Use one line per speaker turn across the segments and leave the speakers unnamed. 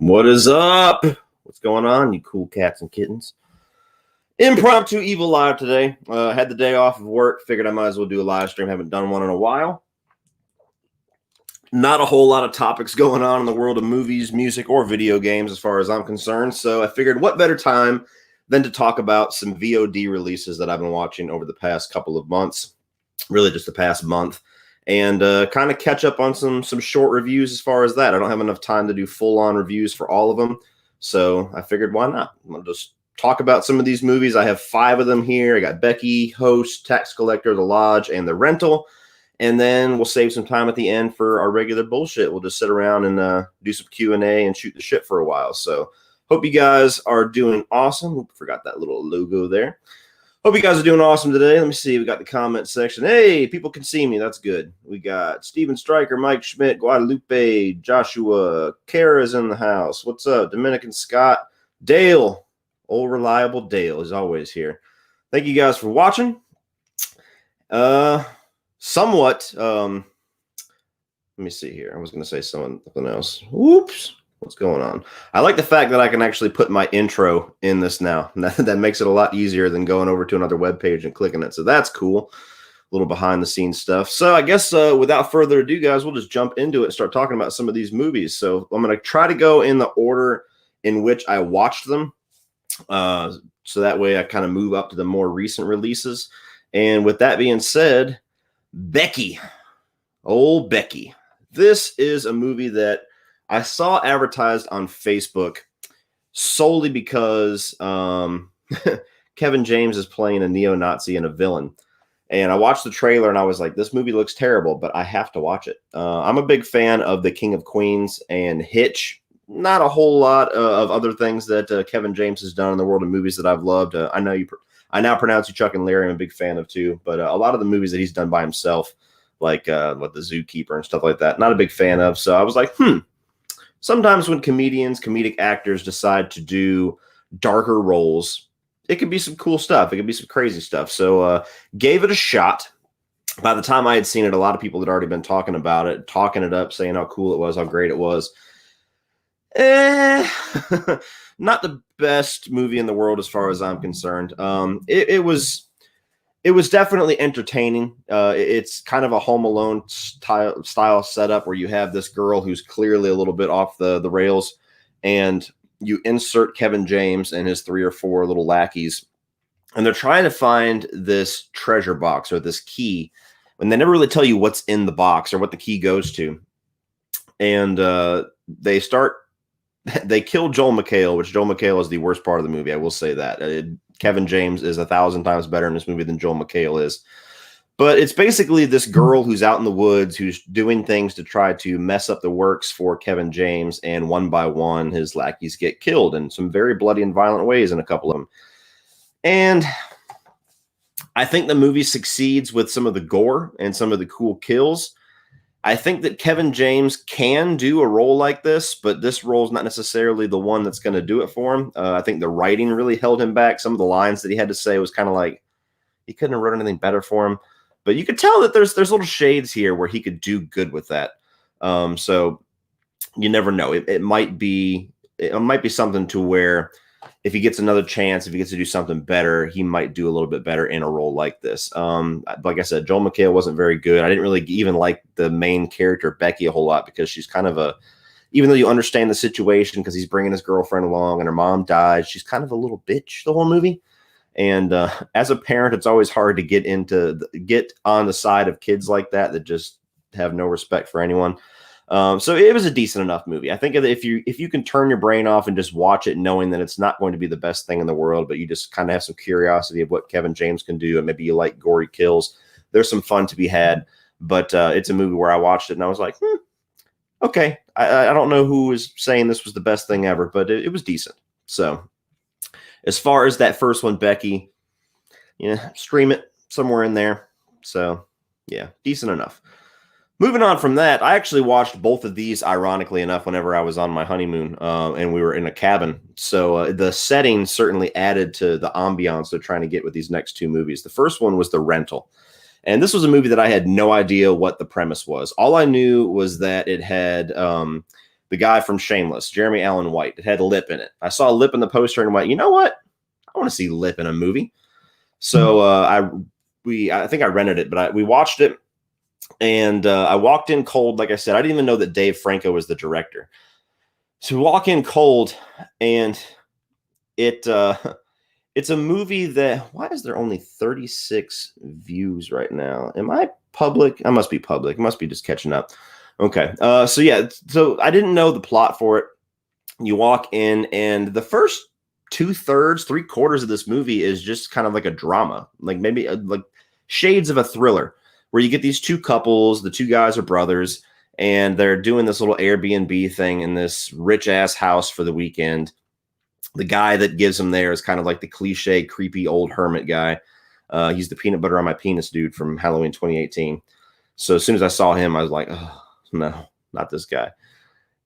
What is up? What's going on, you cool cats and kittens? Impromptu Evil Live today. Had the day off of work. Figured I might as well do a live stream. Haven't done one in a while. Not a whole lot of topics going on in the world of movies, music, or video games as far as I'm concerned. So I figured what better time than to talk about some VOD releases that I've been watching over the past couple of months. Really just the past month. And kind of catch up on some short reviews as far as that. I don't have enough time to do full-on reviews for all of them. So I figured, why not? I'm going to just talk about some of these movies. I have 5 of them here. I got Becky, Host, Tax Collector, The Lodge, and The Rental. And then we'll save some time at the end for our regular bullshit. We'll just sit around and do some Q&A and shoot the shit for a while. So hope you guys are doing awesome. Oops, forgot that little logo there. Hope you guys are doing awesome today. Let me see. We got the comment section. Hey, people can see me. That's good. We got Steven Stryker, Mike Schmidt, Guadalupe, Joshua, Kara's in the house. What's up? Dominican Scott, Dale, old reliable Dale is always here. Thank you guys for watching. Somewhat. Let me see here. I was going to say something else. Whoops. What's going on? I like the fact that I can actually put my intro in this now. That makes it a lot easier than going over to another web page and clicking it. So that's cool. A little behind the scenes stuff. So I guess without further ado, guys, we'll just jump into it and start talking about some of these movies. So I'm going to try to go in the order in which I watched them. So that way I kind of move up to the more recent releases. And with that being said, Becky. Old Becky. This is a movie that I saw advertised on Facebook solely because Kevin James is playing a neo-Nazi and a villain. And I watched the trailer and I was like, this movie looks terrible, but I have to watch it. I'm a big fan of The King of Queens and Hitch. Not a whole lot of other things that Kevin James has done in the world of movies that I've loved. I now pronounce you Chuck and Larry. I'm a big fan of too. But a lot of the movies that he's done by himself, like The Zookeeper and stuff like that, not a big fan of. So I was like, sometimes when comedic actors decide to do darker roles, it could be some cool stuff. It could be some crazy stuff. So gave it a shot. By the time I had seen it, a lot of people had already been talking about it, talking it up, saying how cool it was, how great it was. Not the best movie in the world as far as I'm concerned. It was definitely entertaining. It's kind of a Home Alone style setup where you have this girl who's clearly a little bit off the rails, and you insert Kevin James and his 3 or 4 little lackeys, and they're trying to find this treasure box or this key, and they never really tell you what's in the box or what the key goes to. And they kill Joel McHale, which Joel McHale is the worst part of the movie. I will say that. Kevin James is 1,000 times better in this movie than Joel McHale is. But it's basically this girl who's out in the woods who's doing things to try to mess up the works for Kevin James, and one by one his lackeys get killed in some very bloody and violent ways in a couple of them. And I think the movie succeeds with some of the gore and some of the cool kills. I think that Kevin James can do a role like this, but this role is not necessarily the one that's going to do it for him. I think the writing really held him back. Some of the lines that he had to say was kind of like he couldn't have written anything better for him. But you could tell that there's little shades here where he could do good with that. So you never know. It might be something to where if he gets another chance, if he gets to do something better, he might do a little bit better in a role like this. Like I said, Joel McHale wasn't very good. I didn't really even like the main character, Becky, a whole lot because she's kind of even though you understand the situation because he's bringing his girlfriend along and her mom died, she's kind of a little bitch the whole movie. And as a parent, it's always hard to get on the side of kids like that just have no respect for anyone. So it was a decent enough movie. I think if you can turn your brain off and just watch it knowing that it's not going to be the best thing in the world, but you just kind of have some curiosity of what Kevin James can do, and maybe you like gory kills, there's some fun to be had. But it's a movie where I watched it and I was like, okay, I don't know who was saying this was the best thing ever, but it was decent. So as far as that first one, Becky, stream it somewhere in there. So yeah, decent enough. Moving on from that, I actually watched both of these, ironically enough, whenever I was on my honeymoon, and we were in a cabin. So the setting certainly added to the ambiance they're trying to get with these next two movies. The first one was The Rental. And this was a movie that I had no idea what the premise was. All I knew was that it had the guy from Shameless, Jeremy Allen White. It had Lip in it. I saw Lip in the poster and went, you know what? I want to see Lip in a movie. So I think I rented it, but we watched it. And I walked in cold. Like I said, I didn't even know that Dave Franco was the director. So we walk in cold, and it's a movie that, why is there only 36 views right now? Am I public? I must be public. I must be just catching up. Okay. So I didn't know the plot for it. You walk in, and the first 2/3, 3/4 of this movie is just kind of like a drama, like maybe like shades of a thriller, where you get these two couples. The two guys are brothers, and they're doing this little Airbnb thing in this rich ass house for the weekend. The guy that gives them there is kind of like the cliche, creepy old hermit guy. He's the peanut butter on my penis dude from Halloween 2018. So as soon as I saw him, I was like, oh, no, not this guy.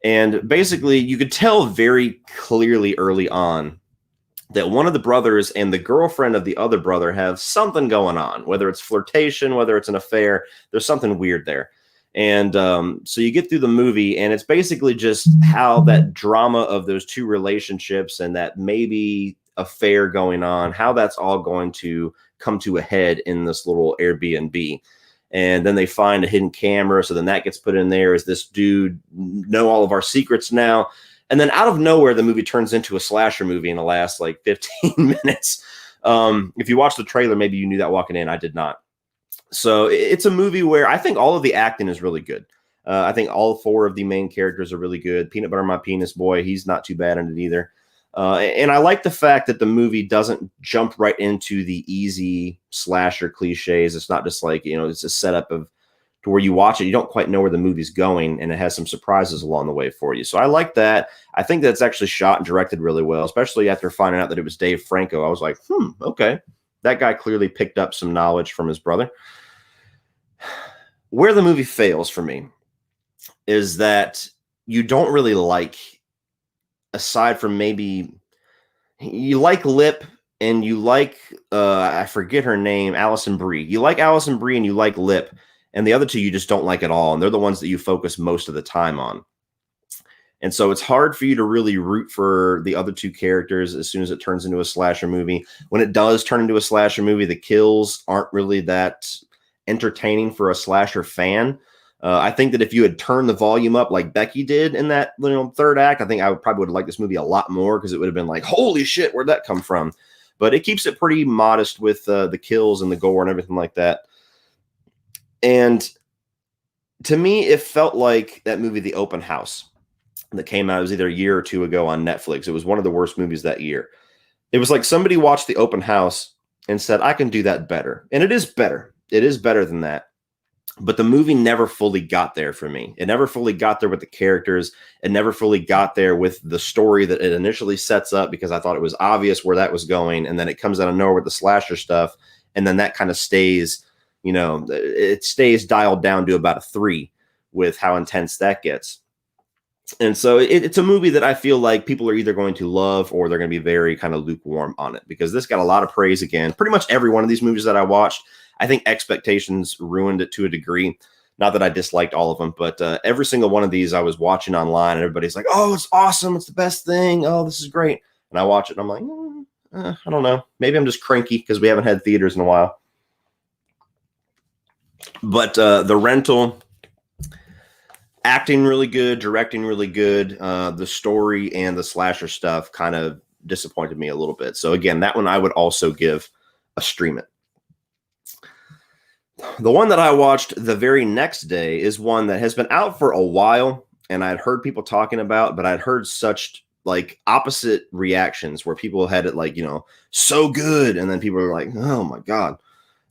And basically, you could tell very clearly early on that one of the brothers and the girlfriend of the other brother have something going on, whether it's flirtation, whether it's an affair. There's something weird there. And so you get through the movie, and it's basically just how that drama of those two relationships and that maybe affair going on, how that's all going to come to a head in this little Airbnb. And then they find a hidden camera. So then that gets put in there. Is this dude know all of our secrets now? And then out of nowhere, the movie turns into a slasher movie in the last like 15 minutes. If you watch the trailer, maybe you knew that walking in. I did not. So it's a movie where I think all of the acting is really good. I think all four of the main characters are really good. Peanut Butter My Penis Boy, he's not too bad in it either. And I like the fact that the movie doesn't jump right into the easy slasher cliches. It's not just like, it's a setup of to where you watch it, you don't quite know where the movie's going, and it has some surprises along the way for you. So I like that. I think that's actually shot and directed really well, especially after finding out that it was Dave Franco. I was like, okay. That guy clearly picked up some knowledge from his brother. Where the movie fails for me is that you don't really like, aside from maybe you like Lip and you like, I forget her name, Allison Brie. You like Allison Brie and you like Lip. And the other two you just don't like at all. And they're the ones that you focus most of the time on. And so it's hard for you to really root for the other two characters as soon as it turns into a slasher movie. When it does turn into a slasher movie, the kills aren't really that entertaining for a slasher fan. I think that if you had turned the volume up like Becky did in that third act, I think I probably would have liked this movie a lot more, because it would have been like, holy shit, where'd that come from? But it keeps it pretty modest with the kills and the gore and everything like that. And to me, it felt like that movie, The Open House, that came out, it was either a year or two ago on Netflix. It was one of the worst movies that year. It was like somebody watched The Open House and said, I can do that better. And it is better. It is better than that. But the movie never fully got there for me. It never fully got there with the characters. It never fully got there with the story that it initially sets up, because I thought it was obvious where that was going. And then it comes out of nowhere with the slasher stuff. And then that kind of stays, it stays dialed down to about a 3 with how intense that gets. And so it's a movie that I feel like people are either going to love or they're going to be very kind of lukewarm on it, because this got a lot of praise again. Pretty much every one of these movies that I watched, I think expectations ruined it to a degree. Not that I disliked all of them, but every single one of these I was watching online, and everybody's like, oh, it's awesome. It's the best thing. Oh, this is great. And I watch it and I'm like, I don't know. Maybe I'm just cranky because we haven't had theaters in a while. But The Rental, acting really good, directing really good. The story and the slasher stuff kind of disappointed me a little bit. So again, that one I would also give a stream it. The one that I watched the very next day is one that has been out for a while, and I'd heard people talking about, but I'd heard such like opposite reactions where people had it like, so good. And then people were like, oh my God,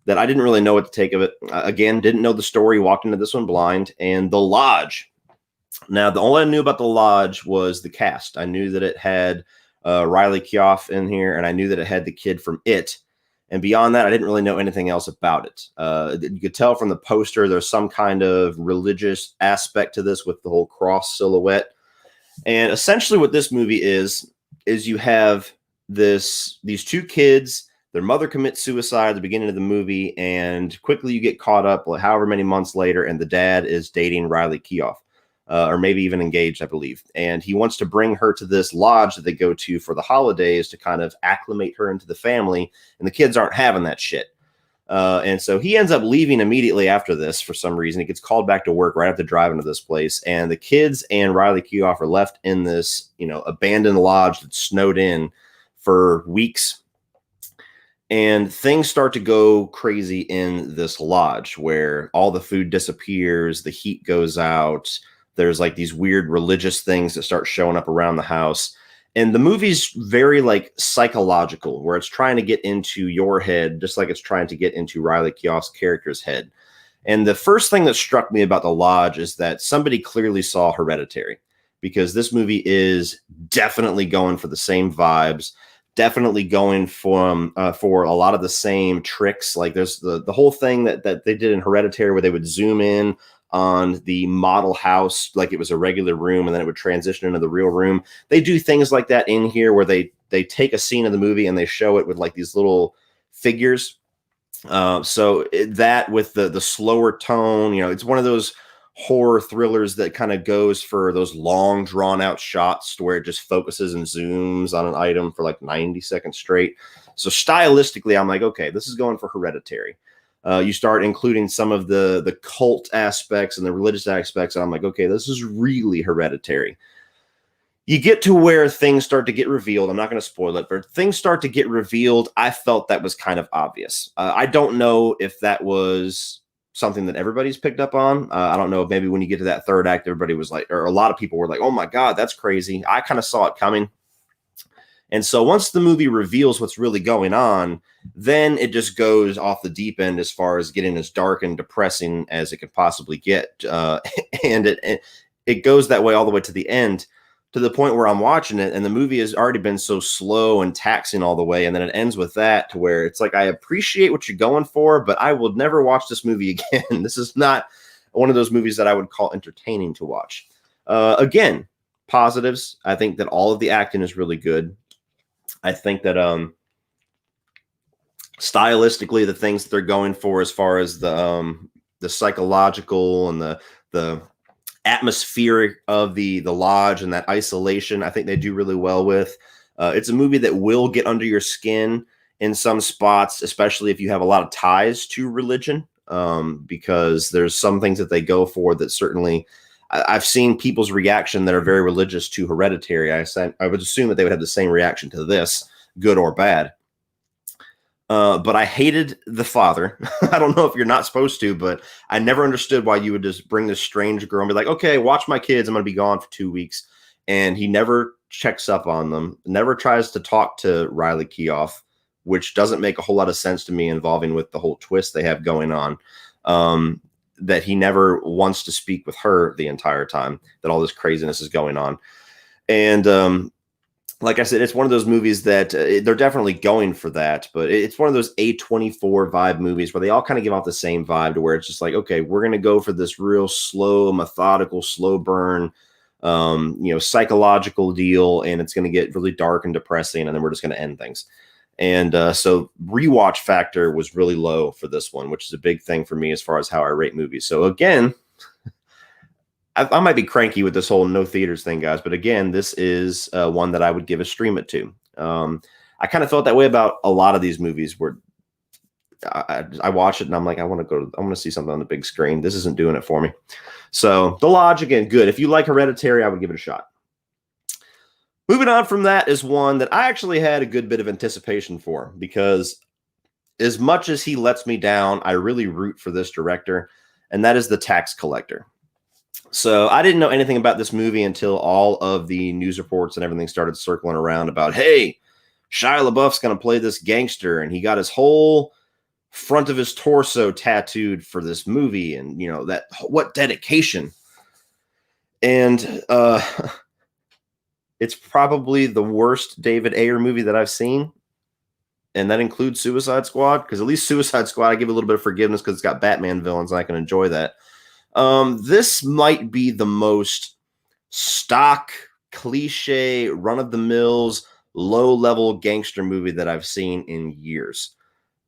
that I didn't really know what to take of it. Again, didn't know the story, walked into this one blind. And The Lodge Now, the only I knew about the Lodge was the cast. I knew that it had Riley Keough in here, and I knew that it had the kid from It. And beyond that, I didn't really know anything else about it. You could tell from the poster there's some kind of religious aspect to this with the whole cross silhouette. And essentially what this movie is you have these two kids, their mother commits suicide at the beginning of the movie, and quickly you get caught up however many months later, and the dad is dating Riley Keough. Or maybe even engaged, I believe. And he wants to bring her to this lodge that they go to for the holidays to kind of acclimate her into the family. And the kids aren't having that shit. And so he ends up leaving immediately after this for some reason. He gets called back to work right after driving to this place. And the kids and Riley Keough are left in this, abandoned lodge that's snowed in for weeks. And things start to go crazy in this lodge where all the food disappears, the heat goes out. There's like these weird religious things that start showing up around the house. And the movie's very like psychological, where it's trying to get into your head, just like it's trying to get into Riley Keough's character's head. And the first thing that struck me about The Lodge is that somebody clearly saw Hereditary, because this movie is definitely going for the same vibes, definitely going for a lot of the same tricks. Like there's the whole thing that they did in Hereditary where they would zoom in on the model house like it was a regular room, and then it would transition into the real room. They do things like that in here where they take a scene of the movie and they show it with like these little figures. So that with the slower tone, it's one of those horror thrillers that kind of goes for those long drawn out shots to where it just focuses and zooms on an item for like 90 seconds straight. So stylistically, I'm like, okay, this is going for Hereditary. You start including some of the cult aspects and the religious aspects, and I'm like, okay, this is really Hereditary. You get to where things start to get revealed. I'm not going to spoil it, but things start to get revealed. I felt that was kind of obvious. I don't know if that was something that everybody's picked up on. I don't know if maybe when you get to that third act, everybody was like, or a lot of people were like, oh my God, that's crazy. I kind of saw it coming. And so once the movie reveals what's really going on, then it just goes off the deep end as far as getting as dark and depressing as it could possibly get. And it goes that way all the way to the end, to the point where I'm watching it and the movie has already been so slow and taxing all the way. And then it ends with that, to where it's like, I appreciate what you're going for, but I will never watch this movie again. This is not one of those movies that I would call entertaining to watch. Again, positives. I think that all of the acting is really good. I think that stylistically, the things that they're going for as far as the psychological and the atmospheric of the lodge and that isolation, I think they do really well with. It's a movie that will get under your skin in some spots, especially if you have a lot of ties to religion, because there's some things that they go for that certainly I've seen people's reaction that are very religious to Hereditary. I would assume that they would have the same reaction to this, good or bad. But I hated the father. I don't know if you're not supposed to, but I never understood why you would just bring this strange girl and be like, okay, watch my kids. I'm going to be gone for 2 weeks. And he never checks up on them, never tries to talk to Riley Keough, which doesn't make a whole lot of sense to me, involving with the whole twist they have going on. That he never wants to speak with her the entire time that all this craziness is going on. And like I said, it's one of those movies that they're definitely going for that, but it's one of those A24 vibe movies where they all kind of give off the same vibe, to where it's just like, okay, we're going to go for this real slow, methodical, slow burn, psychological deal. And it's going to get really dark and depressing. And then we're just going to end things. And so rewatch factor was really low for this one, which is a big thing for me as far as how I rate movies. So again, I might be cranky with this whole no theaters thing, guys, but again, this is one that I would give a stream it to. I kind of felt that way about a lot of these movies where I watch it and I'm like, I want to see something on the big screen. This isn't doing it for me. So The Lodge, again, good. If you like Hereditary, I would give it a shot. Moving on from that is one that I actually had a good bit of anticipation for, because as much as he lets me down, I really root for this director, and that is The Tax Collector. So I didn't know anything about this movie until all of the news reports and everything started circling around about, hey, Shia LaBeouf's going to play this gangster, and he got his whole front of his torso tattooed for this movie, and that what dedication. And it's probably the worst David Ayer movie that I've seen. And that includes Suicide Squad, because at least Suicide Squad, I give a little bit of forgiveness because it's got Batman villains, and I can enjoy that. This might be the most stock, cliche, run-of-the-mills, low-level gangster movie that I've seen in years,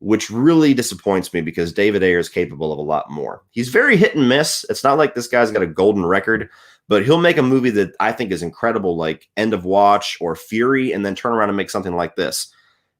which really disappoints me because David Ayer is capable of a lot more. He's very hit and miss. It's not like this guy's got a golden record, but he'll make a movie that I think is incredible, like End of Watch or Fury, and then turn around and make something like this.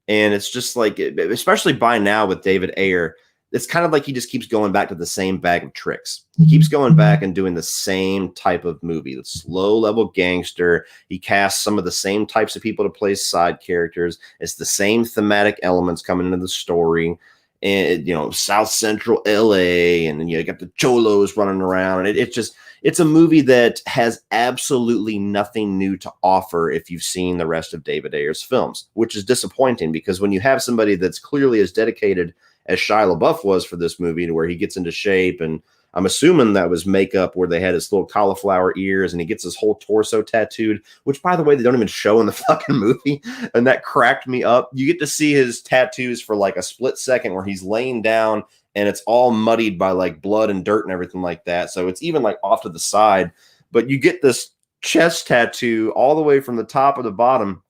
And it's just like, especially by now with David Ayer, it's kind of like he just keeps going back to the same bag of tricks. He keeps going back and doing the same type of movie, the slow level gangster. He casts some of the same types of people to play side characters. It's the same thematic elements coming into the story. And, South Central LA, and you got the cholos running around. And it's a movie that has absolutely nothing new to offer if you've seen the rest of David Ayer's films, which is disappointing because when you have somebody that's clearly as dedicated as Shia LaBeouf was for this movie, to where he gets into shape, and I'm assuming that was makeup where they had his little cauliflower ears and he gets his whole torso tattooed, which, by the way, they don't even show in the fucking movie. And that cracked me up. You get to see his tattoos for like a split second where he's laying down and it's all muddied by like blood and dirt and everything like that. So it's even like off to the side, but you get this chest tattoo all the way from the top to the bottom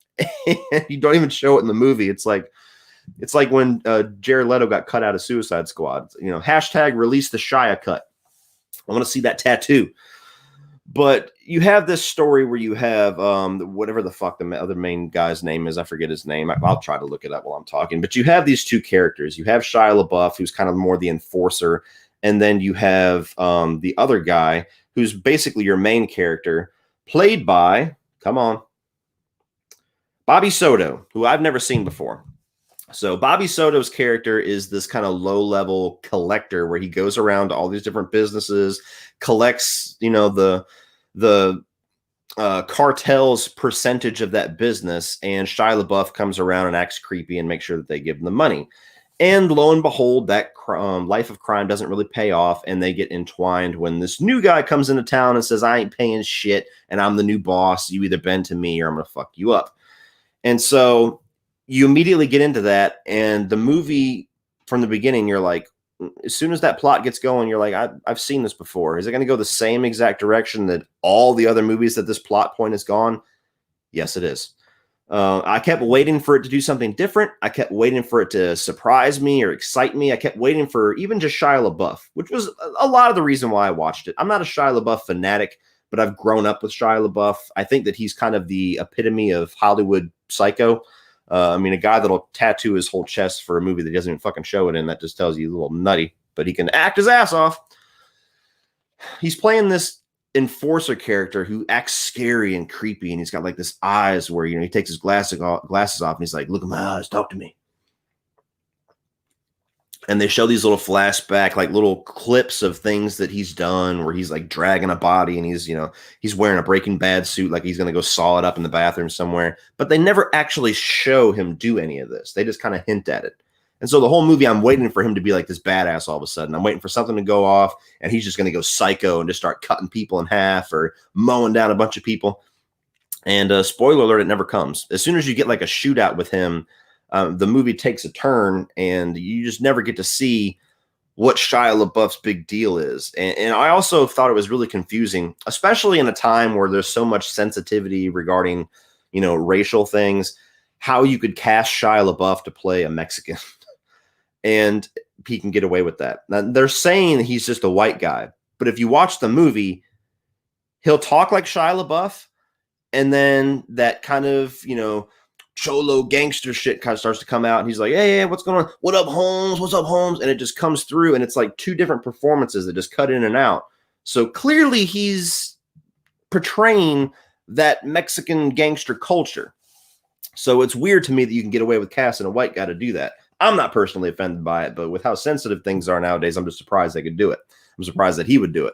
and you don't even show it in the movie. It's like when Jared Leto got cut out of Suicide Squad. Hashtag release the Shia cut. I want to see that tattoo. But you have this story where you have whatever the fuck the other main guy's name is. I forget his name. I'll try to look it up while I'm talking. But you have these two characters. You have Shia LaBeouf, who's kind of more the enforcer. And then you have the other guy, who's basically your main character, played by, come on, Bobby Soto, who I've never seen before. So Bobby Soto's character is this kind of low-level collector where he goes around to all these different businesses, collects, the cartel's percentage of that business, and Shia LaBeouf comes around and acts creepy and makes sure that they give him the money. And lo and behold, that life of crime doesn't really pay off, and they get entwined when this new guy comes into town and says, I ain't paying shit, and I'm the new boss. You either bend to me or I'm going to fuck you up. And so you immediately get into that, and the movie from the beginning, you're like, as soon as that plot gets going, you're like, I've seen this before. Is it going to go the same exact direction that all the other movies that this plot point has gone? Yes, it is. I kept waiting for it to do something different. I kept waiting for it to surprise me or excite me. I kept waiting for even just Shia LaBeouf, which was a lot of the reason why I watched it. I'm not a Shia LaBeouf fanatic, but I've grown up with Shia LaBeouf. I think that he's kind of the epitome of Hollywood psycho. A guy that'll tattoo his whole chest for a movie that he doesn't even fucking show it in. That just tells you he's a little nutty, but he can act his ass off. He's playing this enforcer character who acts scary and creepy, and he's got like this eyes where, he takes his glasses off and he's like, look at my eyes, talk to me. And they show these little flashback, like little clips of things that he's done where he's like dragging a body and he's wearing a Breaking Bad suit, like he's going to go saw it up in the bathroom somewhere. But they never actually show him do any of this. They just kind of hint at it. And so the whole movie, I'm waiting for him to be like this badass all of a sudden. I'm waiting for something to go off and he's just going to go psycho and just start cutting people in half or mowing down a bunch of people. And spoiler alert, it never comes. As soon as you get like a shootout with him, the movie takes a turn and you just never get to see what Shia LaBeouf's big deal is. And I also thought it was really confusing, especially in a time where there's so much sensitivity regarding, racial things, how you could cast Shia LaBeouf to play a Mexican and he can get away with that. Now, they're saying he's just a white guy, but if you watch the movie, he'll talk like Shia LaBeouf. And then that kind of, cholo gangster shit kind of starts to come out, and he's like, hey, what's going on? What up, Holmes? What's up, Holmes? And it just comes through, and it's like two different performances that just cut in and out. So clearly he's portraying that Mexican gangster culture. So it's weird to me that you can get away with casting a white guy to do that. I'm not personally offended by it, but with how sensitive things are nowadays, I'm just surprised they could do it. I'm surprised that he would do it.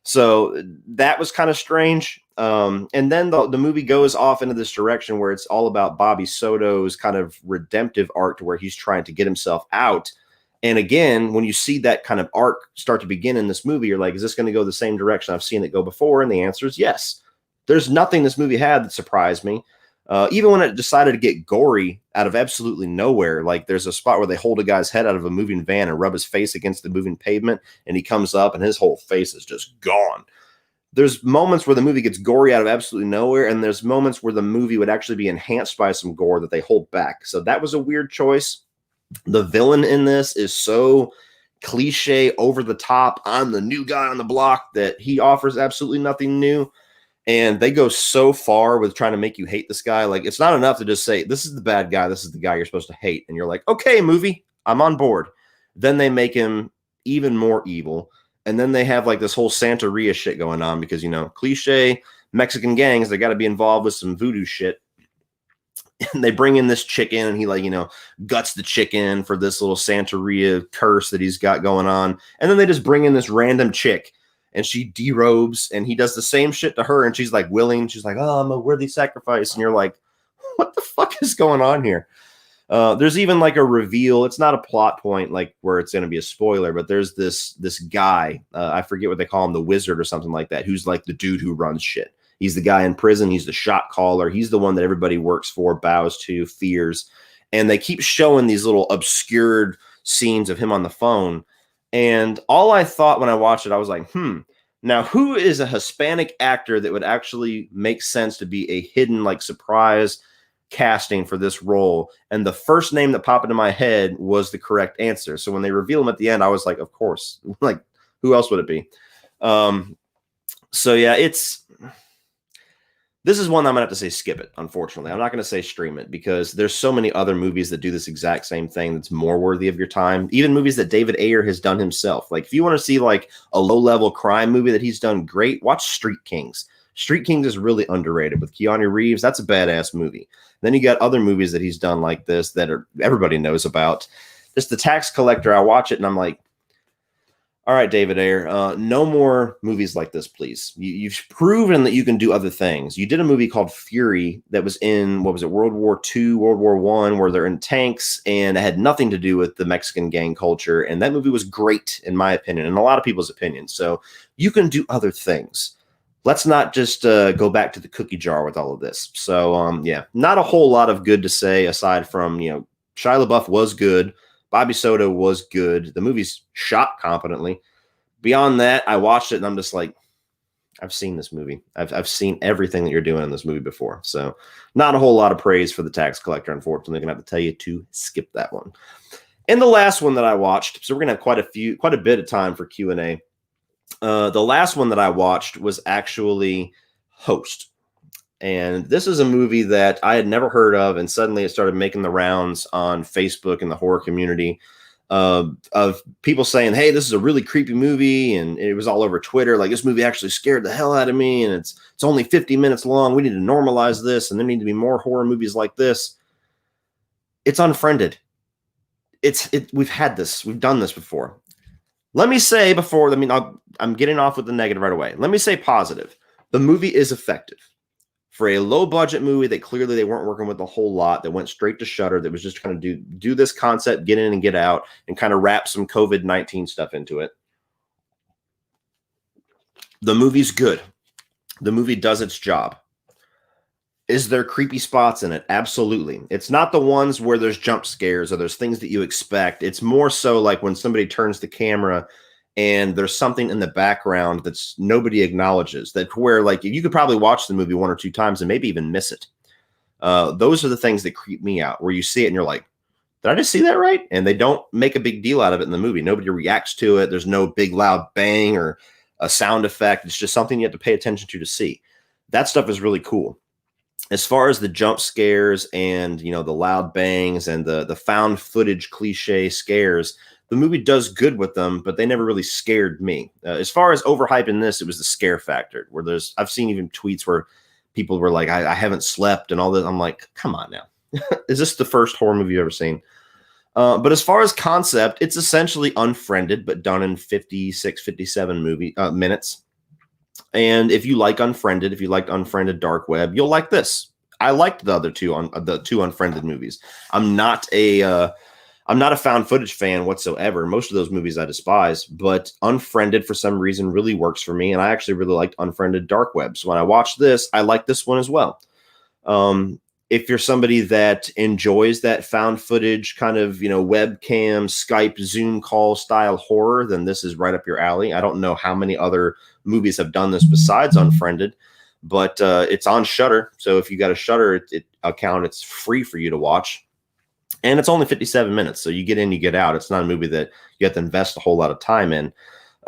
So that was kind of strange. And then the movie goes off into this direction where it's all about Bobby Soto's kind of redemptive arc to where he's trying to get himself out. And again, when you see that kind of arc start to begin in this movie, you're like, is this going to go the same direction I've seen it go before? And the answer is yes. There's nothing this movie had that surprised me. Even when it decided to get gory out of absolutely nowhere, like there's a spot where they hold a guy's head out of a moving van and rub his face against the moving pavement, and he comes up and his whole face is just gone. There's moments where the movie gets gory out of absolutely nowhere, and there's moments where the movie would actually be enhanced by some gore that they hold back. So that was a weird choice. The villain in this is so cliche, over the top, I'm the new guy on the block, that he offers absolutely nothing new. And they go so far with trying to make you hate this guy. Like, it's not enough to just say, this is the bad guy, this is the guy you're supposed to hate. And you're like, okay, movie, I'm on board. Then they make him even more evil. And then they have like this whole Santeria shit going on because, you know, cliche Mexican gangs, they got to be involved with some voodoo shit. And they bring in this chicken, and he, like, you know, guts the chicken for this little Santeria curse that he's got going on. And then they just bring in this random chick, and she derobes, and he does the same shit to her, and she's like willing. She's like, oh, I'm a worthy sacrifice. And you're like, what the fuck is going on here? There's even like a reveal. It's not a plot point like where it's going to be a spoiler, but there's this guy. I forget what they call him, the wizard or something like that, who's like the dude who runs shit. He's the guy in prison. He's the shot caller. He's the one that everybody works for, bows to, fears. And they keep showing these little obscured scenes of him on the phone. And all I thought when I watched it, I was like, now who is a Hispanic actor that would actually make sense to be a hidden, like, surprise casting for this role? And the first name that popped into my head was the correct answer. So when they reveal him at the end, I was like, of course. Like, who else would it be? So yeah, this is one that I'm going to have to say skip it, unfortunately. I'm not going to say stream it because there's so many other movies that do this exact same thing that's more worthy of your time. Even movies that David Ayer has done himself. Like, if you want to see like a low-level crime movie that he's done great, watch Street Kings. Street Kings is really underrated with Keanu Reeves. That's a badass movie. Then you got other movies that he's done like this that everybody knows about. Just The Tax Collector, I watch it and I'm like, all right, David Ayer, no more movies like this, please. You've proven that you can do other things. You did a movie called Fury that was in, what was it, World War II, World War I, where they're in tanks, and it had nothing to do with the Mexican gang culture. And that movie was great, in my opinion, and a lot of people's opinions. So you can do other things. Let's not just go back to the cookie jar with all of this. So, yeah, not a whole lot of good to say aside from, you know, Shia LaBeouf was good. Bobby Soto was good. The movie's shot competently. Beyond that, I watched it and I'm just like, I've seen this movie. I've seen everything that you're doing in this movie before. So not a whole lot of praise for The Tax Collector, unfortunately. I'm going to have to tell you to skip that one. And the last one that I watched, so we're going to have quite a bit of time for Q&A. The last one that I watched was actually Host. And this is a movie that I had never heard of, and suddenly it started making the rounds on Facebook and the horror community of people saying, hey, this is a really creepy movie, and it was all over Twitter. Like, this movie actually scared the hell out of me, and it's only 50 minutes long. We need to normalize this, and there need to be more horror movies like this. It's unfriended. We've had this. We've done this before. Let me say before, I'm getting off with the negative right away. Let me say positive. The movie is effective. For a low-budget movie that clearly they weren't working with a whole lot, that went straight to Shudder, that was just trying to do this concept, get in and get out, and kind of wrap some COVID-19 stuff into it. The movie's good. The movie does its job. Is there creepy spots in it? Absolutely. It's not the ones where there's jump scares or there's things that you expect. It's more so like when somebody turns the camera and there's something in the background that's nobody acknowledges, that where like you could probably watch the movie one or two times and maybe even miss it. Those are the things that creep me out, where you see it and you're like, did I just see that right? And they don't make a big deal out of it in the movie. Nobody reacts to it. There's no big loud bang or a sound effect. It's just something you have to pay attention to see. That stuff is really cool. As far as the jump scares and, you know, the loud bangs and the found footage cliche scares, the movie does good with them, but they never really scared me. As far as overhyping this, it was the scare factor, where I've seen even tweets where people were like, I haven't slept and all that. I'm like, come on now. Is this the first horror movie you've ever seen? But as far as concept, it's essentially Unfriended, but done in 56, 57 minutes. And if you like Unfriended, if you liked Unfriended Dark Web, you'll like this. I liked the other two Unfriended movies. I'm not a I'm not a found footage fan whatsoever. Most of those movies I despise, but Unfriended for some reason really works for me. And I actually really liked Unfriended Dark Web. So when I watched this, I like this one as well. If you're somebody that enjoys that found footage kind of, webcam, Skype, Zoom call style horror, then this is right up your alley. I don't know how many other movies have done this besides Unfriended, but it's on Shudder. So if you got a Shudder account, it's free for you to watch. And it's only 57 minutes. So you get in, you get out. It's not a movie that you have to invest a whole lot of time in.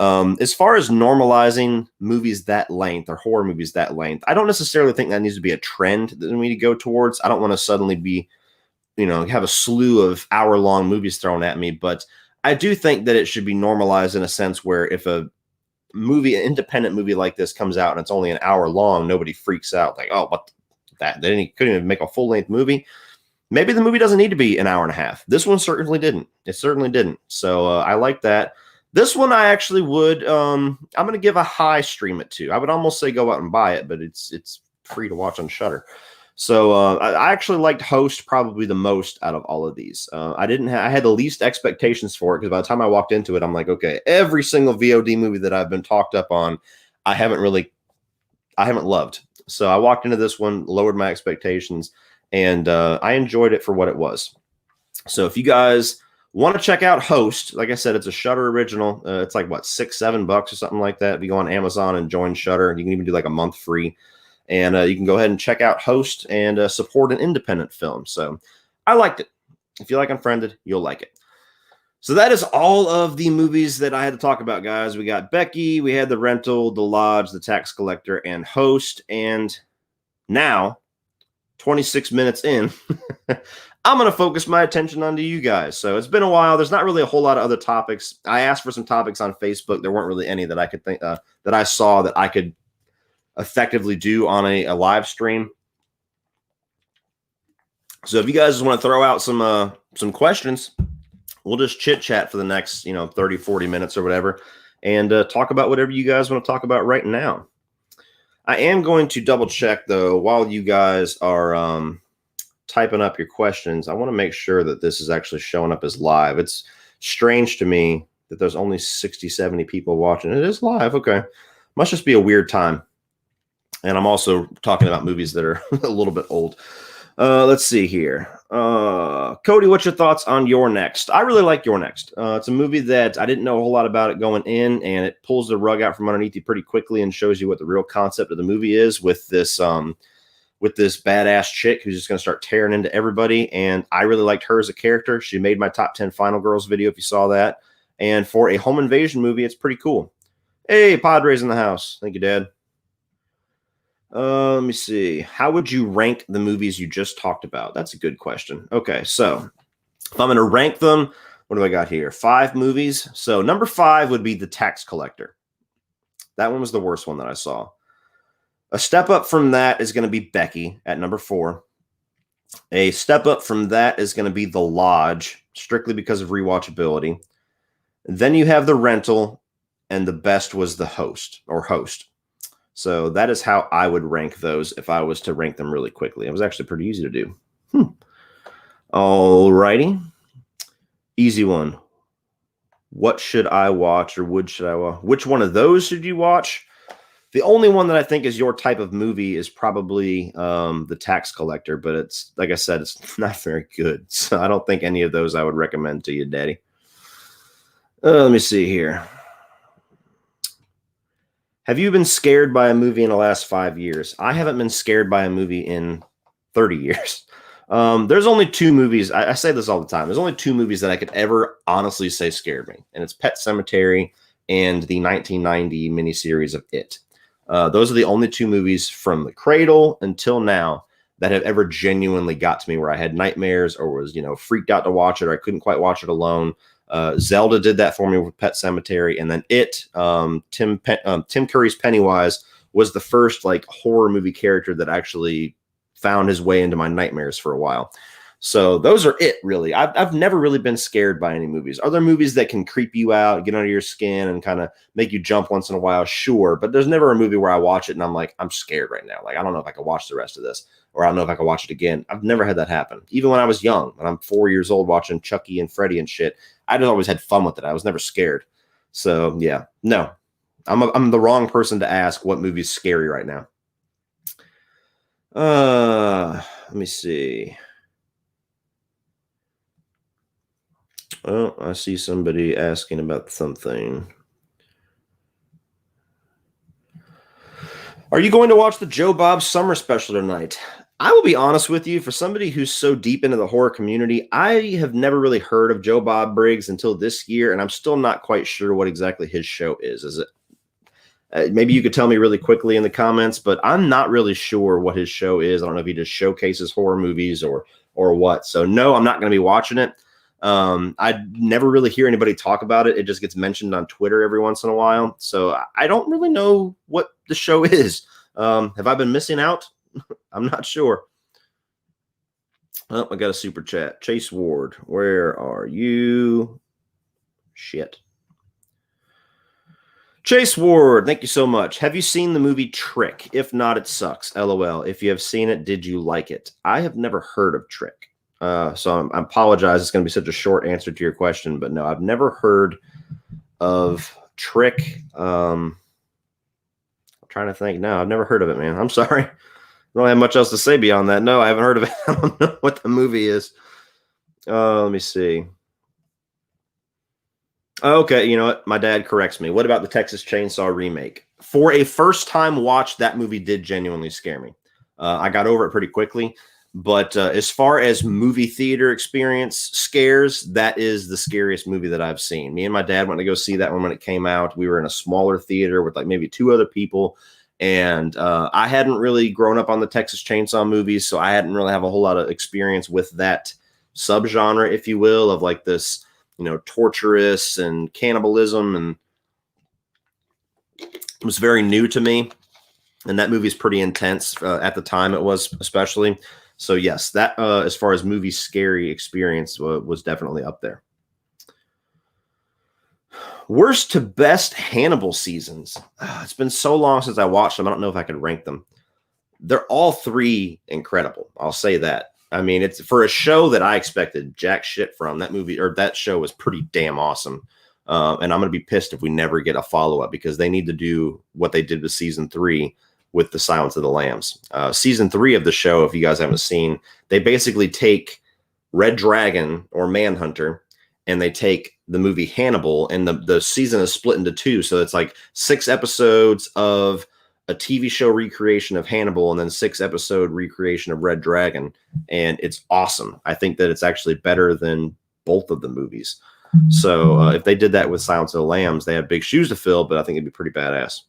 As far as normalizing movies that length or horror movies that length, I don't necessarily think that needs to be a trend that we need to go towards. I don't want to suddenly be, have a slew of hour-long movies thrown at me, but I do think that it should be normalized in a sense where if an independent movie like this comes out and it's only an hour long, nobody freaks out like, oh, what that? They couldn't even make a full-length movie. Maybe the movie doesn't need to be an hour and a half. This one certainly didn't. It certainly didn't. So I like that. This one I actually would, I'm going to give a high stream it to. I would almost say go out and buy it, but it's free to watch on Shudder. So I actually liked Host probably the most out of all of these. I had the least expectations for it because by the time I walked into it, I'm like, okay, every single VOD movie that I've been talked up on, I haven't loved. So I walked into this one, lowered my expectations, and I enjoyed it for what it was. So if you guys want to check out Host, like I said, it's a Shudder original. It's like, what, $6-7 or something like that. If you go on Amazon and join Shudder, you can even do like a month free. And you can go ahead and check out Host and support an independent film. So I liked it. If you like Unfriended, you'll like it. So that is all of the movies that I had to talk about, guys. We got Becky, we had The Rental, The Lodge, The Tax Collector, and Host. And now, 26 minutes in, I'm going to focus my attention onto you guys. So it's been a while. There's not really a whole lot of other topics. I asked for some topics on Facebook. There weren't really any that I could think that I saw that I could effectively do on a live stream. So if you guys want to throw out some questions, we'll just chit chat for the next 30, 40 minutes or whatever, and talk about whatever you guys want to talk about right now. I am going to double check though while you guys are typing up your questions. I want to make sure that this is actually showing up as live. It's strange to me that there's only 60, 70 people watching. It is live. Okay. Must just be a weird time. And I'm also talking about movies that are a little bit old. Let's see here. Cody, what's your thoughts on Your Next? I really like Your Next. It's a movie that I didn't know a whole lot about it going in, and it pulls the rug out from underneath you pretty quickly and shows you what the real concept of the movie is with this badass chick who's just going to start tearing into everybody. And I really liked her as a character. She made my top 10 Final Girls video, if you saw that. And for a home invasion movie, it's pretty cool. Hey, Padres in the house. Thank you, Dad. Let me see. How would you rank the movies you just talked about? That's a good question. Okay, so if I'm going to rank them, what do I got here? 5 movies. So number 5 would be The Tax Collector. That one was the worst one that I saw. A step up from that is going to be Becky at number 4. A step up from that is going to be The Lodge, strictly because of rewatchability. Then you have The Rental, and the best was The Host. So that is how I would rank those if I was to rank them really quickly. It was actually pretty easy to do. All righty. Easy one. What should I watch or should I watch? Which one of those should you watch? The only one that I think is your type of movie is probably The Tax Collector, but it's, like I said, it's not very good. So I don't think any of those I would recommend to you, Daddy. Let me see here. Have you been scared by a movie in the last 5 years? I haven't been scared by a movie in 30 years. There's only 2 movies. I say this all the time. There's only 2 movies that I could ever honestly say scared me. And it's Pet Sematary and the 1990 miniseries of It. Those are the only 2 movies from the cradle until now that have ever genuinely got to me where I had nightmares or was, freaked out to watch it or I couldn't quite watch it alone. Zelda did that for me with Pet Sematary, and then Tim Curry's Pennywise was the first horror movie character that actually found his way into my nightmares for a while. So those are it, really. I've never really been scared by any movies. Are there movies that can creep you out, get under your skin, and kind of make you jump once in a while? Sure. But there's never a movie where I watch it and I'm like, I'm scared right now. Like, I don't know if I can watch the rest of this, or I don't know if I can watch it again. I've never had that happen. Even when I was young, when I'm 4 years old watching Chucky and Freddy and shit, I just always had fun with it. I was never scared. So, yeah, no. I'm the wrong person to ask what movie is scary right now. Let me see. Oh, I see somebody asking about something. Are you going to watch the Joe Bob Summer Special tonight? I will be honest with you, for somebody who's so deep into the horror community, I have never really heard of Joe Bob Briggs until this year, and I'm still not quite sure what exactly his show is. Is it? Maybe you could tell me really quickly in the comments, but I'm not really sure what his show is. I don't know if he just showcases horror movies or what. So no, I'm not going to be watching it. I never really hear anybody talk about it. It just gets mentioned on Twitter every once in a while. So I don't really know what the show is. Have I been missing out? I'm not sure. Oh, I got a super chat. Chase Ward, where are you? Shit. Chase Ward, thank you so much. Have you seen the movie Trick? If not, it sucks. LOL. If you have seen it, did you like it? I have never heard of Trick. So I apologize. It's going to be such a short answer to your question, but no, I've never heard of Trick. I'm trying to think. No, I've never heard of it, man. I'm sorry. I don't have much else to say beyond that. No, I haven't heard of it. I don't know what the movie is. Let me see. Okay, you know what? My dad corrects me. What about the Texas Chainsaw remake? For a first-time watch, that movie did genuinely scare me. I got over it pretty quickly. But as far as movie theater experience scares, that is the scariest movie that I've seen. Me and my dad went to go see that one when it came out. We were in a smaller theater with like maybe 2 other people. And I hadn't really grown up on the Texas Chainsaw movies, so I hadn't really have a whole lot of experience with that subgenre, if you will, of like this, you know, torturous and cannibalism. And it was very new to me. And that movie is pretty intense at the time. It was especially. So yes, that as far as movie scary experience was definitely up there. Worst to best Hannibal seasons. It's been so long since I watched them. I don't know if I could rank them. They're all 3 incredible. I'll say that. I mean, it's for a show that I expected jack shit from. That movie or that show was pretty damn awesome. And I'm going to be pissed if we never get a follow-up, because they need to do what they did with season 3 with the Silence of the Lambs. Season 3 of the show, if you guys haven't seen, they basically take Red Dragon or Manhunter, and they take the movie Hannibal, and the season is split into 2. So it's like 6 episodes of a TV show recreation of Hannibal, and then 6-episode recreation of Red Dragon. And it's awesome. I think that it's actually better than both of the movies. So if they did that with Silence of the Lambs, they have big shoes to fill, but I think it'd be pretty badass.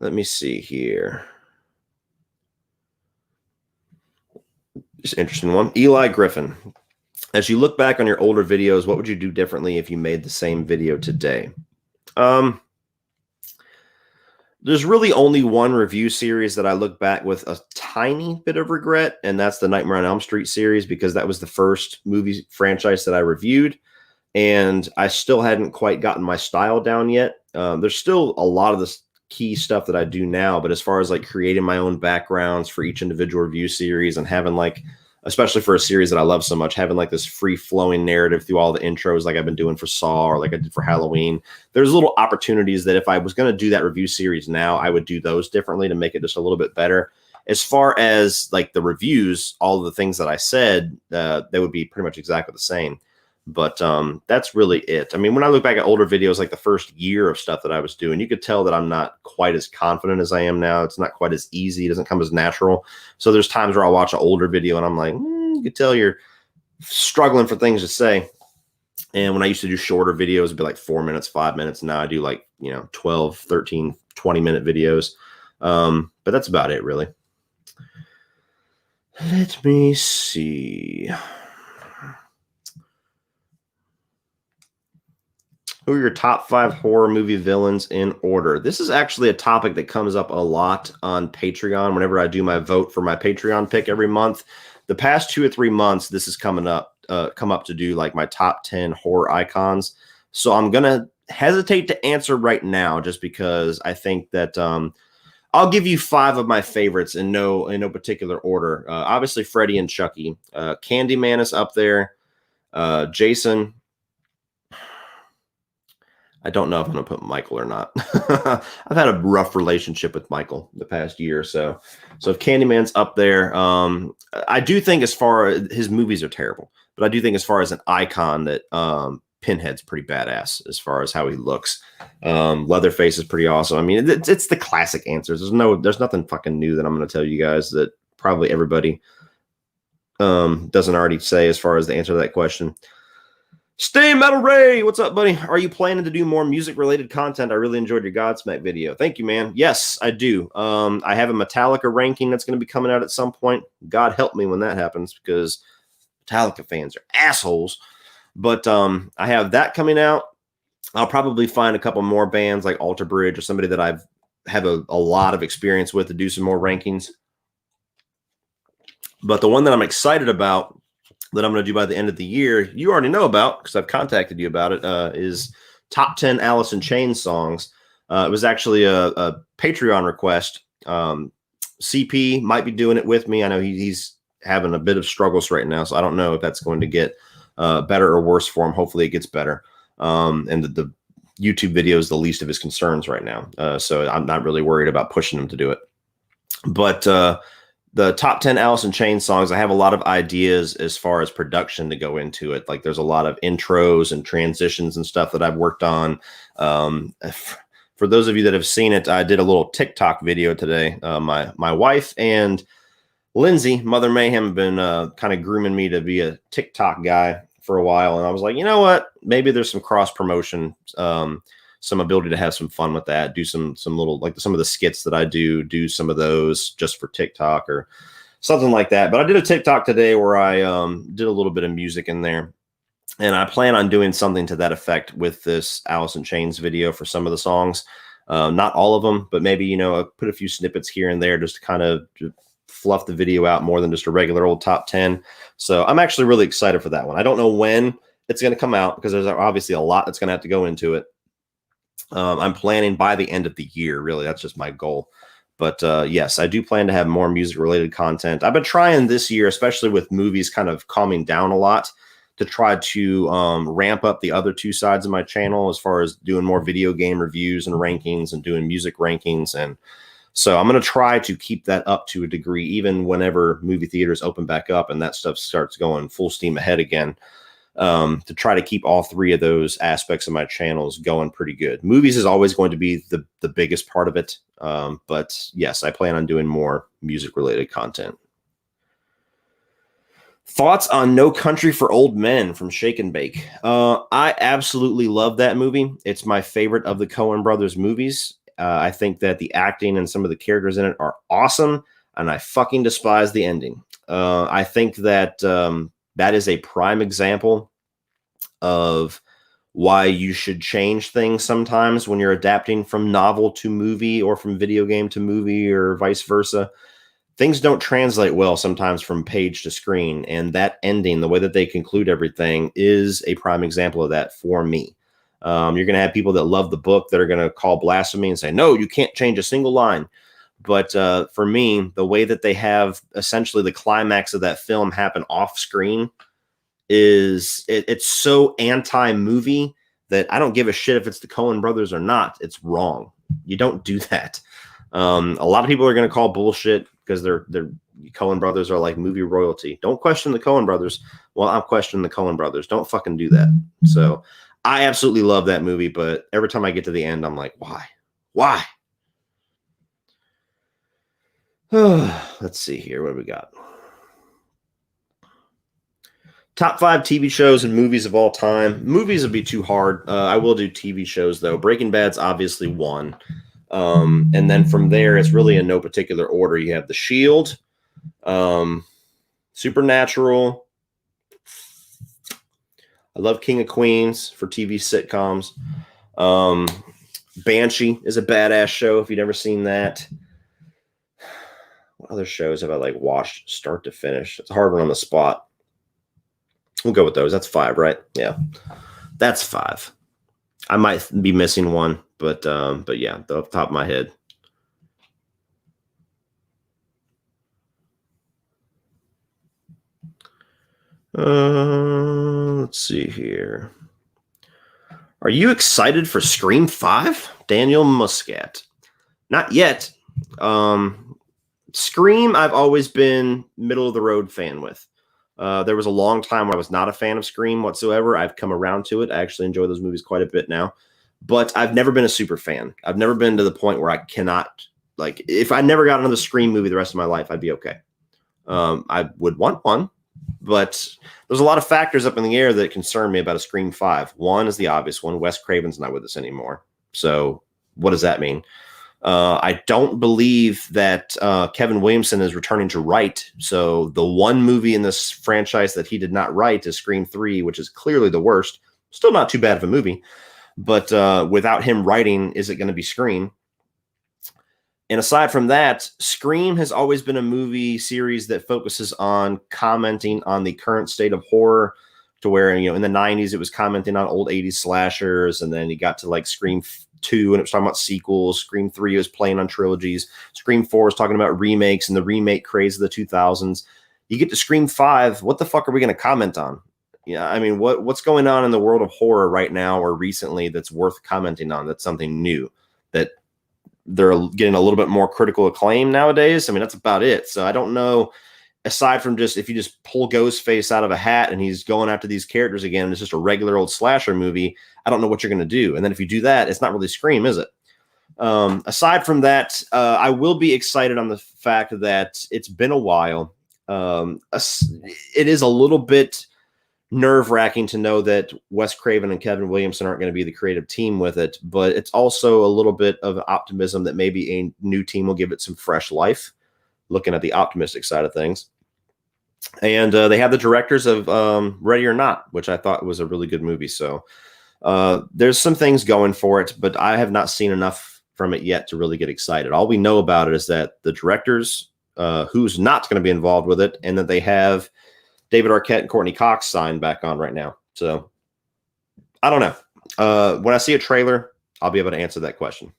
Let me see here. Just an interesting one. Eli Griffin. As you look back on your older videos, what would you do differently if you made the same video today? There's really only one review series that I look back with a tiny bit of regret, and that's the Nightmare on Elm Street series, because that was the first movie franchise that I reviewed, and I still hadn't quite gotten my style down yet. There's still a lot of this key stuff that I do now, but as far as like creating my own backgrounds for each individual review series and having like, especially for a series that I love so much, having like this free flowing narrative through all the intros, like I've been doing for Saw or like I did for Halloween, there's little opportunities that if I was going to do that review series now, I would do those differently to make it just a little bit better. As far as like the reviews, all of the things that I said, they would be pretty much exactly the same. But that's really it. I mean, when I look back at older videos, like the first year of stuff that I was doing, you could tell that I'm not quite as confident as I am now. It's not quite as easy. It doesn't come as natural. So there's times where I'll watch an older video and I'm like, you could tell you're struggling for things to say. And when I used to do shorter videos, it'd be like 4 minutes, 5 minutes. Now I do like, 12, 13, 20-minute videos. But that's about it, really. Let me see. Who are your top 5 horror movie villains in order? This is actually a topic that comes up a lot on Patreon whenever I do my vote for my Patreon pick every month. the past 2 or 3 months, this is come up to do like my top 10 horror icons. So I'm gonna hesitate to answer right now, just because I think that I'll give you 5 of my favorites in no particular order. Obviously, Freddy and Chucky. Candyman is up there. Jason. I don't know if I'm going to put Michael or not. I've had a rough relationship with Michael the past year or so. So if Candyman's up there, I do think as far as his movies are terrible, but I do think as far as an icon that Pinhead's pretty badass as far as how he looks. Leatherface is pretty awesome. I mean, it's the classic answers. There's nothing fucking new that I'm going to tell you guys that probably everybody doesn't already say as far as the answer to that question. Stay Metal Ray, what's up, buddy? Are you planning to do more music-related content? I really enjoyed your Godsmack video. Thank you, man. Yes, I do. I have a Metallica ranking that's going to be coming out at some point. God help me when that happens, because Metallica fans are assholes. But I have that coming out. I'll probably find a couple more bands like Alter Bridge or somebody that I've have a lot of experience with to do some more rankings. But the one that I'm excited about, that I'm going to do by the end of the year, you already know about because I've contacted you about it, is top 10 Alice in Chains songs. It was actually a Patreon request. CP might be doing it with me. I know he's having a bit of struggles right now, so I don't know if that's going to get better or worse for him. Hopefully it gets better. And the YouTube video is the least of his concerns right now. So I'm not really worried about pushing him to do it. But the top 10 Alice in Chains songs, I have a lot of ideas as far as production to go into it. Like there's a lot of intros and transitions and stuff that I've worked on. For those of you that have seen it, I did a little TikTok video today. My wife and Lindsay, Mother Mayhem, have been kind of grooming me to be a TikTok guy for a while. And I was like, you know what? Maybe there's some cross promotion, some ability to have some fun with that, do some little, like some of the skits that I do some of those just for TikTok or something like that. But I did a TikTok today where I did a little bit of music in there, and I plan on doing something to that effect with this Alice in Chains video for some of the songs. Not all of them, but maybe, I'll put a few snippets here and there just to kind of fluff the video out more than just a regular old top 10. So I'm actually really excited for that one. I don't know when it's going to come out because there's obviously a lot that's going to have to go into it. I'm planning by the end of the year, really. That's just my goal. But yes, I do plan to have more music-related content. I've been trying this year, especially with movies kind of calming down a lot, to try to ramp up the other 2 sides of my channel as far as doing more video game reviews and rankings and doing music rankings. And so I'm going to try to keep that up to a degree, even whenever movie theaters open back up and that stuff starts going full steam ahead again. To try to keep all 3 of those aspects of my channels going pretty good. Movies is always going to be the biggest part of it. But yes, I plan on doing more music related content. Thoughts on No Country for Old Men from Shake and Bake. I absolutely love that movie. It's my favorite of the Coen brothers movies. I think that the acting and some of the characters in it are awesome, and I fucking despise the ending. I think that that is a prime example of why you should change things sometimes when you're adapting from novel to movie or from video game to movie or vice versa. Things don't translate well sometimes from page to screen, and that ending, the way that they conclude everything, is a prime example of that for me. You're going to have people that love the book that are going to call blasphemy and say, no, you can't change a single line. But for me, the way that they have essentially the climax of that film happen off screen is it's so anti-movie that I don't give a shit if it's the Coen brothers or not. It's wrong. You don't do that. A lot of people are going to call bullshit because they're Coen brothers are like movie royalty. Don't question the Coen brothers. Well, I'm questioning the Coen brothers. Don't fucking do that. So I absolutely love that movie, but every time I get to the end, I'm like, why? Let's see here. What do we got? Top 5 TV shows and movies of all time. Movies would be too hard. I will do TV shows, though. Breaking Bad's obviously one. And then from there, it's really in no particular order. You have The Shield, Supernatural. I love King of Queens for TV sitcoms. Banshee is a badass show if you've never seen that. What other shows have I like watched start to finish? It's a hard one on the spot. We'll go with those. That's 5, right? Yeah, that's 5. I might be missing one, but yeah, off the top of my head. Let's see here. Are you excited for Scream 5? Daniel Muscat. Not yet. Scream, I've always been middle of the road fan with. There was a long time where I was not a fan of Scream whatsoever. I've come around to it. I actually enjoy those movies quite a bit now. But I've never been a super fan. I've never been to the point where I cannot, like, if I never got another Scream movie the rest of my life, I'd be okay. I would want one, but there's a lot of factors up in the air that concern me about a Scream 5. One is the obvious one. Wes Craven's not with us anymore. So what does that mean? I don't believe that Kevin Williamson is returning to write. So the one movie in this franchise that he did not write is Scream 3, which is clearly the worst. Still not too bad of a movie. But without him writing, is it going to be Scream? And aside from that, Scream has always been a movie series that focuses on commenting on the current state of horror, to where, you know, in the 90s, it was commenting on old 80s slashers. And then you got to like Scream 2 and it was talking about sequels. Scream 3 was playing on trilogies. Scream 4 was talking about remakes and the remake craze of the 2000s. You get to Scream 5, what the fuck are we going to comment on? Yeah, I mean, what's going on in the world of horror right now or recently that's worth commenting on? That's something new, that they're getting a little bit more critical acclaim nowadays. I mean, that's about it. So I don't know, aside from just if you just pull Ghostface out of a hat and he's going after these characters again, and it's just a regular old slasher movie, I don't know what you're going to do. And then if you do that, it's not really Scream, is it? Aside from that, I will be excited on the fact that it's been a while. It is a little bit nerve-wracking to know that Wes Craven and Kevin Williamson aren't going to be the creative team with it, but it's also a little bit of optimism that maybe a new team will give it some fresh life, looking at the optimistic side of things. And they have the directors of Ready or Not, which I thought was a really good movie. So there's some things going for it, but I have not seen enough from it yet to really get excited. All we know about it is that the directors, who's not going to be involved with it, and that they have David Arquette and Courtney Cox signed back on right now. So I don't know. When I see a trailer, I'll be able to answer that question.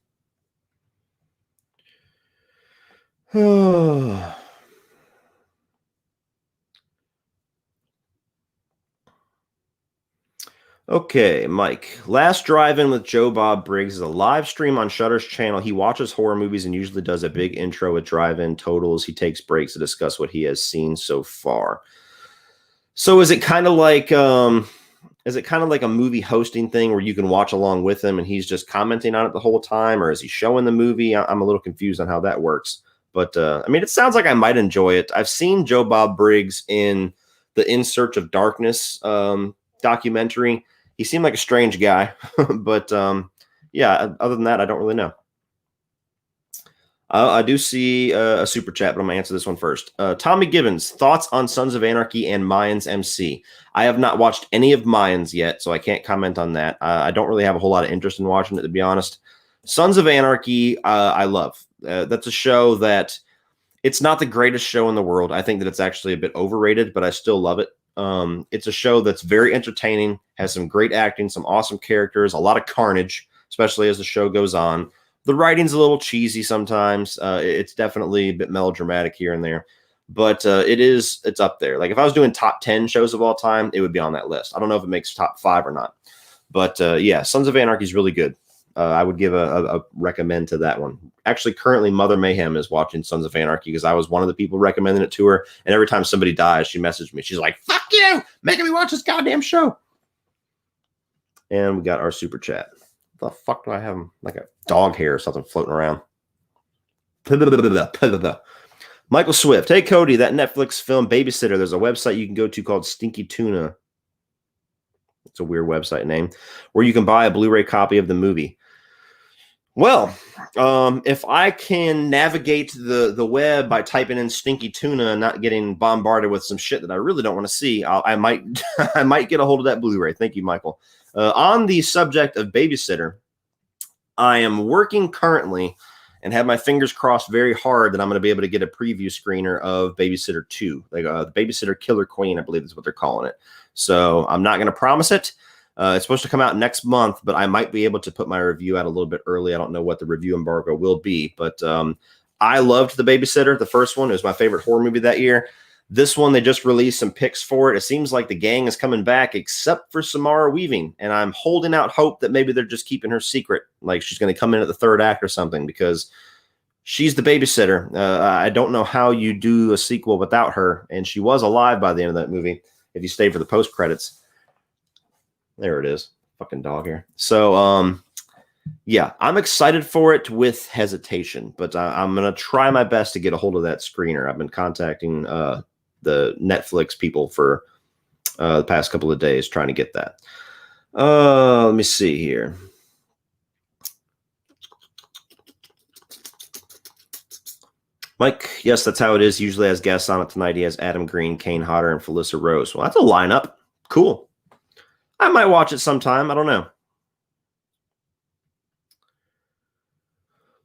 Okay, Mike. Last Drive-In with Joe Bob Briggs is a live stream on Shudder's channel. He watches horror movies and usually does a big intro with drive-in totals. He takes breaks to discuss what he has seen so far. So is it kind of like a movie hosting thing where you can watch along with him and he's just commenting on it the whole time, or is he showing the movie? I'm a little confused on how that works. But I mean, it sounds like I might enjoy it. I've seen Joe Bob Briggs in the In Search of Darkness documentary. He seemed like a strange guy, but yeah, other than that, I don't really know. I do see a super chat, but I'm going to answer this one first. Tommy Gibbons, thoughts on Sons of Anarchy and Mayans MC? I have not watched any of Mayans yet, so I can't comment on that. I don't really have a whole lot of interest in watching it, to be honest. Sons of Anarchy, I love. That's a show that it's not the greatest show in the world. I think that it's actually a bit overrated, but I still love it. It's a show that's very entertaining, has some great acting, some awesome characters, a lot of carnage, especially as the show goes on. The writing's a little cheesy sometimes. It's definitely a bit melodramatic here and there, but it's up there. Like if I was doing top 10 shows of all time, it would be on that list. I don't know if it makes top 5 or not, but yeah, Sons of Anarchy is really good. I would give a recommend to that one. Actually, currently Mother Mayhem is watching Sons of Anarchy because I was one of the people recommending it to her. And every time somebody dies, she messaged me. She's like, fuck you, making me watch this goddamn show. And we got our super chat. The fuck do I have like a dog hair or something floating around? Michael Swift. Hey, Cody, that Netflix film Babysitter, there's a website you can go to called Stinky Tuna. It's a weird website name where you can buy a Blu-ray copy of the movie. Well, if I can navigate the web by typing in Stinky Tuna and not getting bombarded with some shit that I really don't want to see, I might I might get a hold of that Blu-ray. Thank you, Michael. On the subject of Babysitter, I am working currently, and have my fingers crossed very hard that I'm going to be able to get a preview screener of Babysitter 2, like the Babysitter Killer Queen, I believe is what they're calling it. So I'm not going to promise it. It's supposed to come out next month, but I might be able to put my review out a little bit early. I don't know what the review embargo will be, but I loved The Babysitter. The first one, it was my favorite horror movie that year. This one, they just released some pics for it. It seems like the gang is coming back, except for Samara Weaving. And I'm holding out hope that maybe they're just keeping her secret. Like she's going to come in at the third act or something, because she's the babysitter. I don't know how you do a sequel without her. And she was alive by the end of that movie, if you stay for the post credits. There it is. Fucking dog here. So, yeah, I'm excited for it with hesitation, but I'm going to try my best to get a hold of that screener. I've been contacting the Netflix people for the past couple of days trying to get that. Let me see here. Mike, yes, that's how it is. Usually has guests on it tonight. He has Adam Green, Kane Hodder, and Felissa Rose. Well, that's a lineup. Cool. I might watch it sometime. I don't know.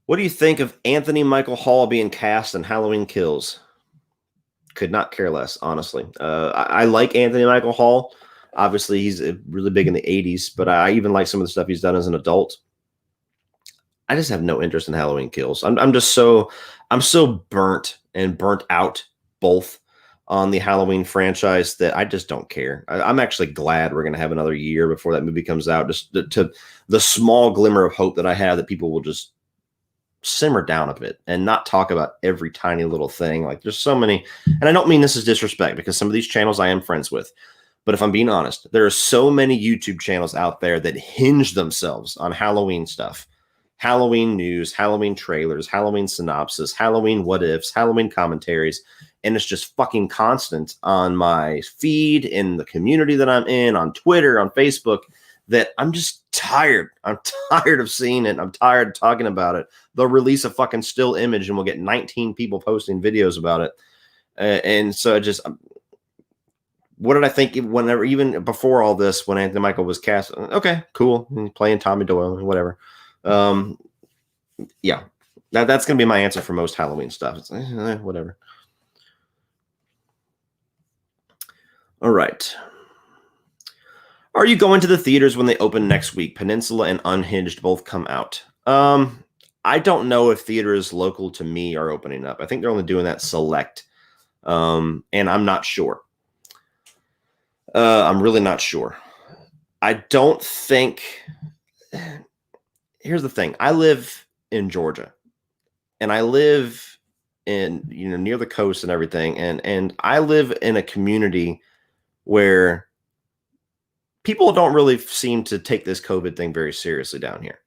What do you think of Anthony Michael Hall being cast in Halloween Kills? Could not care less, honestly. I like Anthony Michael Hall. Obviously, he's really big in the 80s, but I even like some of the stuff he's done as an adult. I just have no interest in Halloween Kills. I'm so burnt out both on the Halloween franchise that I just don't care. I'm actually glad we're going to have another year before that movie comes out. Just to the small glimmer of hope that I have that people will just simmer down a bit and not talk about every tiny little thing. Like there's so many, and I don't mean this as disrespect, because some of these channels I am friends with, but if I'm being honest, there are so many YouTube channels out there that hinge themselves on Halloween stuff, Halloween news, Halloween trailers, Halloween synopsis, Halloween what ifs, Halloween commentaries. And it's just fucking constant on my feed, in the community that I'm in, on Twitter, on Facebook, that I'm just tired. I'm tired of seeing it. I'm tired of talking about it. They'll release a fucking still image and we'll get 19 people posting videos about it. And so what did I think whenever, even before all this, when Anthony Michael was cast? Okay, cool. Playing Tommy Doyle, whatever. Yeah, that's going to be my answer for most Halloween stuff. It's whatever. All right. Are you going to the theaters when they open next week? Peninsula and Unhinged both come out. I don't know if theaters local to me are opening up. I think they're only doing that select. And I'm not sure. I'm really not sure. I don't think. Here's the thing. I live in Georgia, and I live in, near the coast and everything. And I live in a community where people don't really seem to take this COVID thing very seriously down here.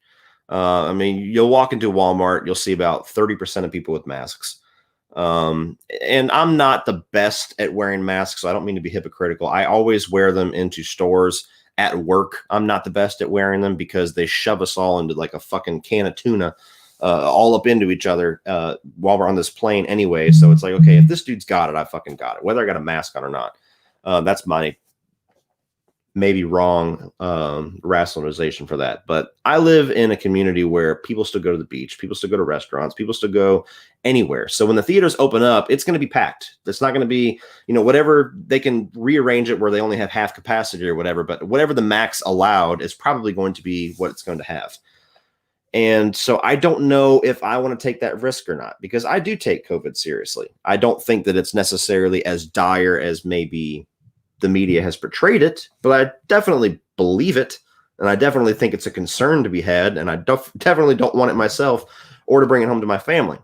I mean, you'll walk into Walmart, you'll see about 30% of people with masks. And I'm not the best at wearing masks, so I don't mean to be hypocritical. I always wear them into stores. At work, I'm not the best at wearing them because they shove us all into like a fucking can of tuna, all up into each other while we're on this plane anyway. So it's like, okay, if this dude's got it, I fucking got it, whether I got a mask on or not. That's my maybe wrong rationalization for that. But I live in a community where people still go to the beach, people still go to restaurants, people still go anywhere. So when the theaters open up, it's going to be packed. It's not going to be, whatever, they can rearrange it where they only have half capacity or whatever, but whatever the max allowed is probably going to be what it's going to have. And so I don't know if I want to take that risk or not, because I do take COVID seriously. I don't think that it's necessarily as dire as maybe the media has portrayed it, but I definitely believe it. And I definitely think it's a concern to be had. And I definitely don't want it myself or to bring it home to my family.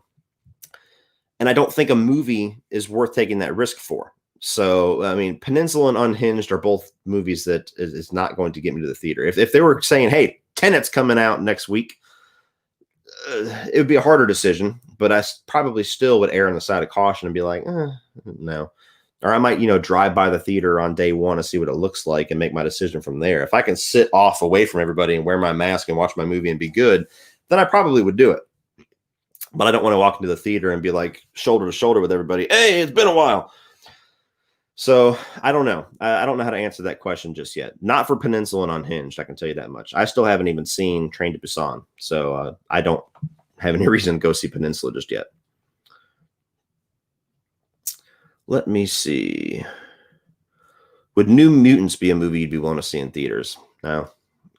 And I don't think a movie is worth taking that risk for. So, I mean, Peninsula and Unhinged are both movies that is not going to get me to the theater. If they were saying, hey, Tenet's coming out next week, it would be a harder decision, but I probably still would err on the side of caution and be like, no. Or I might, drive by the theater on day one and see what it looks like and make my decision from there. If I can sit off away from everybody and wear my mask and watch my movie and be good, then I probably would do it. But I don't want to walk into the theater and be like shoulder to shoulder with everybody. Hey, it's been a while. So I don't know. I don't know how to answer that question just yet. Not for Peninsula and Unhinged, I can tell you that much. I still haven't even seen Train to Busan. So I don't have any reason to go see Peninsula just yet. Let me see. Would New Mutants be a movie you'd be willing to see in theaters? No.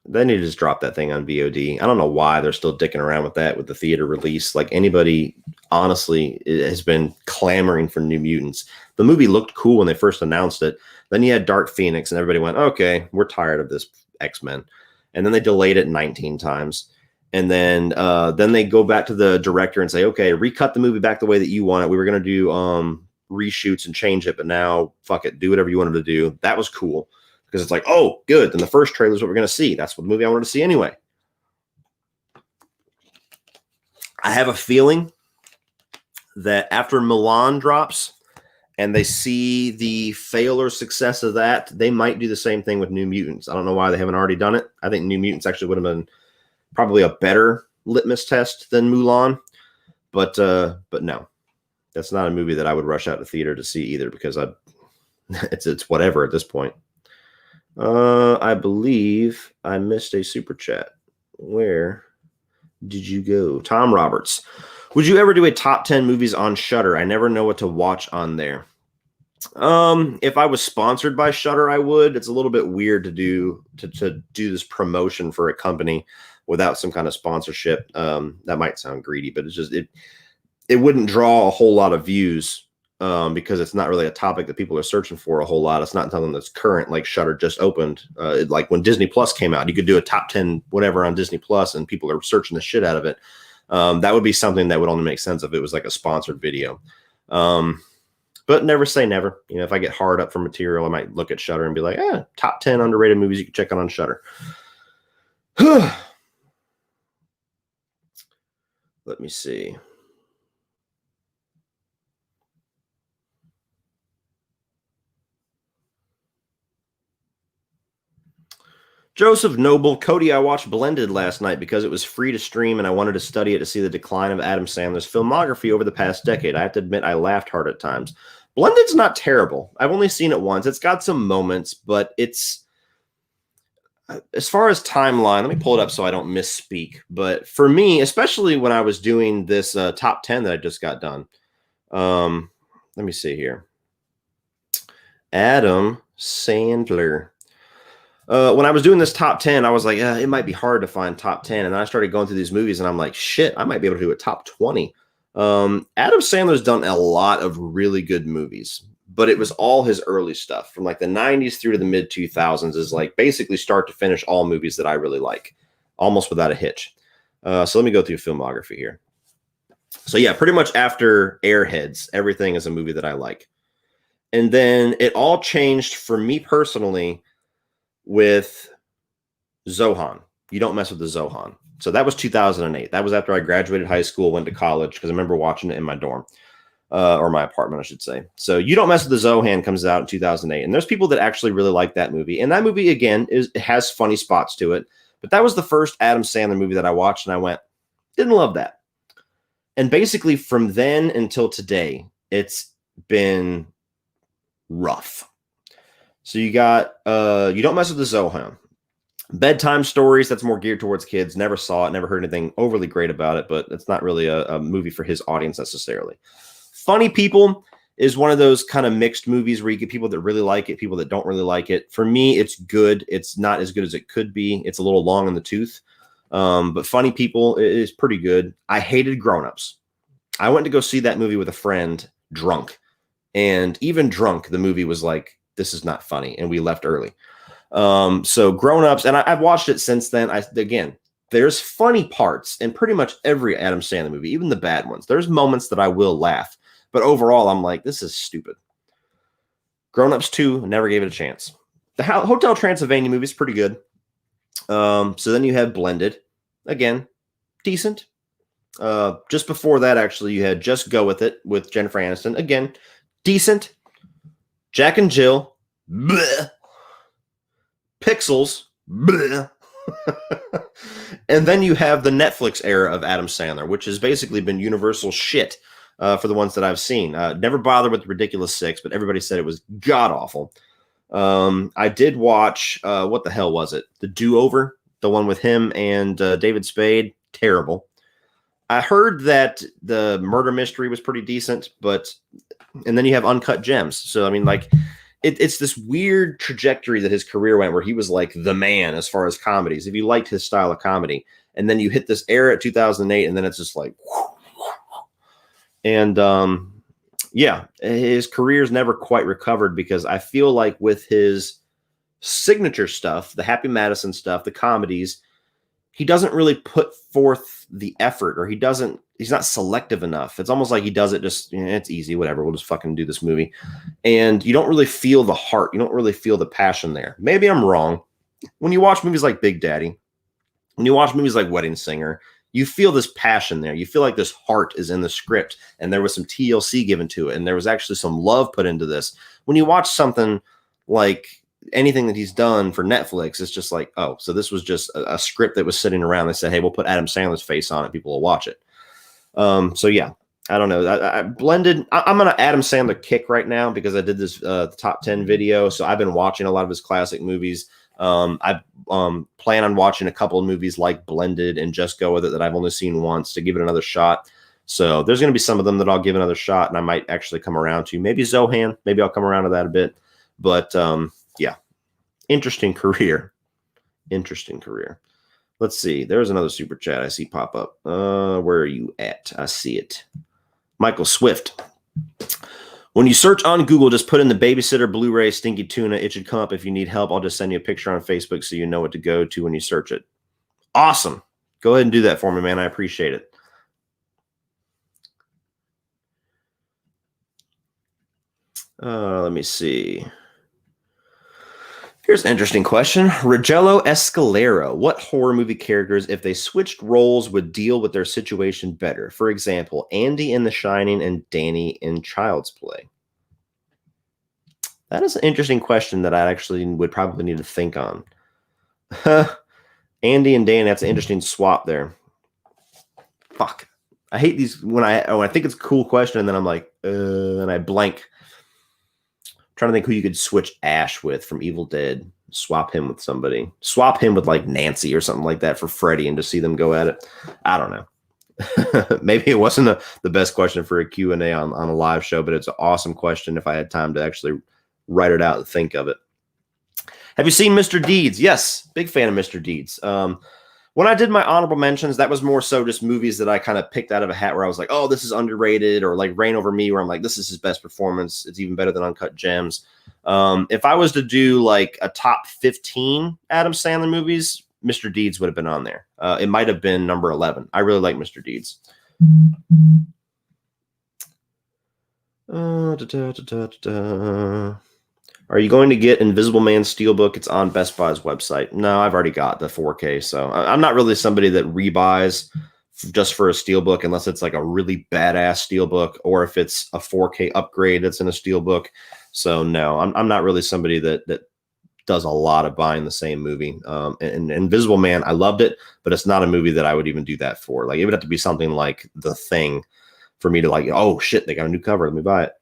They need to just drop that thing on VOD. I don't know why they're still dicking around with that with the theater release. Like, anybody, honestly, has been clamoring for New Mutants. The movie looked cool when they first announced it. Then you had Dark Phoenix, and everybody went, okay, we're tired of this X-Men. And then they delayed it 19 times. And then they go back to the director and say, okay, recut the movie back the way that you want it. We were going to do reshoots and change it, but now, fuck it, do whatever you wanted to do. That was cool. Because it's like, oh, good. Then the first trailer is what we're going to see. That's what the movie I wanted to see anyway. I have a feeling that after Milan drops and they see the fail or success of that, they might do the same thing with New Mutants. I don't know why they haven't already done it. I think New Mutants actually would have been probably a better litmus test than Mulan. But no, that's not a movie that I would rush out to theater to see either, because it's whatever at this point. I believe I missed a super chat. Where did you go? Tom Roberts. Would you ever do a top 10 movies on Shudder? I never know what to watch on there. If I was sponsored by Shudder, I would. It's a little bit weird to do this promotion for a company without some kind of sponsorship. That might sound greedy, but it's just it wouldn't draw a whole lot of views. Because it's not really a topic that people are searching for a whole lot. It's not something that's current, like Shudder just opened. Like when Disney Plus came out, you could do a top 10 whatever on Disney Plus, and people are searching the shit out of it. That would be something that would only make sense if it was like a sponsored video. But never say never. You know, if I get hard up for material, I might look at Shudder and be like, top 10 underrated movies you can check out on Shudder. Let me see. Joseph Noble, Cody, I watched Blended last night because it was free to stream and I wanted to study it to see the decline of Adam Sandler's filmography over the past decade. I have to admit, I laughed hard at times. Blended's not terrible. I've only seen it once. It's got some moments, but it's, as far as timeline, let me pull it up so I don't misspeak. But for me, especially when I was doing this top 10 that I just got done, let me see here. Adam Sandler. When I was doing this top 10, I was like, it might be hard to find top 10. And then I started going through these movies and I'm like, shit, I might be able to do a top 20. Adam Sandler's done a lot of really good movies, but it was all his early stuff from like the 90s through to the mid 2000s is like basically start to finish all movies that I really like, almost without a hitch. So let me go through filmography here. So yeah, pretty much after Airheads, everything is a movie that I like. And then it all changed for me personally with Zohan. You Don't Mess with the Zohan. So that was 2008. That was after I graduated high school, went to college, because I remember watching it in my dorm, or my apartment, I should say. So You Don't Mess with the Zohan comes out in 2008. And there's people that actually really like that movie. And that movie, again, it has funny spots to it. But that was the first Adam Sandler movie that I watched, and I went, didn't love that. And basically from then until today, it's been rough. So you got You Don't Mess with the Zohan. Bedtime Stories, that's more geared towards kids. Never saw it, never heard anything overly great about it, but it's not really a movie for his audience necessarily. Funny People is one of those kind of mixed movies where you get people that really like it, people that don't really like it. For me, it's good. It's not as good as it could be. It's a little long in the tooth. But Funny People is pretty good. I hated Grown Ups. I went to go see that movie with a friend drunk. And even drunk, the movie was like, this is not funny. And we left early. So Grown Ups, and I've watched it since then. Again, there's funny parts in pretty much every Adam Sandler movie, even the bad ones. There's moments that I will laugh. But overall, I'm like, this is stupid. Grown Ups 2, never gave it a chance. The Hotel Transylvania movie is pretty good. So then you have Blended. Again, decent. Just before that, actually, you had Just Go With It with Jennifer Aniston. Again, decent. Jack and Jill. Bleh. Pixels. Bleh. And then you have the Netflix era of Adam Sandler, which has basically been universal shit for the ones that I've seen. Never bothered with Ridiculous Six, but everybody said it was god-awful. I did watch, what the hell was it? The Do-Over, the one with him and David Spade. Terrible. I heard that the murder mystery was pretty decent, and then you have Uncut Gems. So I mean, like, it's this weird trajectory that his career went, where he was like the man as far as comedies. If you liked his style of comedy, and then you hit this era at 2008, and then it's just like, and yeah, his career's never quite recovered, because I feel like with his signature stuff, the Happy Madison stuff, the comedies, he doesn't really put forth the effort, or he's not selective enough. It's almost like he does it just, it's easy, whatever, we'll just fucking do this movie. And you don't really feel the heart. You don't really feel the passion there. Maybe I'm wrong. When you watch movies like Big Daddy, when you watch movies like Wedding Singer, you feel this passion there. You feel like this heart is in the script, and there was some TLC given to it, and there was actually some love put into this. When you watch something like anything that he's done for Netflix, it's just like, oh, so this was just a script that was sitting around. They said, hey, we'll put Adam Sandler's face on it. People will watch it. So yeah, I don't know. I blended. I'm on an Adam Sandler kick right now, because I did this top 10 video. So I've been watching a lot of his classic movies. I plan on watching a couple of movies like Blended and Just Go With It that I've only seen once, to give it another shot. So there's going to be some of them that I'll give another shot, and I might actually come around to. Maybe Zohan. Maybe I'll come around to that a bit. But yeah, interesting career. Interesting career. Let's see. There's another super chat I see pop up. Where are you at? I see it. Michael Swift. When you search on Google, just put in the Babysitter Blu-ray Stinky Tuna. It should come up. If you need help, I'll just send you a picture on Facebook so you know what to go to when you search it. Awesome. Go ahead and do that for me, man. I appreciate it. Let me see. Here's an interesting question. Rogello Escalero. What horror movie characters, if they switched roles, would deal with their situation better? For example, Andy in The Shining and Danny in Child's Play. That is an interesting question that I actually would probably need to think on. Andy and Danny, that's an interesting swap there. Fuck. I hate these when I think it's a cool question, and then I'm like, and I blank. Trying to think who you could switch Ash with from Evil Dead. Swap him with somebody. Swap him with like Nancy or something like that for Freddy, and just see them go at it. I don't know. Maybe it wasn't the best question for a Q&A on a live show, but it's an awesome question if I had time to actually write it out and think of it. Have you seen Mr. Deeds? Yes, big fan of Mr. Deeds. When I did my honorable mentions, that was more so just movies that I kind of picked out of a hat, where I was like, oh, this is underrated, or like Reign Over Me, where I'm like, this is his best performance. It's even better than Uncut Gems. If I was to do like a top 15 Adam Sandler movies, Mr. Deeds would have been on there. It might have been number 11. I really like Mr. Deeds. Are you going to get Invisible Man Steelbook? It's on Best Buy's website. No, I've already got the 4K. So I'm not really somebody that rebuys just for a Steelbook, unless it's like a really badass Steelbook, or if it's a 4K upgrade that's in a Steelbook. So no, I'm not really somebody that does a lot of buying the same movie. And Invisible Man, I loved it, but it's not a movie that I would even do that for. Like, it would have to be something like The Thing for me to like, oh shit, they got a new cover, let me buy it.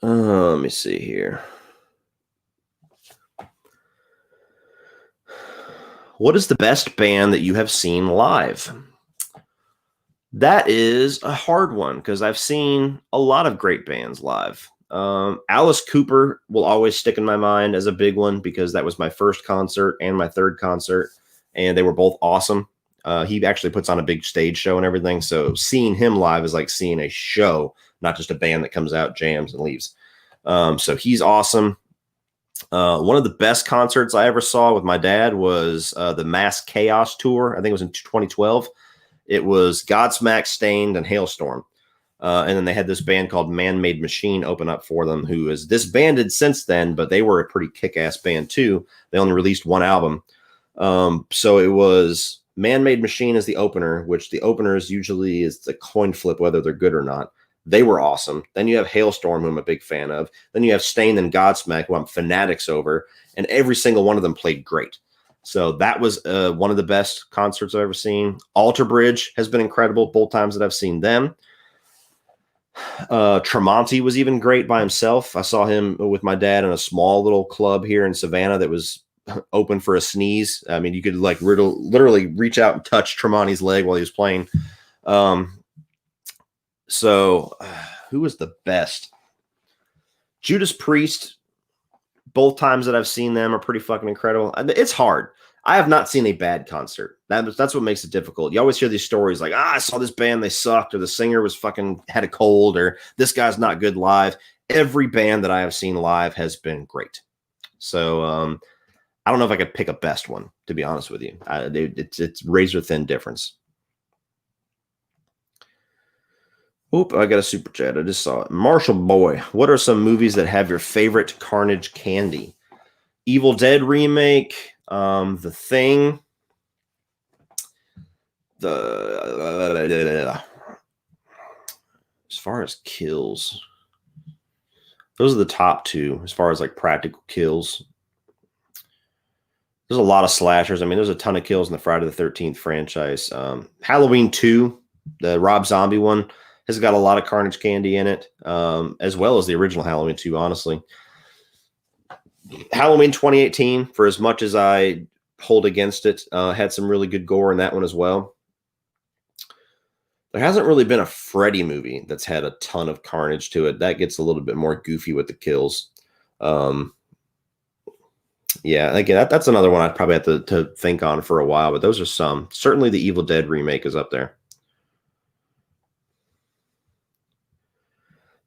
Let me see here. What is the best band that you have seen live? That is a hard one, because I've seen a lot of great bands live. Alice Cooper will always stick in my mind as a big one, because that was my first concert and my third concert, and they were both awesome. He actually puts on a big stage show and everything, so seeing him live is like seeing a show, not just a band that comes out, jams, and leaves. So he's awesome. One of the best concerts I ever saw with my dad was the Mass Chaos Tour. I think it was in 2012. It was Godsmack, Stained, and Hailstorm. And then they had this band called Man-Made Machine open up for them, who is disbanded since then, but they were a pretty kick-ass band too. They only released one album. So it was Man-Made Machine as the opener, which the openers usually is the coin flip whether they're good or not. They were awesome. Then you have Hailstorm, who I'm a big fan of. Then you have Stained and Godsmack, who I'm fanatics over. And every single one of them played great. So that was one of the best concerts I've ever seen. Alter Bridge has been incredible both times that I've seen them. Tremonti was even great by himself. I saw him with my dad in a small little club here in Savannah that was open for a sneeze. I mean, you could like literally reach out and touch Tremonti's leg while he was playing. So who was the best? Judas Priest. Both times that I've seen them are pretty fucking incredible. It's hard. I have not seen a bad concert. That's what makes it difficult. You always hear these stories like, I saw this band, they sucked, or the singer was fucking had a cold, or this guy's not good live. Every band that I have seen live has been great. So I don't know if I could pick a best one, to be honest with you. It's razor thin difference. Oop, I got a super chat. I just saw it. Marshall Boy, what are some movies that have your favorite Carnage candy? Evil Dead remake, The Thing, as far as kills, those are the top two as far as like practical kills. There's a lot of slashers. I mean, there's a ton of kills in the Friday the 13th franchise. Halloween 2, the Rob Zombie one, has got a lot of Carnage candy in it, as well as the original Halloween 2, honestly. Halloween 2018, for as much as I hold against it, had some really good gore in that one as well. There hasn't really been a Freddy movie that's had a ton of carnage to it. That gets a little bit more goofy with the kills. Yeah, again, that's another one I'd probably have to think on for a while, but those are some. Certainly the Evil Dead remake is up there.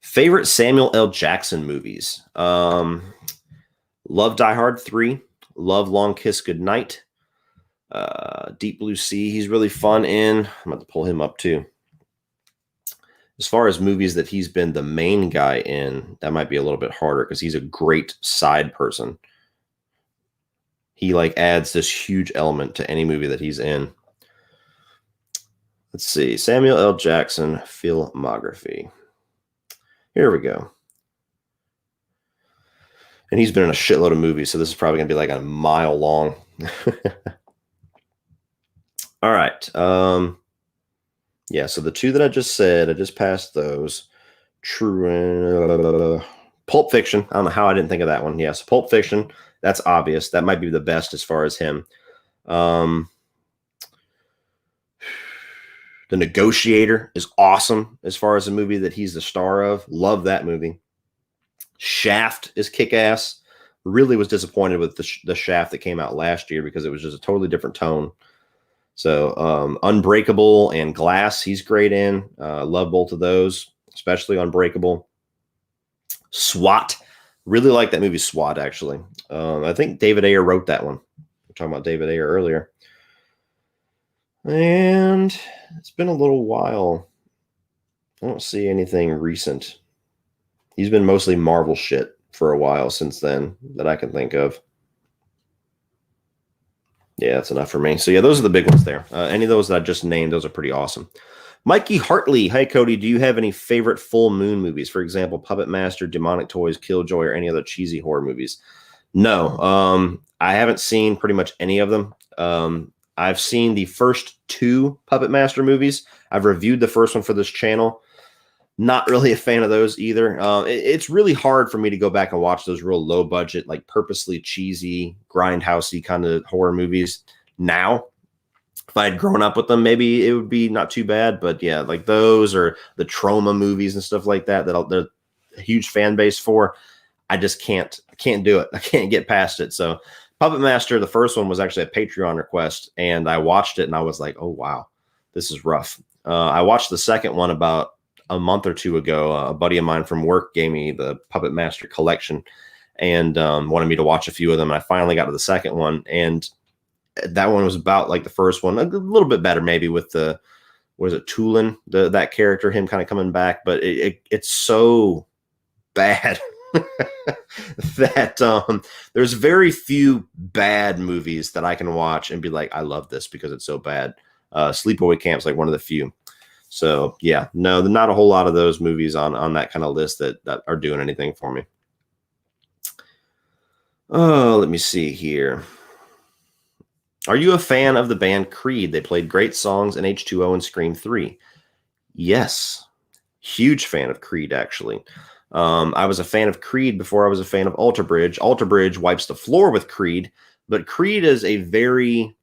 Favorite Samuel L. Jackson movies. Love Die Hard 3. Love Long Kiss Goodnight. Deep Blue Sea, he's really fun in. I'm about to pull him up too. As far as movies that he's been the main guy in, that might be a little bit harder because he's a great side person. He like adds this huge element to any movie that he's in. Let's see. Samuel L. Jackson filmography. Here we go. And he's been in a shitload of movies, so this is probably going to be like a mile long. All right. Yeah, so the two that I just said, I just passed those. True. Pulp Fiction. I don't know how I didn't think of that one. Yes, Pulp Fiction. That's obvious. That might be the best as far as him. The Negotiator is awesome as far as a movie that he's the star of. Love that movie. Shaft is kick-ass. Really was disappointed with the Shaft that came out last year because it was just a totally different tone. So Unbreakable and Glass, he's great in. Love both of those, especially Unbreakable. SWAT. Really like that movie SWAT, actually. I think David Ayer wrote that one. We were talking about David Ayer earlier. And it's been a little while. I don't see anything recent. He's been mostly Marvel shit for a while since then that I can think of. Yeah, that's enough for me. So yeah, those are the big ones there. Any of those that I just named, those are pretty awesome. Mikey Hartley. Hey, Cody, do you have any favorite full moon movies? For example, Puppet Master, Demonic Toys, Killjoy, or any other cheesy horror movies? No. I haven't seen pretty much any of them. I've seen the first two Puppet Master movies. I've reviewed the first one for this channel. Not really a fan of those either. It's really hard for me to go back and watch those real low budget, like purposely cheesy, grindhousey kind of horror movies now. If I had grown up with them, maybe it would be not too bad. But yeah, like those or the trauma movies and stuff like that they're a huge fan base for. I just can't do it. I can't get past it. So Puppet Master, the first one was actually a Patreon request, and I watched it and I was like, oh wow, this is rough. I watched the second one about a month or two ago. A buddy of mine from work gave me the Puppet Master collection and wanted me to watch a few of them. And I finally got to the second one, and that one was about like the first one, a little bit better maybe with the, what is it, Tulin, that character, him kind of coming back, but it's so bad that there's very few bad movies that I can watch and be like, I love this because it's so bad. Sleepaway Camp's like one of the few. So yeah, no, not a whole lot of those movies on that kind of list that are doing anything for me. Oh, let me see here. Are you a fan of the band Creed? They played great songs in H2O and Scream 3. Yes. Huge fan of Creed, actually. I was a fan of Creed before I was a fan of Alter Bridge. Alter Bridge wipes the floor with Creed, But Creed is a very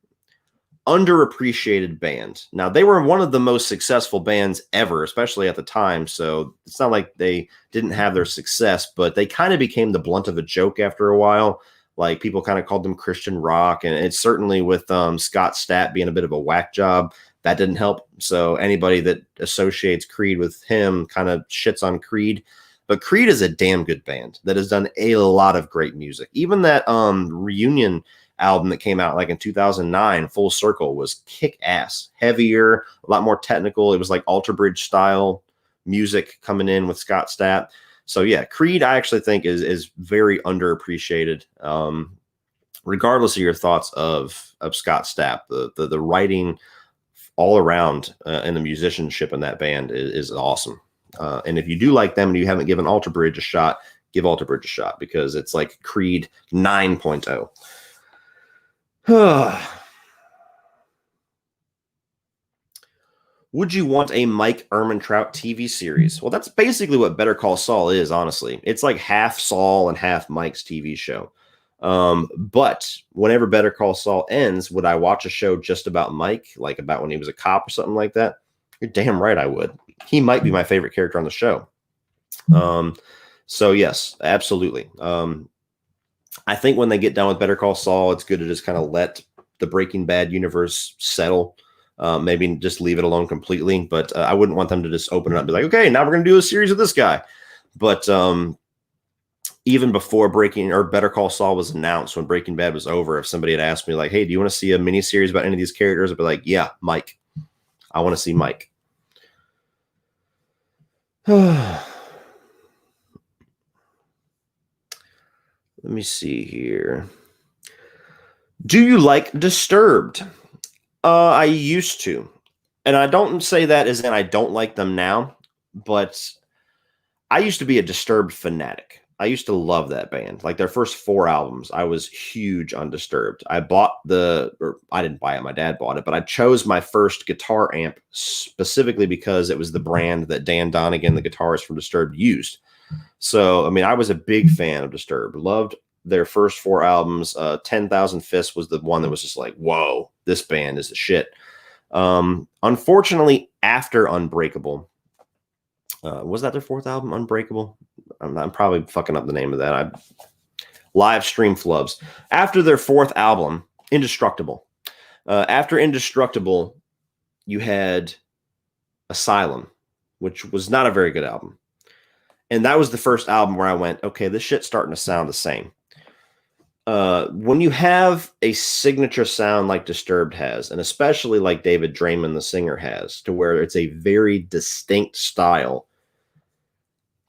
underappreciated band. Now, they were one of the most successful bands ever, especially at the time. So it's not like they didn't have their success, but they kind of became the blunt of a joke after a while. Like, people kind of called them Christian rock, and it's certainly with Scott Stapp being a bit of a whack job, that didn't help. So anybody that associates Creed with him kind of shits on Creed. But Creed is a damn good band that has done a lot of great music. Even that reunion album that came out like in 2009, Full Circle, was kick ass, heavier, a lot more technical. It was like Alter Bridge style music coming in with Scott Stapp. So yeah, Creed I actually think is very underappreciated. Regardless of your thoughts of Scott Stapp, the writing all around and the musicianship in that band is awesome. And if you do like them and you haven't given Alter Bridge a shot, give Alter Bridge a shot, because it's like Creed 9.0. Would you want a Mike Ehrmantraut TV series? Well, that's basically what Better Call Saul is, honestly. It's like half Saul and half Mike's TV show. But whenever Better Call Saul ends, would I watch a show just about Mike, like about when he was a cop or something like that? You're damn right I would. He might be my favorite character on the show. So yes, absolutely. I think when they get done with Better Call Saul, it's good to just kind of let the Breaking Bad universe settle. Maybe just leave it alone completely. But I wouldn't want them to just open it up and be like, okay, now we're going to do a series of this guy. But even before Better Call Saul was announced, when Breaking Bad was over, if somebody had asked me like, hey, do you want to see a mini series about any of these characters? I'd be like, yeah, Mike. I want to see Mike. Let me see here. Do you like Disturbed? I used to. And I don't say that as in I don't like them now, but I used to be a Disturbed fanatic. I used to love that band. Like their first 4 albums, I was huge on Disturbed. I didn't buy it, my dad bought it, but I chose my first guitar amp specifically because it was the brand that Dan Donegan, the guitarist from Disturbed, used. So, I mean, I was a big fan of Disturbed. Loved their first 4 albums. 10,000 Fists was the one that was just like, whoa, this band is the shit. Unfortunately, after Unbreakable, was that their 4th album, Unbreakable? I'm probably fucking up the name of that. Live Stream Flubs. After their 4th album, Indestructible. After Indestructible, you had Asylum, which was not a very good album. And that was the first album where I went, okay, this shit's starting to sound the same. When you have a signature sound like Disturbed has, and especially like David Draymond, the singer, has, to where it's a very distinct style,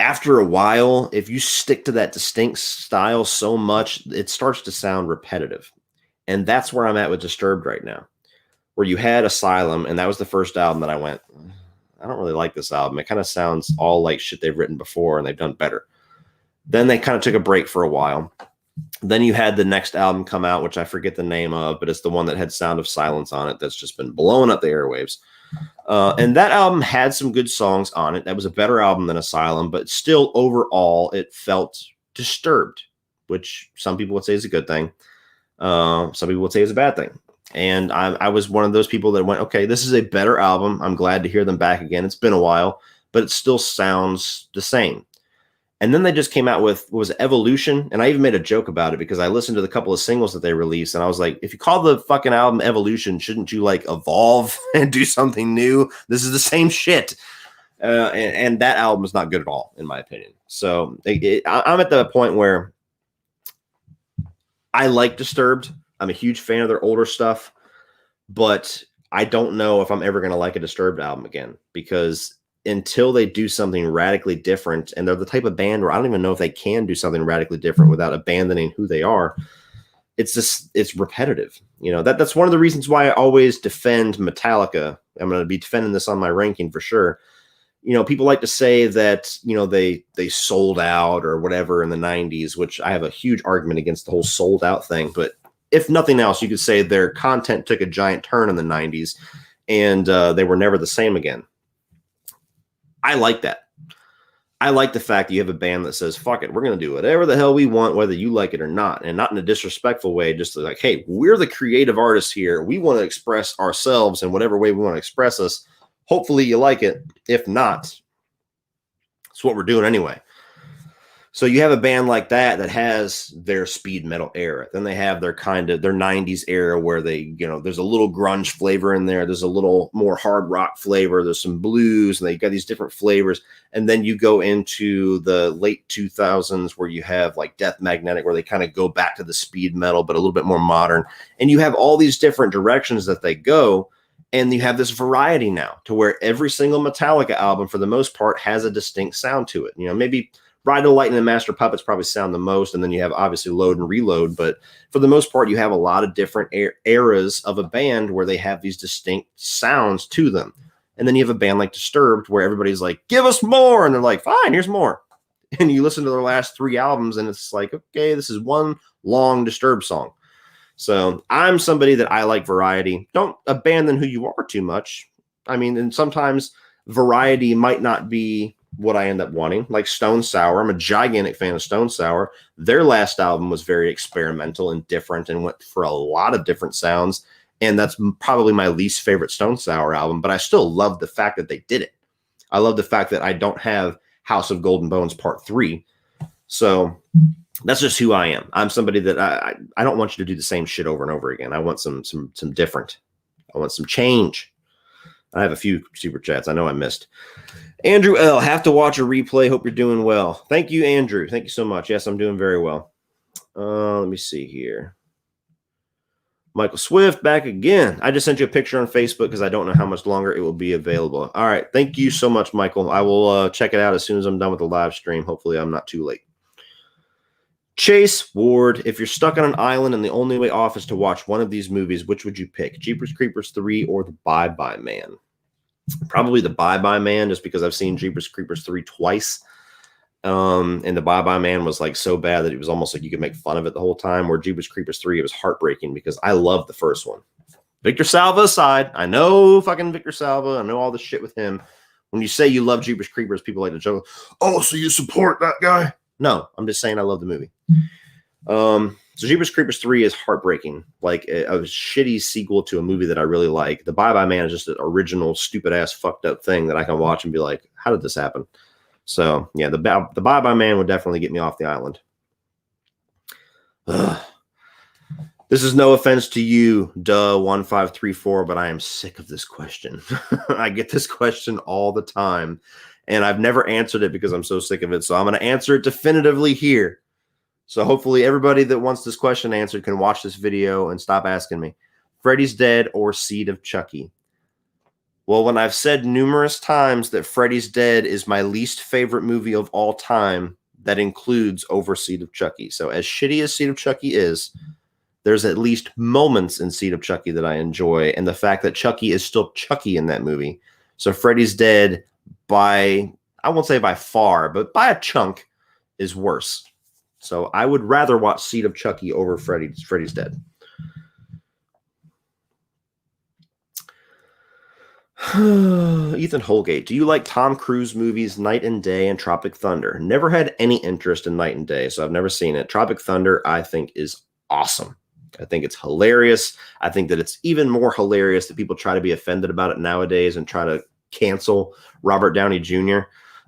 after a while, if you stick to that distinct style so much, it starts to sound repetitive. And that's where I'm at with Disturbed right now, where you had Asylum, and that was the first album that I went, I don't really like this album. It kind of sounds all like shit they've written before, and they've done better. Then they kind of took a break for a while. Then you had the next album come out, which I forget the name of, but it's the one that had Sound of Silence on it that's just been blowing up the airwaves. And that album had some good songs on it. That was a better album than Asylum, but still overall it felt disturbed, which some people would say is a good thing. Some people would say is a bad thing. And I was one of those people that went, okay, this is a better album. I'm glad to hear them back again. It's been a while, but it still sounds the same. And then they just came out with, what was it, Evolution? And I even made a joke about it because I listened to the couple of singles that they released, and I was like, if you call the fucking album Evolution, shouldn't you like evolve and do something new? This is the same shit. And that album is not good at all, in my opinion. So I'm at the point where I like Disturbed. I'm a huge fan of their older stuff, but I don't know if I'm ever going to like a Disturbed album again, because until they do something radically different, and they're the type of band where I don't even know if they can do something radically different without abandoning who they are, it's repetitive. You know, that's one of the reasons why I always defend Metallica. I'm going to be defending this on my ranking for sure. You know, people like to say that, you know, they sold out or whatever in the 90s, which I have a huge argument against the whole sold out thing. But if nothing else, you could say their content took a giant turn in the 90s, and they were never the same again. I like that. I like the fact that you have a band that says, fuck it, we're going to do whatever the hell we want, whether you like it or not. And not in a disrespectful way, just like, hey, we're the creative artists here. We want to express ourselves in whatever way we want to express us. Hopefully you like it. If not, it's what we're doing anyway. So you have a band like that has their speed metal era. Then they have their kind of their 90s era where they, there's a little grunge flavor in there. There's a little more hard rock flavor. There's some blues, and they got these different flavors. And then you go into the late 2000s where you have like Death Magnetic, where they kind of go back to the speed metal, but a little bit more modern. And you have all these different directions that they go. And you have this variety now to where every single Metallica album, for the most part, has a distinct sound to it. Maybe Ride the Lightning and Master Puppets probably sound the most, and then you have obviously Load and Reload. But for the most part, you have a lot of different eras of a band where they have these distinct sounds to them. And then you have a band like Disturbed where everybody's like, give us more. And they're like, fine, here's more. And you listen to their last 3 albums, and it's like, okay, this is one long Disturbed song. So I'm somebody that I like variety. Don't abandon who you are too much. I mean, and sometimes variety might not be what I end up wanting. Like Stone Sour. I'm a gigantic fan of Stone Sour. Their last album was very experimental and different and went for a lot of different sounds. And that's probably my least favorite Stone Sour album, but I still love the fact that they did it. I love the fact that I don't have House of Golden Bones Part 3. So that's just who I am. I'm somebody that I don't want you to do the same shit over and over again. I want some different. I want some change. I have a few super chats I know I missed. Andrew L. Have to watch a replay. Hope you're doing well. Thank you, Andrew. Thank you so much. Yes, I'm doing very well. Let me see here. Michael Swift back again. I just sent you a picture on Facebook because I don't know how much longer it will be available. All right. Thank you so much, Michael. I will check it out as soon as I'm done with the live stream. Hopefully I'm not too late. Chase Ward, if you're stuck on an island and the only way off is to watch one of these movies, which would you pick? Jeepers Creepers 3 or The Bye-Bye Man? Probably The Bye-Bye Man, just because I've seen Jeepers Creepers 3 twice. And The Bye-Bye Man was like so bad that it was almost like you could make fun of it the whole time. Where Jeepers Creepers 3, it was heartbreaking because I loved the first one. Victor Salva aside, I know fucking Victor Salva. I know all the shit with him. When you say you love Jeepers Creepers, people like to joke, oh, so you support that guy? No, I'm just saying I love the movie. So Jeepers Creepers 3 is heartbreaking, like a shitty sequel to a movie that I really like. The Bye-Bye Man is just an original, stupid-ass, fucked-up thing that I can watch and be like, how did this happen? So, yeah, the Bye-Bye Man would definitely get me off the island. This is no offense to you, 1534, but I am sick of this question. I get this question all the time, and I've never answered it because I'm so sick of it. So I'm going to answer it definitively here. So hopefully everybody that wants this question answered can watch this video and stop asking me. Freddy's Dead or Seed of Chucky? Well, when I've said numerous times that Freddy's Dead is my least favorite movie of all time, that includes over Seed of Chucky. So as shitty as Seed of Chucky is, there's at least moments in Seed of Chucky that I enjoy. And the fact that Chucky is still Chucky in that movie. So Freddy's Dead I won't say by far, but by a chunk is worse. So I would rather watch Seed of Chucky over Freddy's Dead. Ethan Holgate, do you like Tom Cruise movies Night and Day and Tropic Thunder? Never had any interest in Night and Day, so I've never seen it. Tropic Thunder, I think, is awesome. I think it's hilarious. I think that it's even more hilarious that people try to be offended about it nowadays and try to cancel Robert Downey Jr.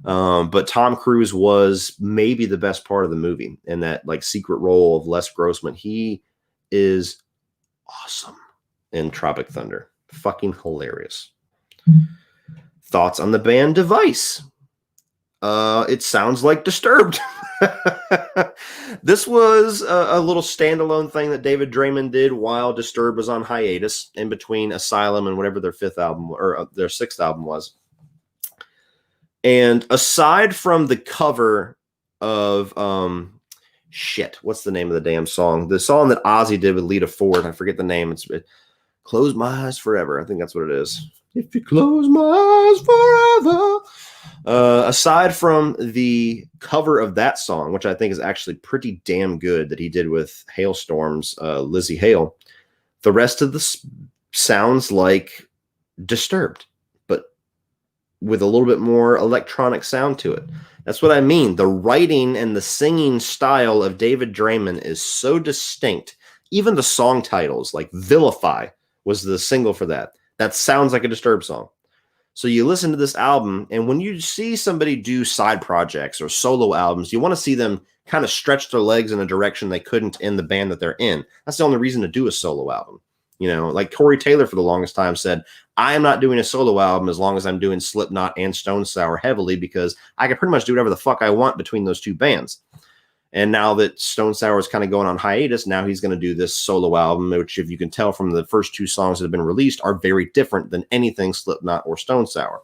But Tom Cruise was maybe the best part of the movie in that like secret role of Les Grossman. He is awesome in Tropic Thunder. Fucking hilarious. Thoughts on the band Device? It sounds like Disturbed. This was a little standalone thing that David Draymond did while Disturbed was on hiatus in between Asylum and whatever their fifth album or their sixth album was. And aside from the cover of what's the name of the damn song? The song that Ozzy did with Lita Ford. I forget the name. It's Close My Eyes Forever. I think that's what it is. If you close my eyes forever. Aside from the cover of that song, which I think is actually pretty damn good that he did with Hailstorm's Lizzie Hale, the rest of this sounds like Disturbed, but with a little bit more electronic sound to it. That's what I mean. The writing and the singing style of David Draymond is so distinct. Even the song titles, like Vilify was the single for that. That sounds like a Disturbed song. So you listen to this album, and when you see somebody do side projects or solo albums, you want to see them kind of stretch their legs in a direction they couldn't in the band that they're in. That's the only reason to do a solo album. You know, like Corey Taylor for the longest time said, I am not doing a solo album as long as I'm doing Slipknot and Stone Sour heavily, because I can pretty much do whatever the fuck I want between those two bands. And now that Stone Sour is kind of going on hiatus, now he's going to do this solo album, which, if you can tell from the first two songs that have been released, are very different than anything Slipknot or Stone Sour.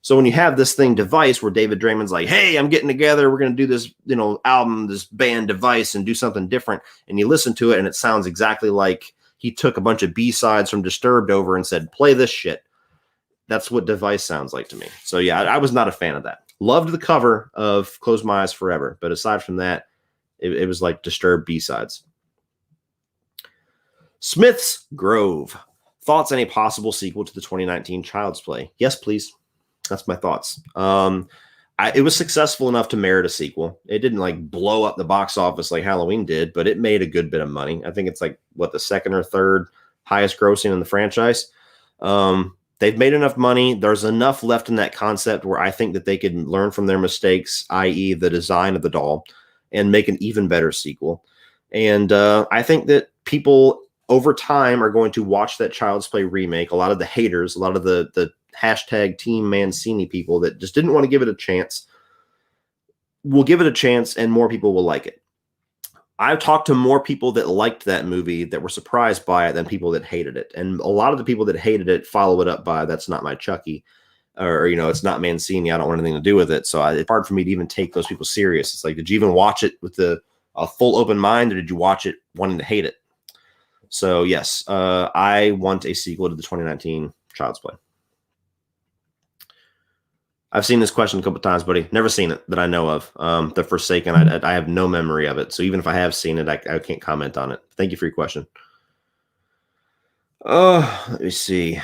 So when you have this thing Device, where David Draymond's like, hey, I'm getting together, we're going to do this, you know, album, this band Device, and do something different, and you listen to it and it sounds exactly like he took a bunch of B-sides from Disturbed over and said, play this shit. That's what Device sounds like to me. So yeah, I was not a fan of that. Loved the cover of Close My Eyes Forever, but aside from that, it was like Disturbed B-sides. Smith's Grove. Thoughts on a possible sequel to the 2019 Child's Play? Yes, please. That's my thoughts. It was successful enough to merit a sequel. It didn't like blow up the box office like Halloween did, but it made a good bit of money. I think it's like, what, the second or third highest grossing in the franchise. They've made enough money. There's enough left in that concept where I think that they could learn from their mistakes, i.e. the design of the doll, and make an even better sequel. And I think that people over time are going to watch that Child's Play remake. A lot of the haters, a lot of the hashtag Team Mancini people that just didn't want to give it a chance will give it a chance, and more people will like it. I've talked to more people that liked that movie, that were surprised by it, than people that hated it. And a lot of the people that hated it follow it up by, that's not my Chucky, or, you know, it's not Mancini, I don't want anything to do with it. So it's hard for me to even take those people serious. It's like, did you even watch it with a full open mind, or did you watch it wanting to hate it? So yes, I want a sequel to the 2019 Child's Play. I've seen this question a couple times, buddy. Never seen it that I know of. The Forsaken, I have no memory of it. So even if I have seen it, I can't comment on it. Thank you for your question. Let me see.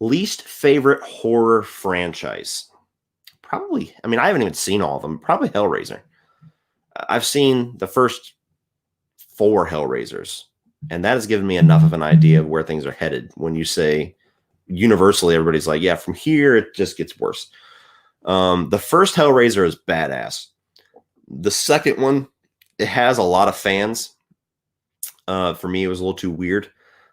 Least favorite horror franchise? Probably, I mean, I haven't even seen all of them. Probably Hellraiser. I've seen the first 4 Hellraisers, and that has given me enough of an idea of where things are headed. When you say universally, everybody's like, yeah, from here it just gets worse. The first Hellraiser is badass. The second one, it has a lot of fans. For me, it was a little too weird.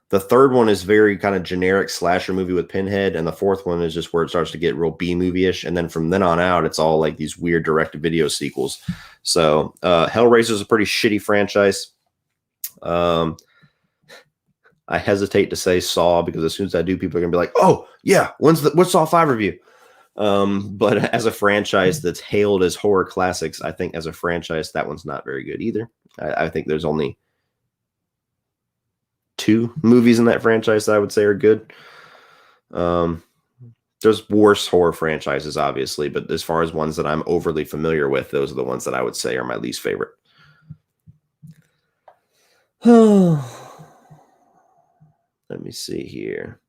The third one is very kind of generic slasher movie with Pinhead, and the fourth one is just where it starts to get real B movie-ish, and then from then on out, it's all like these weird direct-to-video sequels. So Hellraiser is a pretty shitty franchise. I hesitate to say Saw, because as soon as I do, people are gonna be like, "Oh yeah, what's Saw 5 review?" But as a franchise that's hailed as horror classics, I think as a franchise that one's not very good either. I think there's only 2 movies in that franchise that I would say are good. There's worse horror franchises, obviously, but as far as ones that I'm overly familiar with, those are the ones that I would say are my least favorite. Let me see here.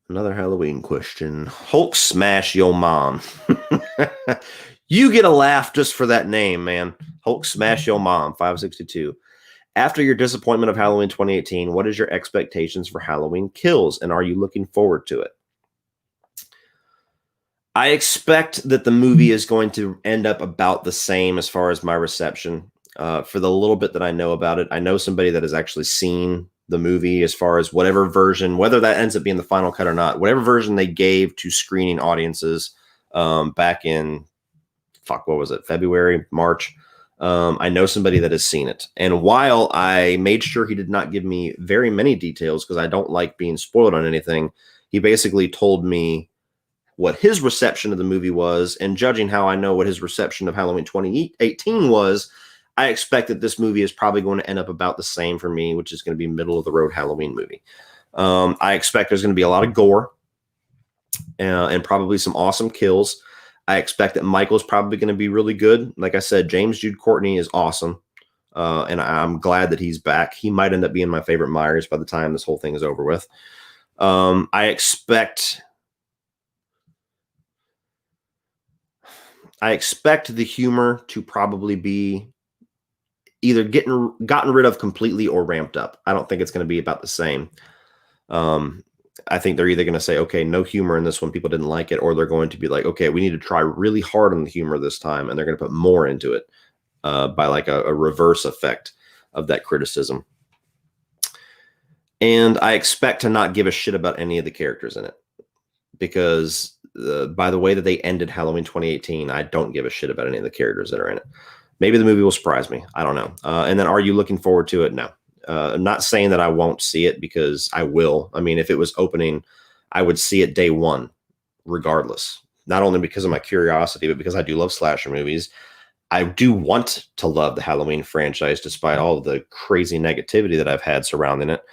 Another Halloween question. Hulk smash yo mom. You get a laugh just for that name, man. Hulk smash yo mom, 562. After your disappointment of Halloween 2018, what is your expectations for Halloween Kills, and are you looking forward to it? I expect that the movie is going to end up about the same as far as my reception. For the little bit that I know about it, I know somebody that has actually seen the movie, as far as whatever version, whether that ends up being the final cut or not, whatever version they gave to screening audiences back in, what was it, February, March. I know somebody that has seen it. And while I made sure he did not give me very many details, because I don't like being spoiled on anything, he basically told me what his reception of the movie was. And judging how I know what his reception of Halloween 2018 was, I expect that this movie is probably going to end up about the same for me, which is going to be middle of the road Halloween movie. I expect there's going to be a lot of gore and probably some awesome kills. I expect that Michael's probably going to be really good. Like I said, James Jude Courtney is awesome. And I'm glad that he's back. He might end up being my favorite Myers by the time this whole thing is over with. I expect the humor to probably be either gotten rid of completely or ramped up. I don't think it's going to be about the same. I think they're either going to say, okay, no humor in this one, people didn't like it, or they're going to be like, okay, we need to try really hard on the humor this time, and they're going to put more into it by like a reverse effect of that criticism. And I expect to not give a shit about any of the characters in it, because by the way that they ended Halloween 2018, I don't give a shit about any of the characters that are in it. Maybe the movie will surprise me. I don't know. And then, are you looking forward to it? No. I'm not saying that I won't see it, because I will. I mean, if it was opening, I would see it day one, regardless. Not only because of my curiosity, but because I do love slasher movies. I do want to love the Halloween franchise, despite all of the crazy negativity that I've had surrounding it.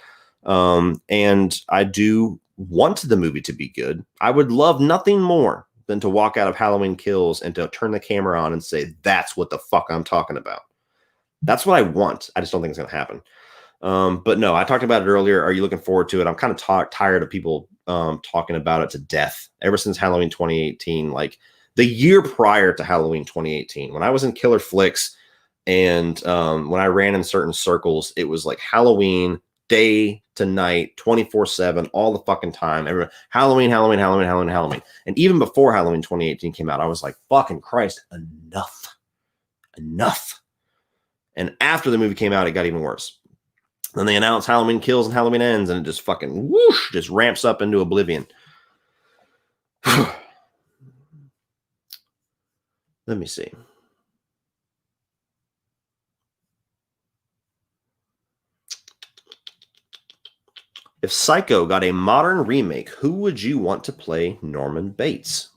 And I do want the movie to be good. I would love nothing more than to walk out of Halloween Kills and to turn the camera on and say, that's what the fuck I'm talking about. That's what I want. I just don't think it's going to happen. But no, I talked about it earlier. Are you looking forward to it? I'm kind of tired of people talking about it to death ever since Halloween 2018. Like the year prior to Halloween 2018, when I was in Killer Flicks and when I ran in certain circles, it was like Halloween day to night, 24/7, all the fucking time. Everyone, Halloween. And even before Halloween 2018 came out, I was like, fucking Christ, enough. And after the movie came out, it got even worse. Then they announced Halloween Kills and Halloween Ends, and it just fucking whoosh, just ramps up into oblivion. Let me see. If Psycho got a modern remake, who would you want to play Norman Bates?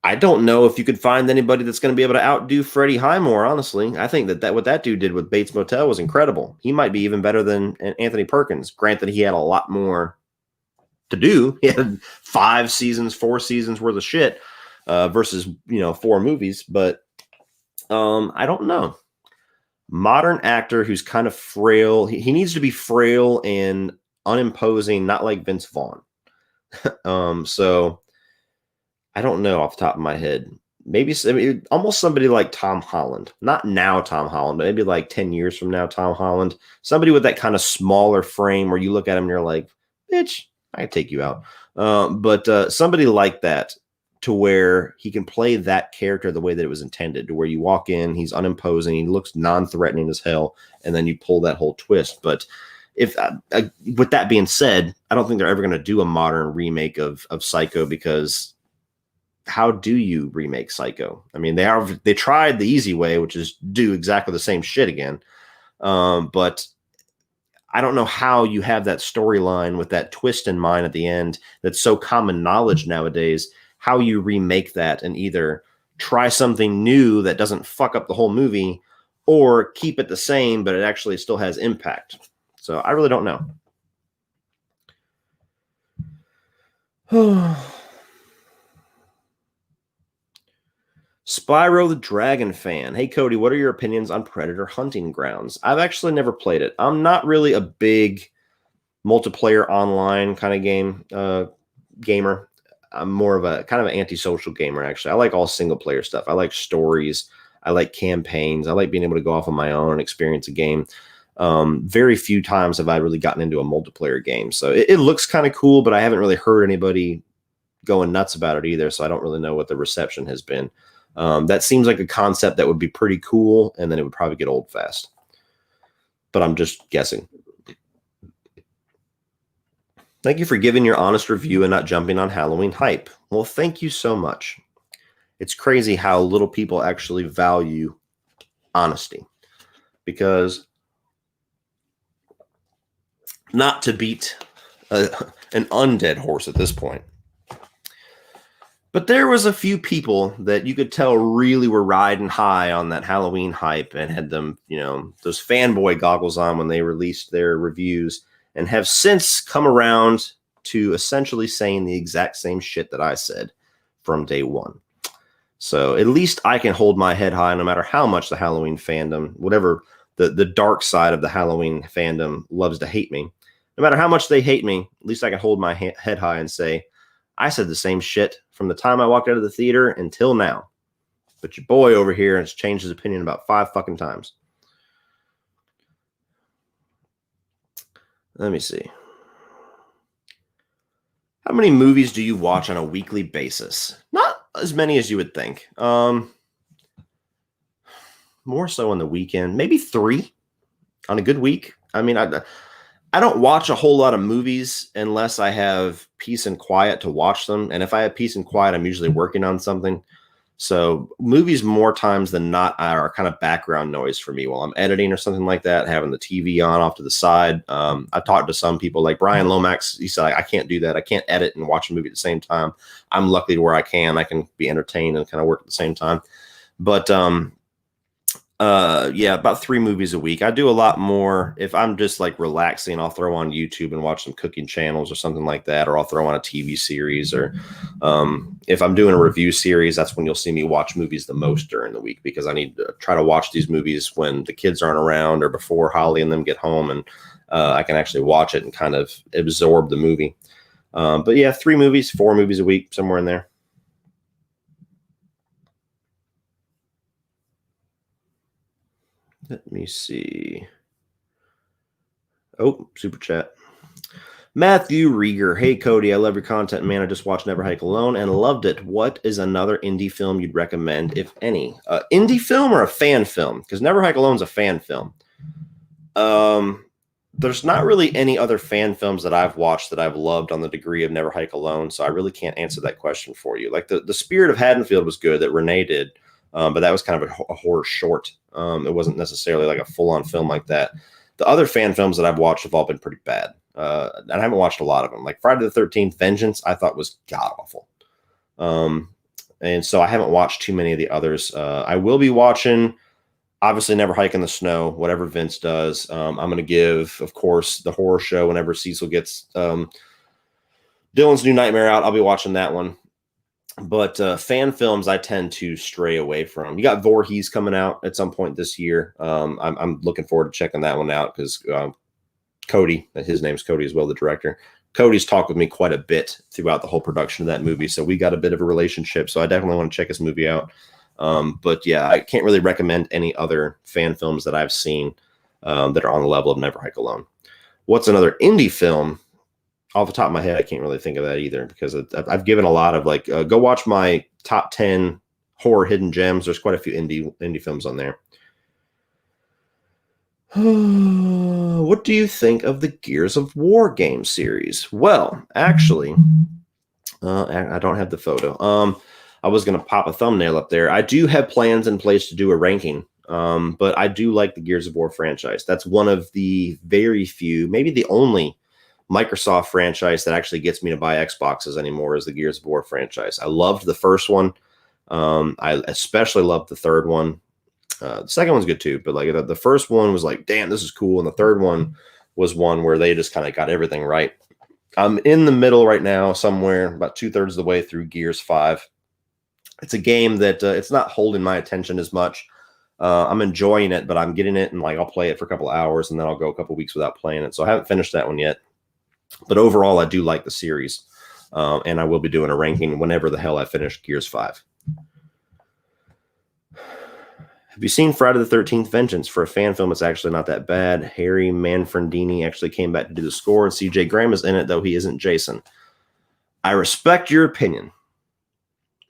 I don't know if you could find anybody that's going to be able to outdo Freddie Highmore, honestly. I think that what that dude did with Bates Motel was incredible. He might be even better than Anthony Perkins. Granted, he had a lot more to do. He had 4 seasons worth of shit versus, 4 movies. But I don't know. Modern actor who's kind of frail. He needs to be frail and unimposing, not like Vince Vaughn. So I don't know off the top of my head. Maybe almost somebody like Tom Holland. Not now Tom Holland, but maybe like 10 years from now Tom Holland. Somebody with that kind of smaller frame where you look at him and you're like, bitch, I can take you out. But somebody like that, to where he can play that character the way that it was intended, to where you walk in, he's unimposing, he looks non-threatening as hell, and then you pull that whole twist. But if with that being said, I don't think they're ever going to do a modern remake of Psycho, because how do you remake Psycho? I mean, they tried the easy way, which is do exactly the same shit again. But I don't know how you have that storyline with that twist in mind at the end that's so common knowledge nowadays, how you remake that and either try something new that doesn't fuck up the whole movie, or keep it the same, but it actually still has impact. So I really don't know. Spyro the Dragon fan. Hey, Cody, what are your opinions on Predator Hunting Grounds? I've actually never played it. I'm not really a big multiplayer online kind of gamer. I'm more of a kind of an antisocial gamer, actually. I like all single player stuff. I like stories. I like campaigns. I like being able to go off on my own and experience a game. Very few times have I really gotten into a multiplayer game. So it looks kind of cool, but I haven't really heard anybody going nuts about it either. So I don't really know what the reception has been. That seems like a concept that would be pretty cool, and then it would probably get old fast. But I'm just guessing. Thank you for giving your honest review and not jumping on Halloween hype. Well, thank you so much. It's crazy how little people actually value honesty, because not to beat an undead horse at this point, but there was a few people that you could tell really were riding high on that Halloween hype and had them, those fanboy goggles on when they released their reviews, and have since come around to essentially saying the exact same shit that I said from day one. So at least I can hold my head high no matter how much the Halloween fandom, whatever the dark side of the Halloween fandom loves to hate me. No matter how much they hate me, at least I can hold my head high and say, I said the same shit from the time I walked out of the theater until now. But your boy over here has changed his opinion about 5 fucking times. Let me see. How many movies do you watch on a weekly basis? Not as many as you would think. More so on the weekend. Maybe 3 on a good week. I mean, I don't watch a whole lot of movies unless I have peace and quiet to watch them. And if I have peace and quiet, I'm usually working on something. So movies more times than not are kind of background noise for me while I'm editing or something like that, having the TV on off to the side. I've talked to some people like Brian Lomax. He said, I can't do that. I can't edit and watch a movie at the same time. I'm lucky to where I can be entertained and kind of work at the same time. But yeah, about 3 movies a week. I do a lot more if I'm just like relaxing. I'll throw on YouTube and watch some cooking channels or something like that, or I'll throw on a TV series, or if I'm doing a review series, that's when you'll see me watch movies the most during the week, because I need to try to watch these movies when the kids aren't around or before Holly and them get home, and I can actually watch it and kind of absorb the movie. But yeah, 3 movies, 4 movies a week, somewhere in there. Let me see. Oh, super chat. Matthew Rieger. Hey, Cody, I love your content, man. I just watched Never Hike Alone and loved it. What is another indie film you'd recommend, if any? Indie film or a fan film? Because Never Hike Alone is a fan film. There's not really any other fan films that I've watched that I've loved on the degree of Never Hike Alone, so I really can't answer that question for you. Like the Spirit of Haddonfield was good that Renee did. But that was kind of a horror short. It wasn't necessarily like a full-on film like that. The other fan films that I've watched have all been pretty bad. And I haven't watched a lot of them. Like Friday the 13th Vengeance, I thought was god-awful. And so I haven't watched too many of the others. I will be watching, obviously, Never Hike in the Snow, whatever Vince does. I'm going to give, of course, the horror show whenever Cecil gets Dylan's New Nightmare out. I'll be watching that one. But fan films, I tend to stray away from. You got Voorhees coming out at some point this year. I'm looking forward to checking that one out because Cody, his name's Cody as well, the director. Cody's talked with me quite a bit throughout the whole production of that movie, so we got a bit of a relationship. So I definitely want to check his movie out. But yeah, I can't really recommend any other fan films that I've seen that are on the level of Never Hike Alone. What's another indie film? Off the top of my head, I can't really think of that either, because I've given a lot of like, go watch my top 10 horror hidden gems. There's quite a few indie films on there. What do you think of the Gears of War game series? Well, actually, I don't have the photo. I was going to pop a thumbnail up there. I do have plans in place to do a ranking, but I do like the Gears of War franchise. That's one of the very few, maybe the only Microsoft franchise that actually gets me to buy Xboxes anymore is the Gears of War franchise. I loved the first one. I especially loved the third one. The second one's good too, but like the first one was like, damn, this is cool. And the third one was one where they just kind of got everything right. I'm in the middle right now, somewhere about 2/3 of the way through Gears 5. It's a game that it's not holding my attention as much. I'm enjoying it, but I'm getting it and like I'll play it for a couple of hours and then I'll go a couple of weeks without playing it. So I haven't finished that one yet. But overall, I do like the series, and I will be doing a ranking whenever the hell I finish Gears 5. Have you seen Friday the 13th Vengeance? For a fan film, it's actually not that bad. Harry Manfredini actually came back to do the score, and CJ Graham is in it, though he isn't Jason. I respect your opinion,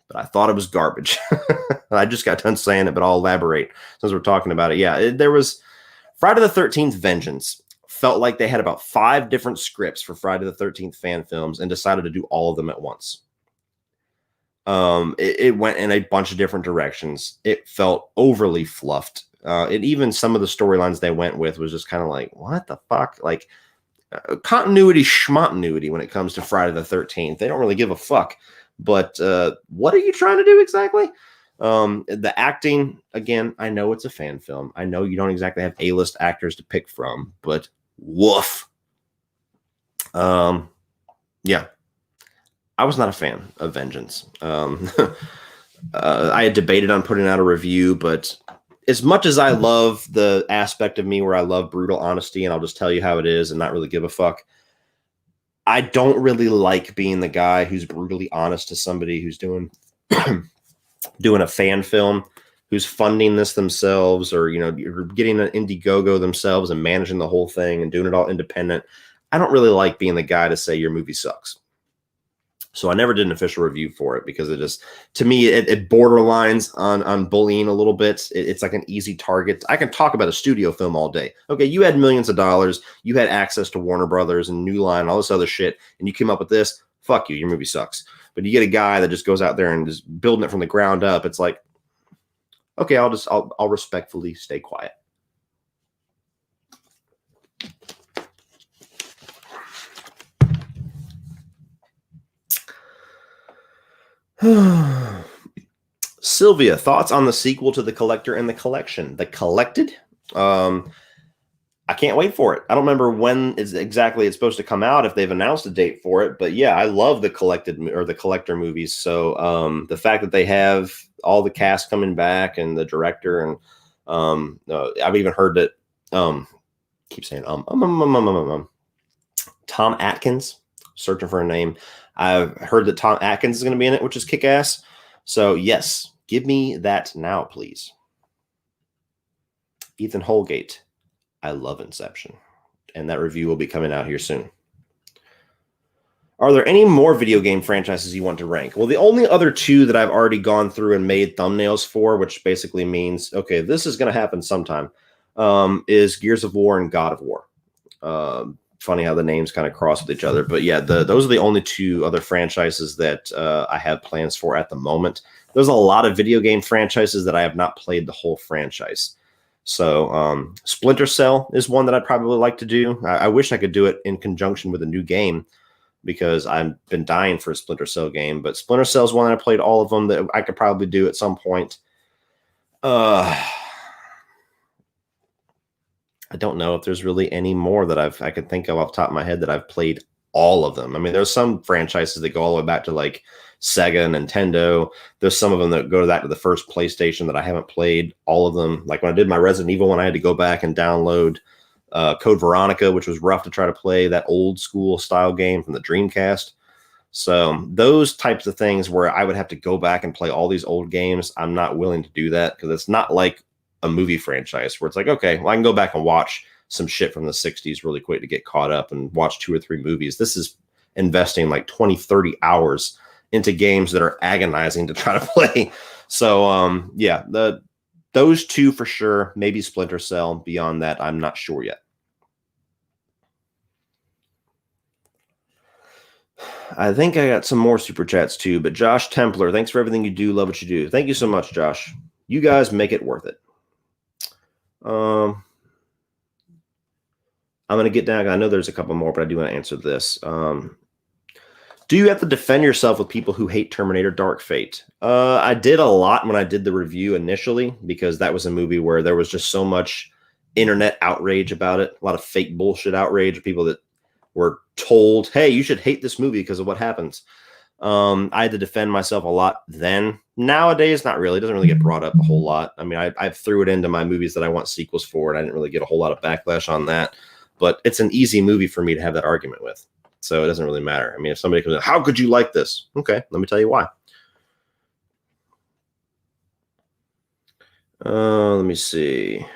but I thought it was garbage. I just got done saying it, but I'll elaborate since we're talking about it. Yeah, there was Friday the 13th Vengeance. Felt like they had about 5 different scripts for Friday the 13th fan films and decided to do all of them at once. It went in a bunch of different directions. It felt overly fluffed. And even some of the storylines they went with was just kind of like, what the fuck? Like continuity schmontinuity when it comes to Friday the 13th. They don't really give a fuck. But what are you trying to do exactly? The acting, again, I know it's a fan film. I know you don't exactly have A-list actors to pick from, but woof. Yeah. I was not a fan of Vengeance. I had debated on putting out a review, but as much as I love the aspect of me where I love brutal honesty and I'll just tell you how it is and not really give a fuck, I don't really like being the guy who's brutally honest to somebody who's doing doing a fan film, who's funding this themselves, or you're getting an Indiegogo themselves and managing the whole thing and doing it all independent. I don't really like being the guy to say your movie sucks. So I never did an official review for it because it just, to me, it borderlines on bullying a little bit. It's like an easy target. I can talk about a studio film all day. Okay, you had millions of dollars. You had access to Warner Brothers and New Line and all this other shit, and you came up with this. Fuck you. Your movie sucks. But you get a guy that just goes out there and is building it from the ground up. It's like, okay, I'll respectfully stay quiet. Sylvia, thoughts on the sequel to The Collector and the Collection? The Collected? I can't wait for it. I don't remember when it's supposed to come out, if they've announced a date for it. But yeah, I love the Collected or the Collector movies. So the fact that they have all the cast coming back and the director, and I've even heard that keep saying Tom Atkins, searching for a name. I've heard that Tom Atkins is going to be in it, which is kick-ass. So yes, give me that now, please. Ethan Holgate, I love Inception, and that review will be coming out here soon. Are there any more video game franchises you want to rank? Well, the only other two that I've already gone through and made thumbnails for, which basically means, okay, this is going to happen sometime, is Gears of War and God of War. Funny how the names kind of cross with each other. But yeah, those are the only two other franchises that I have plans for at the moment. There's a lot of video game franchises that I have not played the whole franchise. So Splinter Cell is one that I'd probably like to do. I wish I could do it in conjunction with a new game, because I've been dying for a Splinter Cell game. But Splinter Cell is one that I played all of them that I could probably do at some point. I don't know if there's really any more that I can think of off the top of my head that I've played all of them. I mean, there's some franchises that go all the way back to like Sega, Nintendo. There's some of them that go back to the first PlayStation that I haven't played all of them. Like when I did my Resident Evil one, I had to go back and download Code Veronica, which was rough to try to play that old school style game from the Dreamcast. So those types of things where I would have to go back and play all these old games, I'm not willing to do that, because it's not like a movie franchise where it's like, okay, well, I can go back and watch some shit from the 60s really quick to get caught up and watch 2 or 3 movies. This is investing like 20, 30 hours into games that are agonizing to try to play. So yeah, those two for sure, maybe Splinter Cell. Beyond that, I'm not sure yet. I think I got some more super chats too, but Josh Templar, thanks for everything you do. Love what you do. Thank you so much, Josh. You guys make it worth it. I'm going to get down. I know there's a couple more, but I do want to answer this. Do you have to defend yourself with people who hate Terminator Dark Fate? I did a lot when I did the review initially, because that was a movie where there was just so much internet outrage about it. A lot of fake bullshit outrage of people that were told, hey, you should hate this movie because of what happens. I had to defend myself a lot then. Nowadays, not really. It doesn't really get brought up a whole lot. I mean, I threw it into my movies that I want sequels for, and I didn't really get a whole lot of backlash on that. But it's an easy movie for me to have that argument with. So it doesn't really matter. I mean, if somebody comes in, how could you like this? Okay, let me tell you why. Let me see.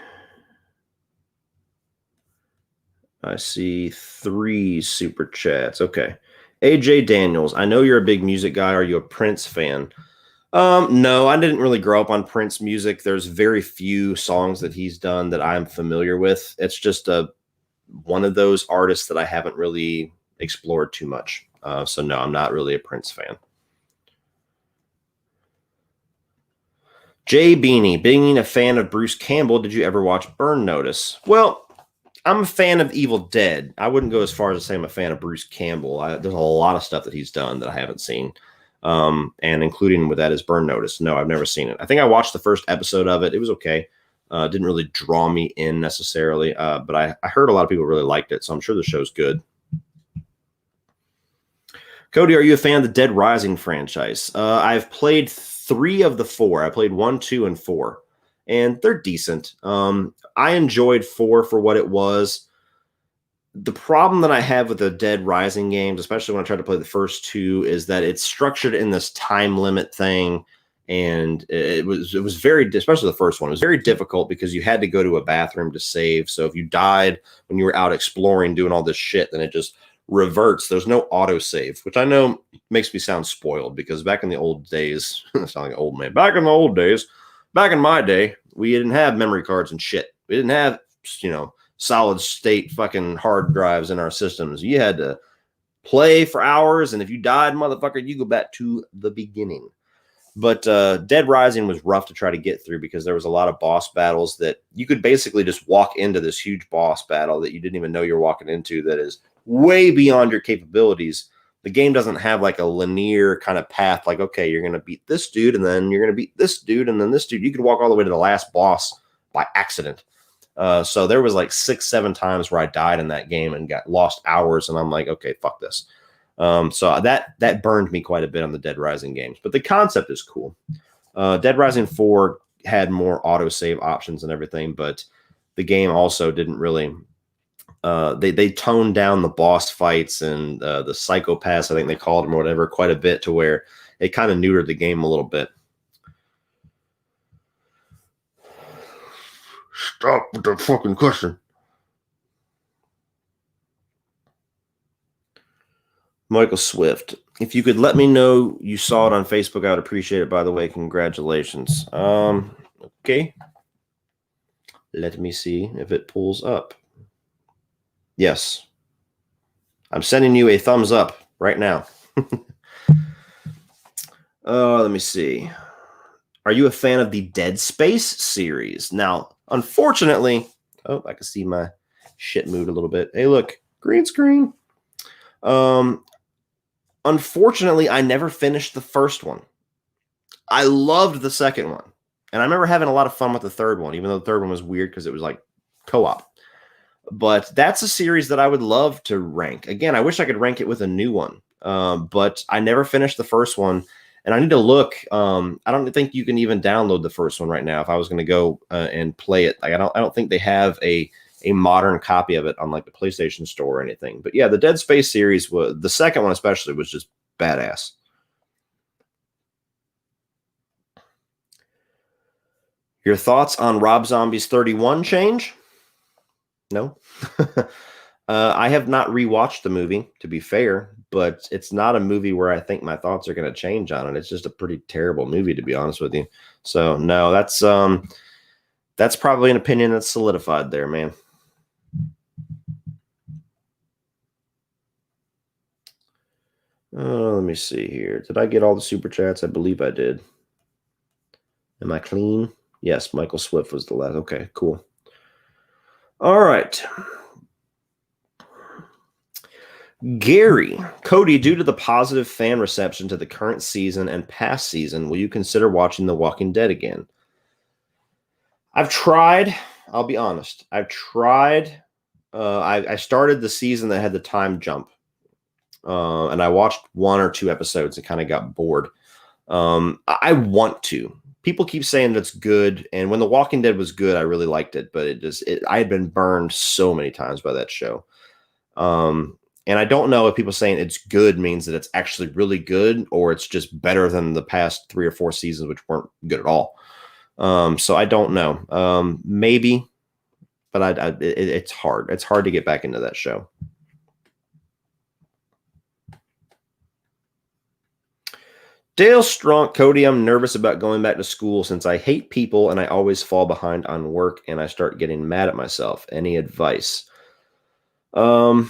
I see 3 super chats. Okay. AJ Daniels, I know you're a big music guy. Are you a Prince fan? No, I didn't really grow up on Prince music. There's very few songs that he's done that I'm familiar with. It's just one of those artists that I haven't really explored too much. So no, I'm not really a Prince fan. Jay Beanie, being a fan of Bruce Campbell, did you ever watch Burn Notice? Well, I'm a fan of Evil Dead. I wouldn't go as far as to say I'm a fan of Bruce Campbell. There's a lot of stuff that he's done that I haven't seen. And including with that is Burn Notice. No, I've never seen it. I think I watched the first episode of it. It was okay. Didn't really draw me in necessarily. But I heard a lot of people really liked it. So I'm sure the show's good. Cody, are you a fan of the Dead Rising franchise? I've played 3 of the 4. I played 1, 2, and 4, and they're decent. I enjoyed 4 for what it was. The problem that I have with the Dead Rising games, especially when I tried to play the first 2, is that it's structured in this time limit thing. And it was very, especially the first one, it was very difficult because you had to go to a bathroom to save. So if you died when you were out exploring, doing all this shit, then it just reverts. There's no auto save, which I know makes me sound spoiled because back in the old days, I sound like an old man. Back in the old days, back in my day, we didn't have memory cards and shit. We didn't have, solid state fucking hard drives in our systems. You had to play for hours, and if you died, motherfucker, you go back to the beginning. But Dead Rising was rough to try to get through because there was a lot of boss battles that you could basically just walk into this huge boss battle that you didn't even know you're walking into that is way beyond your capabilities. The game doesn't have like a linear kind of path like, okay, you're going to beat this dude and then you're going to beat this dude and then this dude. You could walk all the way to the last boss by accident. So there was like 6-7 times where I died in that game and got lost hours, and I'm like, okay, fuck this. So that burned me quite a bit on the Dead Rising games, but the concept is cool. Dead Rising 4 had more autosave options and everything, but the game also didn't really, they toned down the boss fights and the psychopaths, I think they called them or whatever, quite a bit to where it kind of neutered the game a little bit. Stop with the fucking question. Michael Swift, if you could let me know you saw it on Facebook, I would appreciate it. By the way, congratulations. Okay. Let me see if it pulls up. Yes. I'm sending you a thumbs up right now. Let me see. Are you a fan of the Dead Space series? Now, unfortunately, I can see my shit moved a little bit. Hey, look, green screen. Unfortunately, I never finished the first one. I loved the second one. And I remember having a lot of fun with the third one, even though the third one was weird because it was like co-op. But that's a series that I would love to rank. Again, I wish I could rank it with a new one. But I never finished the first one. And I need to look. I don't think you can even download the first one right now if I was going to go and play it. Like, I don't think they have a modern copy of it on like the PlayStation Store or anything. But yeah, the Dead Space series, the second one especially, was just badass. Your thoughts on Rob Zombie's 31 change? No. I have not rewatched the movie, to be fair, but it's not a movie where I think my thoughts are going to change on it. It's just a pretty terrible movie, to be honest with you. So no, that's probably an opinion that's solidified there, man. Let me see here. Did I get all the super chats? I believe I did. Am I clean? Yes, Michael Swift was the last. Okay, cool. All right. Gary, Cody, due to the positive fan reception to the current season and past season, will you consider watching The Walking Dead again? I've tried. I'll be honest. I've tried. I started the season that had the time jump. And I watched 1 or 2 episodes and kind of got bored. I want to. People keep saying that it's good. And when The Walking Dead was good, I really liked it. But I had been burned so many times by that show. And I don't know if people saying it's good means that it's actually really good or it's just better than the past 3 or 4 seasons, which weren't good at all. So I don't know. Maybe. But it's hard. It's hard to get back into that show. Dale Strunk, Cody, I'm nervous about going back to school since I hate people and I always fall behind on work and I start getting mad at myself. Any advice? I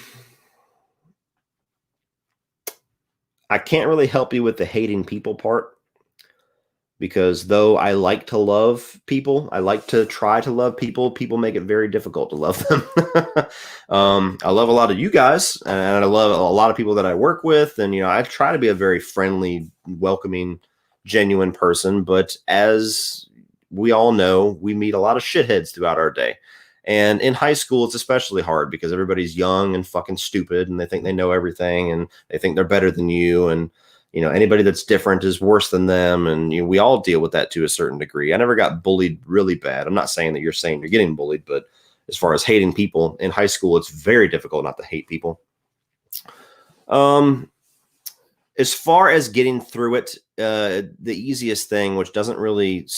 can't really help you with the hating people part because though I like to love people, I like to try to love people, people make it very difficult to love them. I love a lot of you guys and I love a lot of people that I work with. And, I try to be a very friendly, welcoming, genuine person. But as we all know, we meet a lot of shitheads throughout our day. And in high school, it's especially hard because everybody's young and fucking stupid and they think they know everything and they think they're better than you. And anybody that's different is worse than them. And we all deal with that to a certain degree. I never got bullied really bad. I'm not saying that you're saying you're getting bullied, but as far as hating people in high school, it's very difficult not to hate people. As far as getting through it, the easiest thing, which doesn't really,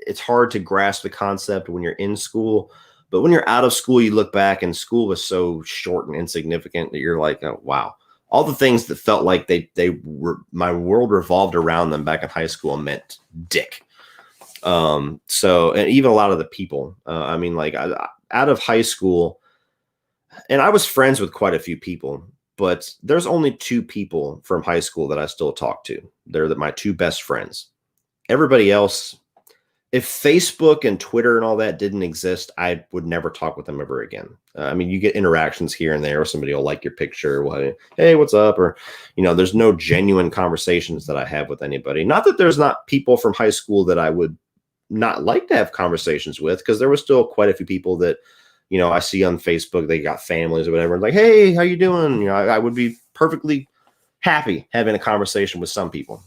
it's hard to grasp the concept when you're in school, but when you're out of school, you look back and school was so short and insignificant that you're like, oh, wow. All the things that felt like they were, my world revolved around them back in high school meant dick. So, and even a lot of the people, I mean, like out of high school, and I was friends with quite a few people, but there's only 2 people from high school that I still talk to. They're my 2 best friends. Everybody else, if Facebook and Twitter and all that didn't exist, I would never talk with them ever again. I mean, you get interactions here and there, or somebody will like your picture, or, hey, what's up? Or, there's no genuine conversations that I have with anybody. Not that there's not people from high school that I would not like to have conversations with, because there was still quite a few people that, I see on Facebook, they got families or whatever. Like, hey, how you doing? I would be perfectly happy having a conversation with some people.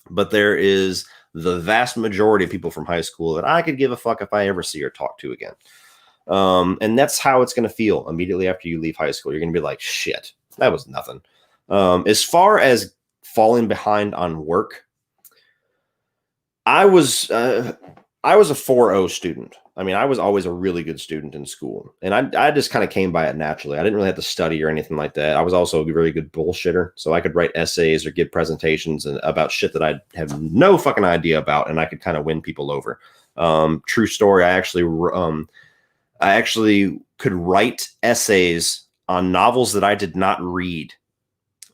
But there is the vast majority of people from high school that I could give a fuck if I ever see or talk to again. And that's how it's going to feel immediately after you leave high school. You're going to be like, shit, that was nothing. As far as falling behind on work, I was a 4.0 student. I mean, I was always a really good student in school, and I just kind of came by it naturally. I didn't really have to study or anything like that. I was also a really good bullshitter, so I could write essays or give presentations about shit that I have no fucking idea about, and I could kind of win people over. True story. I actually could write essays on novels that I did not read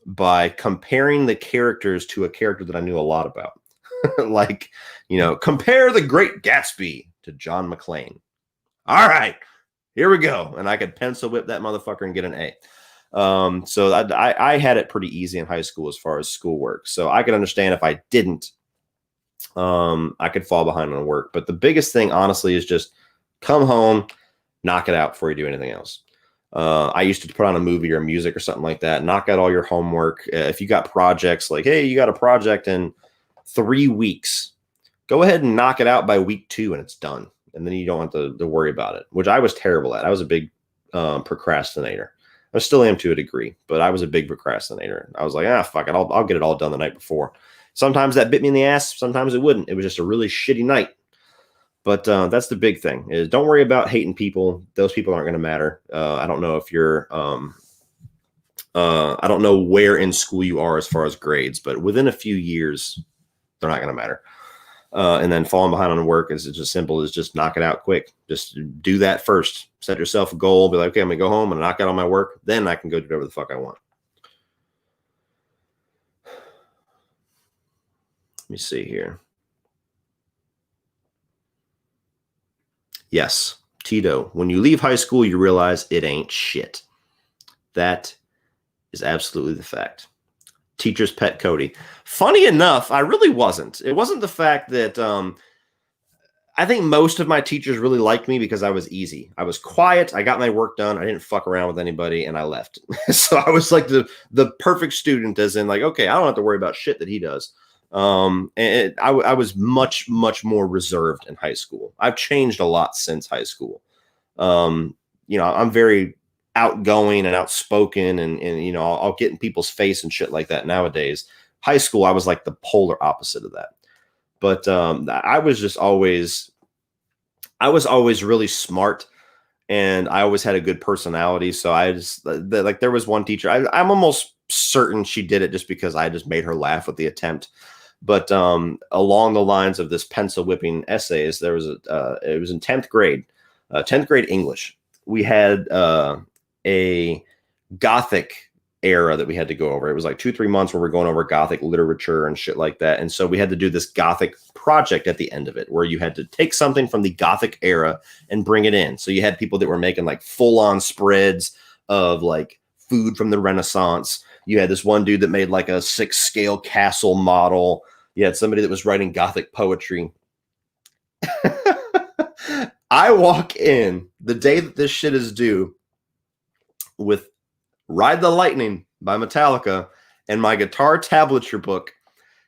by comparing the characters to a character that I knew a lot about. Like, compare The Great Gatsby to John McClane. All right, here we go. And I could pencil whip that motherfucker and get an A. So I had it pretty easy in high school as far as schoolwork. So I could understand if I didn't, I could fall behind on work. But the biggest thing, honestly, is just come home, knock it out before you do anything else. I used to put on a movie or music or something like that, knock out all your homework. If you got projects, like, hey, you got a project in 3 weeks, go ahead and knock it out by week 2 and it's done. And then you don't have to worry about it, which I was terrible at. I was a big procrastinator. I still am to a degree, but I was a big procrastinator. I was like, fuck it. I'll get it all done the night before. Sometimes that bit me in the ass. Sometimes it wouldn't. It was just a really shitty night. But that's the big thing, is don't worry about hating people. Those people aren't going to matter. I don't know if you're, I don't know where in school you are as far as grades, but within a few years, they're not going to matter. And then falling behind on work is as simple as just knock it out quick. Just do that first. Set yourself a goal. Be like, okay, I'm going to go home and knock out all my work. Then I can go do whatever the fuck I want. Let me see here. Yes, Tito, when you leave high school, you realize it ain't shit. That is absolutely the fact. Teacher's pet Cody. Funny enough, I really wasn't. It wasn't the fact that I think most of my teachers really liked me because I was easy. I was quiet. I got my work done. I didn't fuck around with anybody, and I left. So I was like the perfect student, as in like, okay, I don't have to worry about shit that he does. And I was much, much more reserved in high school. I've changed a lot since high school. I'm very outgoing and outspoken, and I'll get in people's face and shit like that nowadays. High school, I was like the polar opposite of that. But I was always really smart, and I always had a good personality. So I just like, there was one teacher, I'm almost certain she did it just because I just made her laugh with the attempt. But along the lines of this pencil whipping essays, there was it was in 10th grade English. We had a Gothic era that we had to go over. It was like 2-3 months where we're going over Gothic literature and shit like that. And so we had to do this Gothic project at the end of it, where you had to take something from the Gothic era and bring it in. So you had people that were making like full-on spreads of like food from the Renaissance. You had this one dude that made like a 6-scale castle model. You had somebody that was writing Gothic poetry. I walk in the day that this shit is due with Ride the Lightning by Metallica and my guitar tablature book.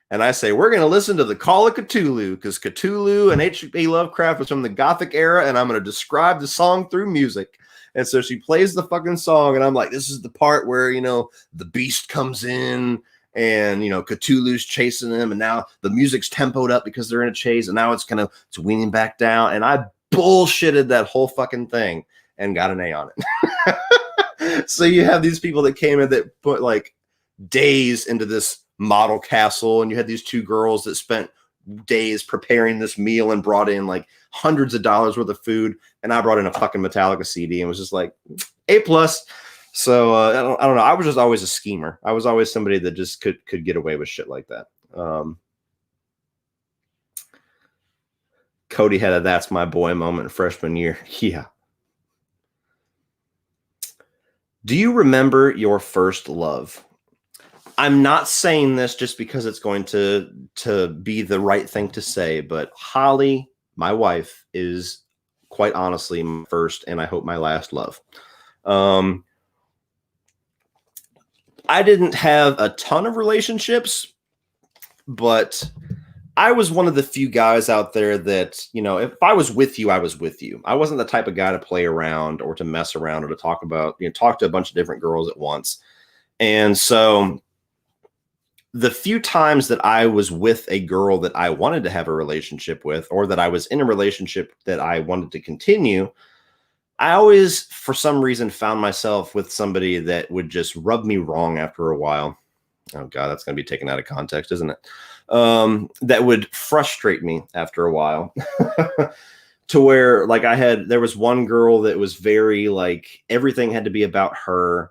And I say, we're going to listen to the Call of Cthulhu, because Cthulhu and H.P. Lovecraft was from the Gothic era, and I'm going to describe the song through music. And so she plays the fucking song, and I'm like, this is the part where, you know, the beast comes in, and, you know, Cthulhu's chasing them, and now the music's tempoed up because they're in a chase, and now it's weaning back down. And I bullshitted that whole fucking thing and got an A on it. So you have these people that came in that put like days into this model castle, and you had these two girls that spent days preparing this meal and brought in like hundreds of dollars worth of food, and I brought in a fucking Metallica CD and was just like A+. So I don't know. I was just always a schemer. I was always somebody that just could get away with shit like that. Cody had a "that's my boy" moment freshman year. Yeah. Do you remember your first love? I'm not saying this just because it's going to be the right thing to say, but Holly, my wife, is quite honestly my first and I hope my last love. I didn't have a ton of relationships, but I was one of the few guys out there that, you know, if I was with you, I was with you. I wasn't the type of guy to play around or to mess around or to talk to a bunch of different girls at once. And so the few times that I was with a girl that I wanted to have a relationship with, or that I was in a relationship that I wanted to continue, I always, for some reason, found myself with somebody that would just rub me wrong after a while. Oh God, that's going to be taken out of context, isn't it? That would frustrate me after a while. To where, like, there was one girl that was very, like, everything had to be about her.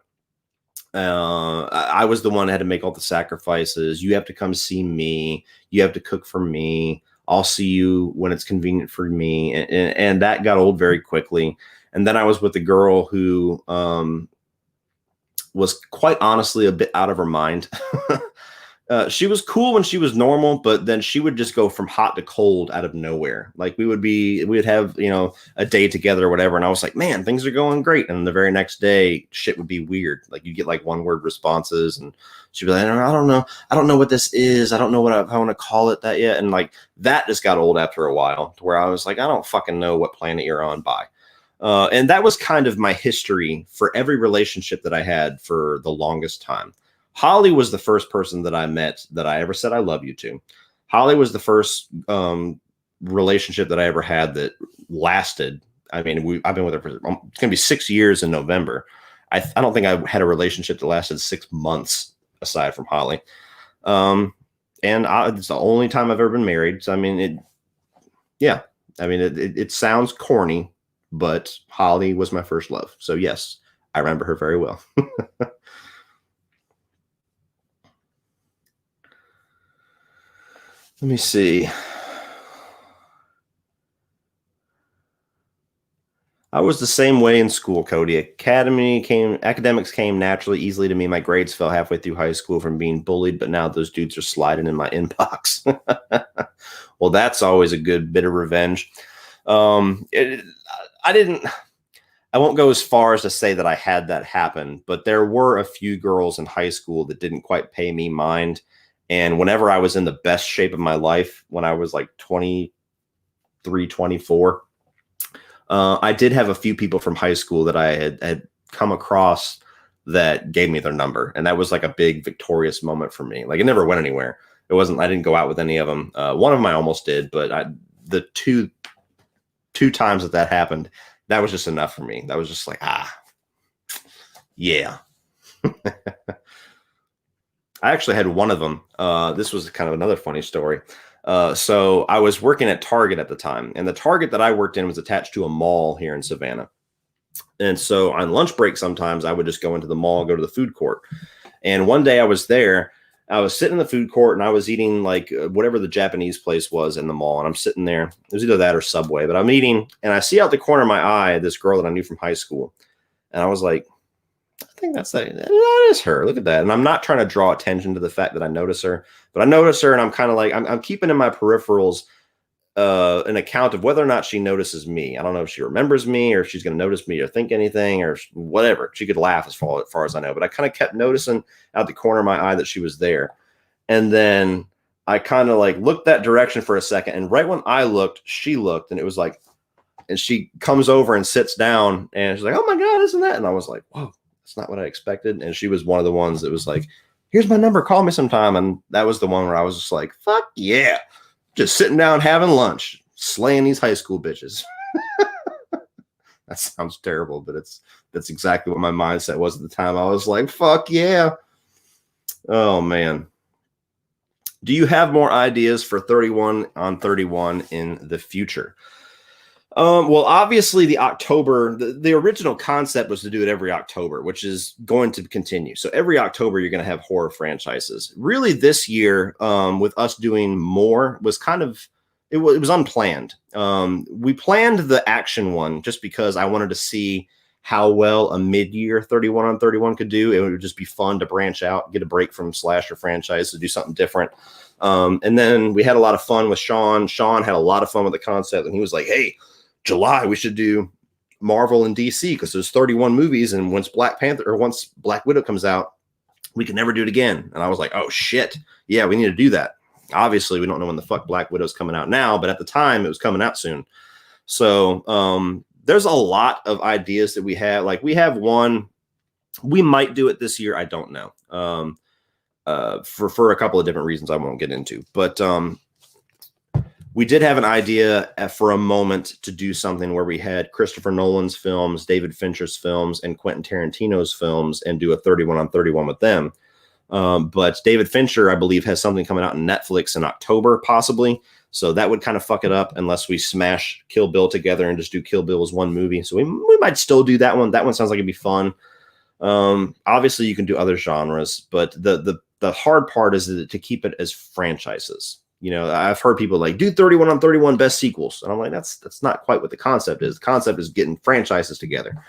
I was the one that had to make all the sacrifices. You have to come see me. You have to cook for me. I'll see you when it's convenient for me. And that got old very quickly. And then I was with a girl who was quite honestly a bit out of her mind. She was cool when she was normal, but then she would just go from hot to cold out of nowhere. Like we would have, you know, a day together or whatever. And I was like, man, things are going great. And the very next day, shit would be weird. Like you get like 1-word responses, and she'd be like, I don't know. I don't know what this is. I don't know what I want to call it that yet. And like that just got old after a while, to where I was like, I don't fucking know what planet you're on. Bye. And that was kind of my history for every relationship that I had for the longest time. Holly was the first person that I met that I ever said I love you to. Holly was the first relationship that I ever had that lasted. I mean, I've been with her for, it's going to be 6 years in November. I don't think I had a relationship that lasted 6 months aside from Holly. It's the only time I've ever been married. So, I mean, it sounds corny, but Holly was my first love. So yes, I remember her very well. Let me see. I was the same way in school, Cody. Academics came naturally, easily to me. My grades fell halfway through high school from being bullied, but now those dudes are sliding in my inbox. Well, that's always a good bit of revenge. I won't go as far as to say that I had that happen, but there were a few girls in high school that didn't quite pay me mind. And whenever I was in the best shape of my life, when I was like 23, 24, I did have a few people from high school that I had come across that gave me their number. And that was like a big victorious moment for me. Like it never went anywhere. I didn't go out with any of them. One of them I almost did, but the two times that happened, that was just enough for me. That was just like, yeah. I actually had one of them. This was kind of another funny story. So I was working at Target at the time, and the Target that I worked in was attached to a mall here in Savannah. And so on lunch break, sometimes I would just go into the mall, go to the food court. And one day I was there, I was sitting in the food court and I was eating like whatever the Japanese place was in the mall. And I'm sitting there, it was either that or Subway, but I'm eating and I see out the corner of my eye, this girl that I knew from high school. And I was like, I think that is her. Look at that. And I'm not trying to draw attention to the fact that I notice her, but I notice her and I'm kind of like, I'm keeping in my peripherals an account of whether or not she notices me. I don't know if she remembers me or if she's going to notice me or think anything or whatever. She could laugh as far as I know, but I kind of kept noticing out the corner of my eye that she was there. And then I kind of like looked that direction for a second. And right when I looked, she looked, and it was like, and she comes over and sits down and she's like, oh my God, isn't that? And I was like, whoa, that's not what I expected. And she was one of the ones that was like, here's my number, call me sometime. And that was the one where I was just like, fuck yeah. Just sitting down, having lunch, slaying these high school bitches. That sounds terrible, but that's exactly what my mindset was at the time. I was like, fuck yeah. Oh man. Do you have more ideas for 31 on 31 in the future? Well, obviously the October, the original concept was to do it every October, which is going to continue. So every October, you're going to have horror franchises. Really this year, with us doing more was kind of, it was unplanned. We planned the action one just because I wanted to see how well a mid-year 31 on 31 could do. It would just be fun to branch out, get a break from slasher franchise to do something different. And then we had a lot of fun with Sean. Sean had a lot of fun with the concept, and he was like, hey, July, we should do Marvel and DC because there's 31 movies. And once once Black Widow comes out, we can never do it again. And I was like, oh shit. Yeah, we need to do that. Obviously, we don't know when the fuck Black Widow's coming out now, but at the time it was coming out soon. So there's a lot of ideas that we have. Like we have one, we might do it this year. I don't know. For a couple of different reasons I won't get into, but we did have an idea for a moment to do something where we had Christopher Nolan's films, David Fincher's films, and Quentin Tarantino's films and do a 31 on 31 with them. But David Fincher, I believe, has something coming out on Netflix in October, possibly. So that would kind of fuck it up unless we smash Kill Bill together and just do Kill Bill as one movie. So we might still do that one. That one sounds like it'd be fun. Obviously, you can do other genres, but the hard part is to keep it as franchises. You know, I've heard people like do 31 on 31 best sequels. And I'm like, that's not quite what the concept is. The concept is getting franchises together.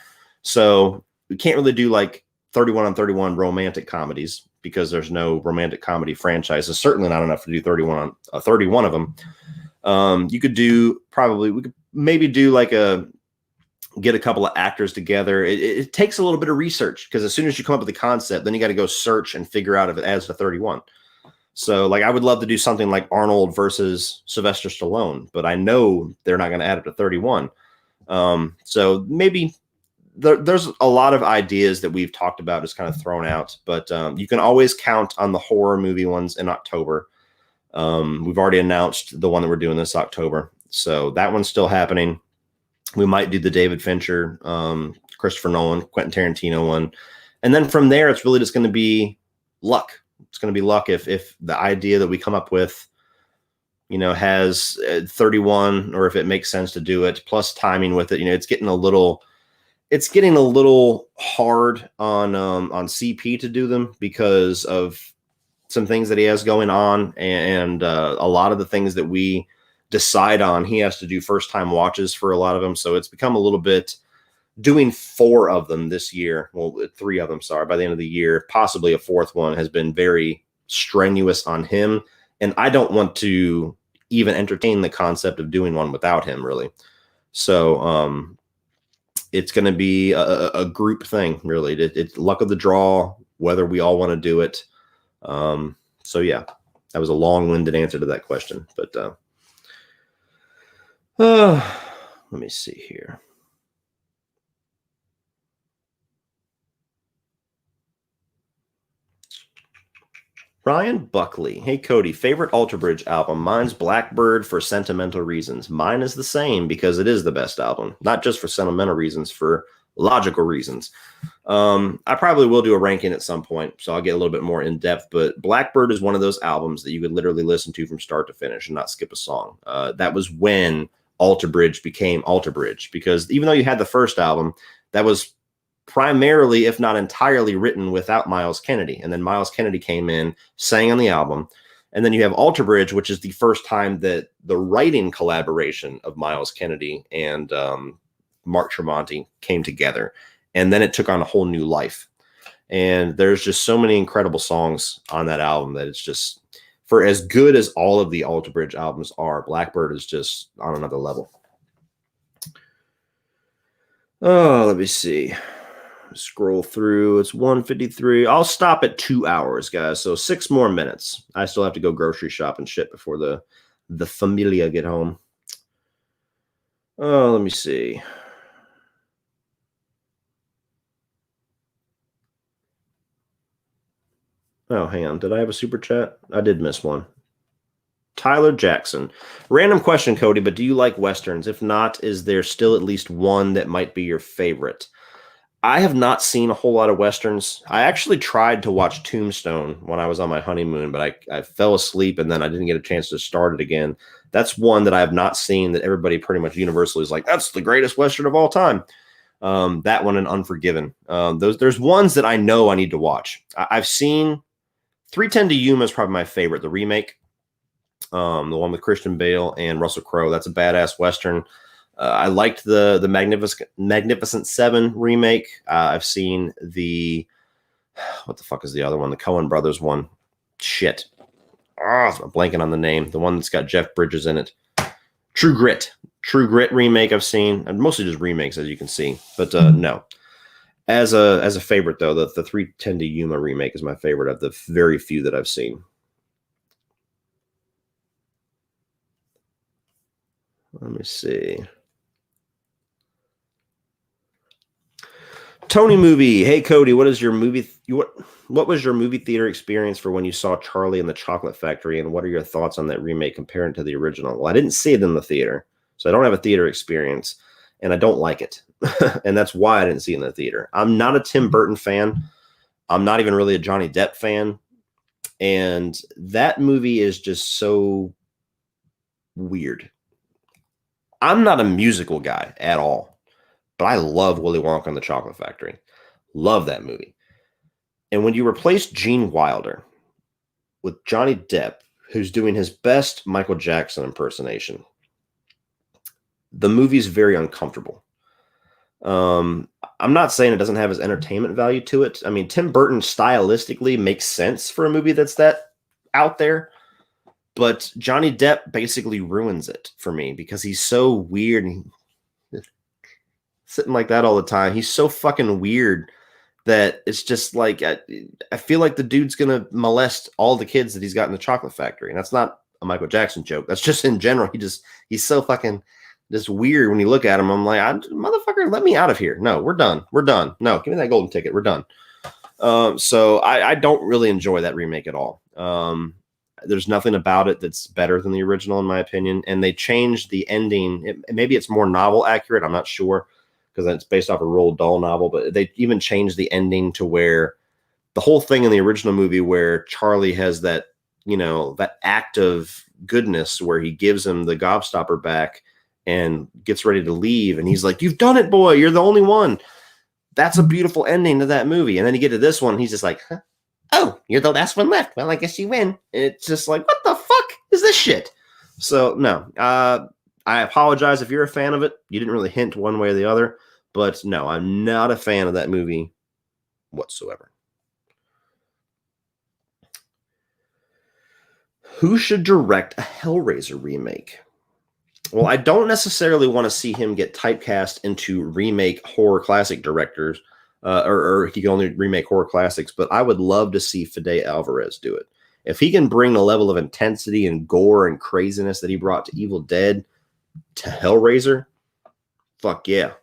So we can't really do like 31 on 31 romantic comedies because there's no romantic comedy franchises. Certainly not enough to do 31 of them. You could do we could maybe do like get a couple of actors together. It takes a little bit of research because as soon as you come up with the concept, then you got to go search and figure out if it adds to 31. So like, I would love to do something like Arnold versus Sylvester Stallone, but I know they're not going to add it to 31. So maybe there's a lot of ideas that we've talked about just kind of thrown out, but you can always count on the horror movie ones in October. We've already announced the one that we're doing this October. So that one's still happening. We might do the David Fincher, Christopher Nolan, Quentin Tarantino one. And then from there, it's really just going to be luck. It's going to be luck if the idea that we come up with, you know, has 31 or if it makes sense to do it, plus timing with it. You know, it's getting a little hard on CP to do them because of some things that he has going on. And a lot of the things that we decide on, he has to do first time watches for a lot of them. So it's become a little bit doing 4 of them this year. Well, 3 of them, sorry, by the end of the year, possibly a 4th one has been very strenuous on him. And I don't want to even entertain the concept of doing one without him really. So, it's going to be a group thing really. It's luck of the draw, whether we all want to do it. So yeah, that was a long-winded answer to that question, but, let me see here. Ryan Buckley. Hey, Cody, favorite Alter Bridge album? Mine's Blackbird for sentimental reasons. Mine is the same because it is the best album. Not just for sentimental reasons, for logical reasons. I probably will do a ranking at some point, so I'll get a little bit more in depth. But Blackbird is one of those albums that you could literally listen to from start to finish and not skip a song. That was when Alter Bridge became Alter Bridge, because even though you had the first album, that was primarily, if not entirely, written without Miles Kennedy. And then Miles Kennedy came in, sang on the album. And then you have Alter Bridge, which is the first time that the writing collaboration of Miles Kennedy and Mark Tremonti came together. And then it took on a whole new life. And there's just so many incredible songs on that album that it's just, for as good as all of the Alter Bridge albums are, Blackbird is just on another level. Oh, let me see. Scroll through. It's 1:53. I'll stop at 2 hours, guys. So 6 more minutes. I still have to go grocery shop and shit before the familia get home. Oh, let me see. Oh, hang on. Did I have a super chat? I did miss one. Tyler Jackson. Random question, Cody, but do you like Westerns? If not, is there still at least one that might be your favorite? I have not seen a whole lot of Westerns. I actually tried to watch Tombstone when I was on my honeymoon, but I fell asleep and then I didn't get a chance to start it again. That's one that I have not seen that everybody pretty much universally is like, that's the greatest Western of all time. That one and Unforgiven. There's ones that I know I need to watch. I've seen 3:10 to Yuma is probably my favorite, the remake. The one with Christian Bale and Russell Crowe. That's a badass Western. I liked the Magnificent Seven remake. I've seen what the fuck is the other one? The Coen Brothers one. Shit. I'm blanking on the name. The one that's got Jeff Bridges in it. True Grit. True Grit remake I've seen. And mostly just remakes, as you can see. But no. As a favorite, though, the 3:10 to Yuma remake is my favorite of the very few that I've seen. Let me see. Tony Movie. Hey, Cody, what was your movie theater experience for when you saw Charlie and the Chocolate Factory, and what are your thoughts on that remake compared to the original? Well, I didn't see it in the theater, so I don't have a theater experience, and I don't like it. And that's why I didn't see it in the theater. I'm not a Tim Burton fan. I'm not even really a Johnny Depp fan. And that movie is just so weird. I'm not a musical guy at all, but I love Willy Wonka and the Chocolate Factory. Love that movie. And when you replace Gene Wilder with Johnny Depp, who's doing his best Michael Jackson impersonation, the movie's very uncomfortable. I'm not saying it doesn't have his entertainment value to it. I mean, Tim Burton stylistically makes sense for a movie that's that out there. But Johnny Depp basically ruins it for me because he's so weird and sitting like that all the time. He's so fucking weird that it's just like I feel like the dude's gonna molest all the kids that he's got in the Chocolate Factory, and that's not a Michael Jackson joke. That's just in general. He's so fucking just weird when you look at him. I'm like, motherfucker, let me out of here. No, we're done. We're done. No, give me that golden ticket. We're done. So I don't really enjoy that remake at all. There's nothing about it that's better than the original, in my opinion. And they changed the ending. Maybe it's more novel accurate. I'm not sure because it's based off a Roald Dahl novel. But they even changed the ending to where the whole thing in the original movie where Charlie has that, that act of goodness where he gives him the gobstopper back and gets ready to leave. And he's like, you've done it, boy. You're the only one. That's a beautiful ending to that movie. And then you get to this one. He's just like, huh? Oh, you're the last one left. Well, I guess you win. It's just like, what the fuck is this shit? So, no. I apologize if you're a fan of it. You didn't really hint one way or the other. But no, I'm not a fan of that movie whatsoever. Who should direct a Hellraiser remake? Well, I don't necessarily want to see him get typecast into remake horror classic directors. Or he can only remake horror classics, but I would love to see Fede Alvarez do it. If he can bring the level of intensity and gore and craziness that he brought to Evil Dead to Hellraiser, fuck yeah.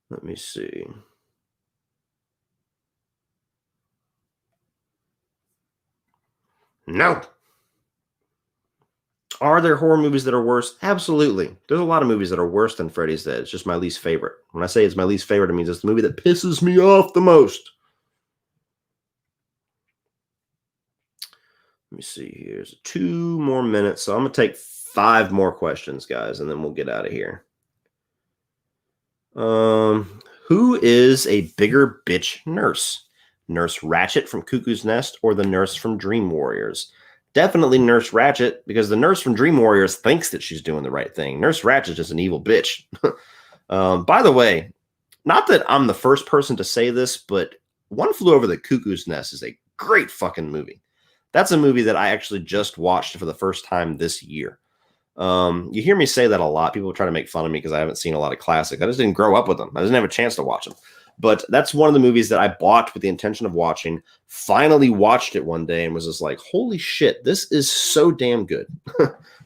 Let me see. No. Are there horror movies that are worse? Absolutely. There's a lot of movies that are worse than Freddy's Dead. It's just my least favorite. When I say it's my least favorite, it means it's the movie that pisses me off the most. Let me see. Here's 2 more minutes. So I'm going to take 5 more questions, guys, and then we'll get out of here. Who is a bigger bitch nurse? Nurse Ratched from Cuckoo's Nest or the nurse from Dream Warriors? Definitely Nurse Ratched, because the nurse from Dream Warriors thinks that she's doing the right thing. Nurse Ratched is an evil bitch. By the way, not that I'm the first person to say this, but One Flew Over the Cuckoo's Nest is a great fucking movie. That's a movie that I actually just watched for the first time this year. You hear me say that a lot. People try to make fun of me because I haven't seen a lot of classics. I just didn't grow up with them. I didn't have a chance to watch them. But that's one of the movies that I bought with the intention of watching. Finally watched it one day and was just like, holy shit, this is so damn good.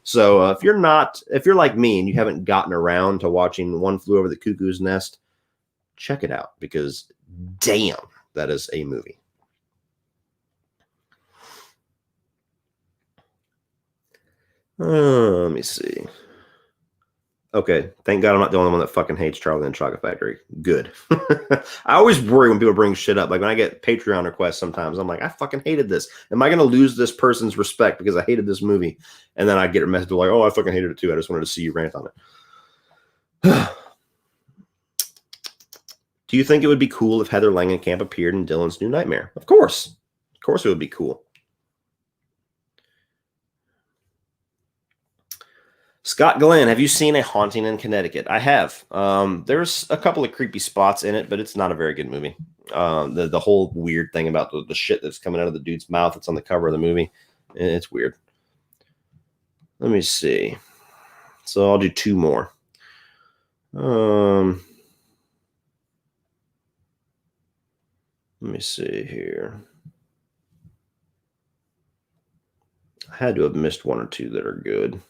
So if you're like me and you haven't gotten around to watching One Flew Over the Cuckoo's Nest, check it out because damn, that is a movie. Let me see. Okay, thank God I'm not the only one that fucking hates Charlie and the Chocolate Factory. Good. I always worry when people bring shit up. Like when I get Patreon requests sometimes, I'm like, I fucking hated this. Am I going to lose this person's respect because I hated this movie? And then I get a message like, oh, I fucking hated it too. I just wanted to see you rant on it. Do you think it would be cool if Heather Langenkamp appeared in Dylan's New Nightmare? Of course. Of course it would be cool. Scott Glenn, have you seen A Haunting in Connecticut? I have. There's a couple of creepy spots in it, but it's not a very good movie. The whole weird thing about the shit that's coming out of the dude's mouth that's on the cover of the movie, it's weird. Let me see. So I'll do two more. Let me see here. I had to have missed one or two that are good.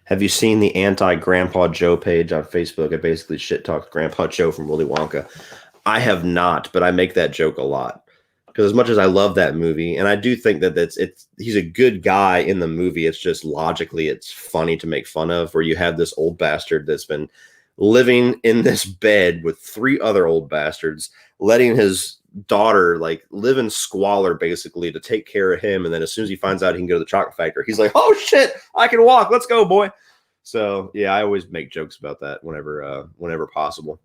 Have you seen the anti-Grandpa Joe page on Facebook? I basically shit talked Grandpa Joe from Willy Wonka. I have not, but I make that joke a lot. Because as much as I love that movie, and I do think that he's a good guy in the movie, it's just logically it's funny to make fun of, where you have this old bastard that's been living in this bed with three other old bastards, letting his daughter like live in squalor basically to take care of him, and then as soon as he finds out he can go to the chocolate factory, he's like, oh shit, I can walk, let's go, boy. So yeah, I always make jokes about that whenever possible.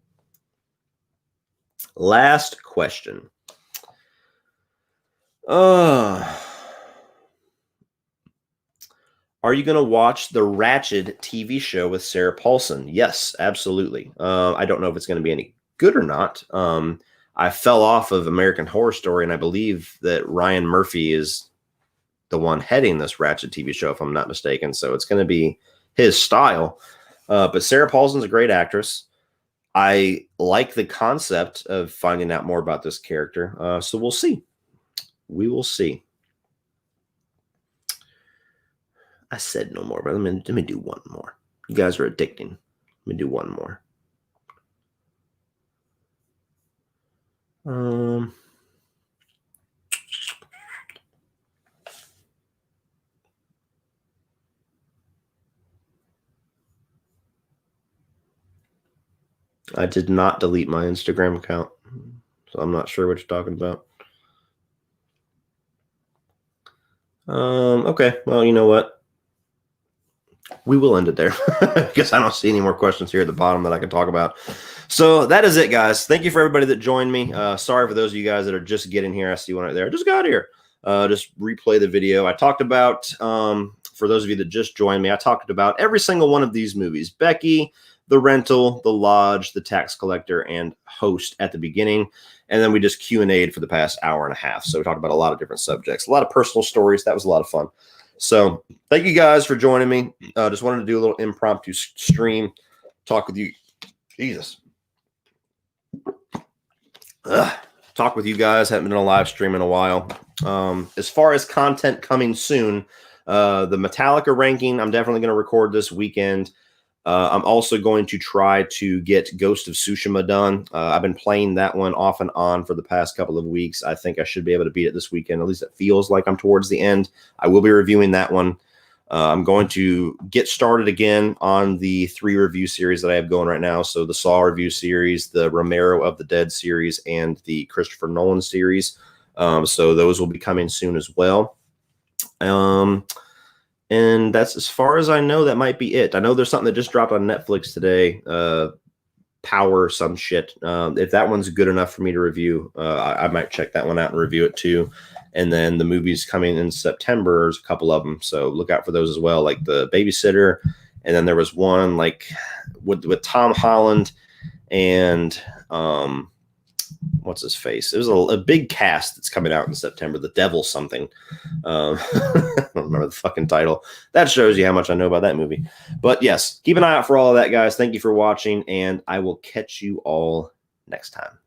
Last question. Are you going to watch the Ratched TV show with Sarah Paulson? Yes, absolutely. I don't know if it's going to be any good or not. I fell off of American Horror Story, and I believe that Ryan Murphy is the one heading this Ratched TV show, if I'm not mistaken. So it's going to be his style. But Sarah Paulson's a great actress. I like the concept of finding out more about this character. So we'll see. We will see. I said no more, but let me do one more. You guys are addicting. Let me do one more. I did not delete my Instagram account, so I'm not sure what you're talking about. Okay, well, you know what? We will end it there because I don't see any more questions here at the bottom that I can talk about. So that is it, guys. Thank you for everybody that joined me. Sorry for those of you guys that are just getting here. I see one right there. I just got here. Just replay the video. I talked about, for those of you that just joined me, I talked about every single one of these movies. Becky, The Rental, The Lodge, The Tax Collector, and Host at the beginning. And then we just Q&A'd for the past hour and a half. So we talked about a lot of different subjects, a lot of personal stories. That was a lot of fun. So thank you guys for joining me. Just wanted to do a little impromptu stream, talk with you. Jesus. Talk with you guys. Haven't been on a live stream in a while. As far as content coming soon, the Metallica ranking, I'm definitely going to record this weekend. I'm also going to try to get Ghost of Tsushima done. I've been playing that one off and on for the past couple of weeks. I think I should be able to beat it this weekend. At least it feels like I'm towards the end. I will be reviewing that one. I'm going to get started again on the 3 review series that I have going right now. So the Saw review series, the Romero of the Dead series, and the Christopher Nolan series. So those will be coming soon as well. And that's as far as I know, that might be it. I know there's something that just dropped on Netflix today, Power some shit. If that one's good enough for me to review, I might check that one out and review it too. And then the movies coming in September, there's a couple of them. So look out for those as well, like The Babysitter. And then there was one like with Tom Holland and what's his face? There's a big cast that's coming out in September. The Devil something. I don't remember the fucking title. That shows you how much I know about that movie. But yes, keep an eye out for all of that, guys. Thank you for watching, and I will catch you all next time.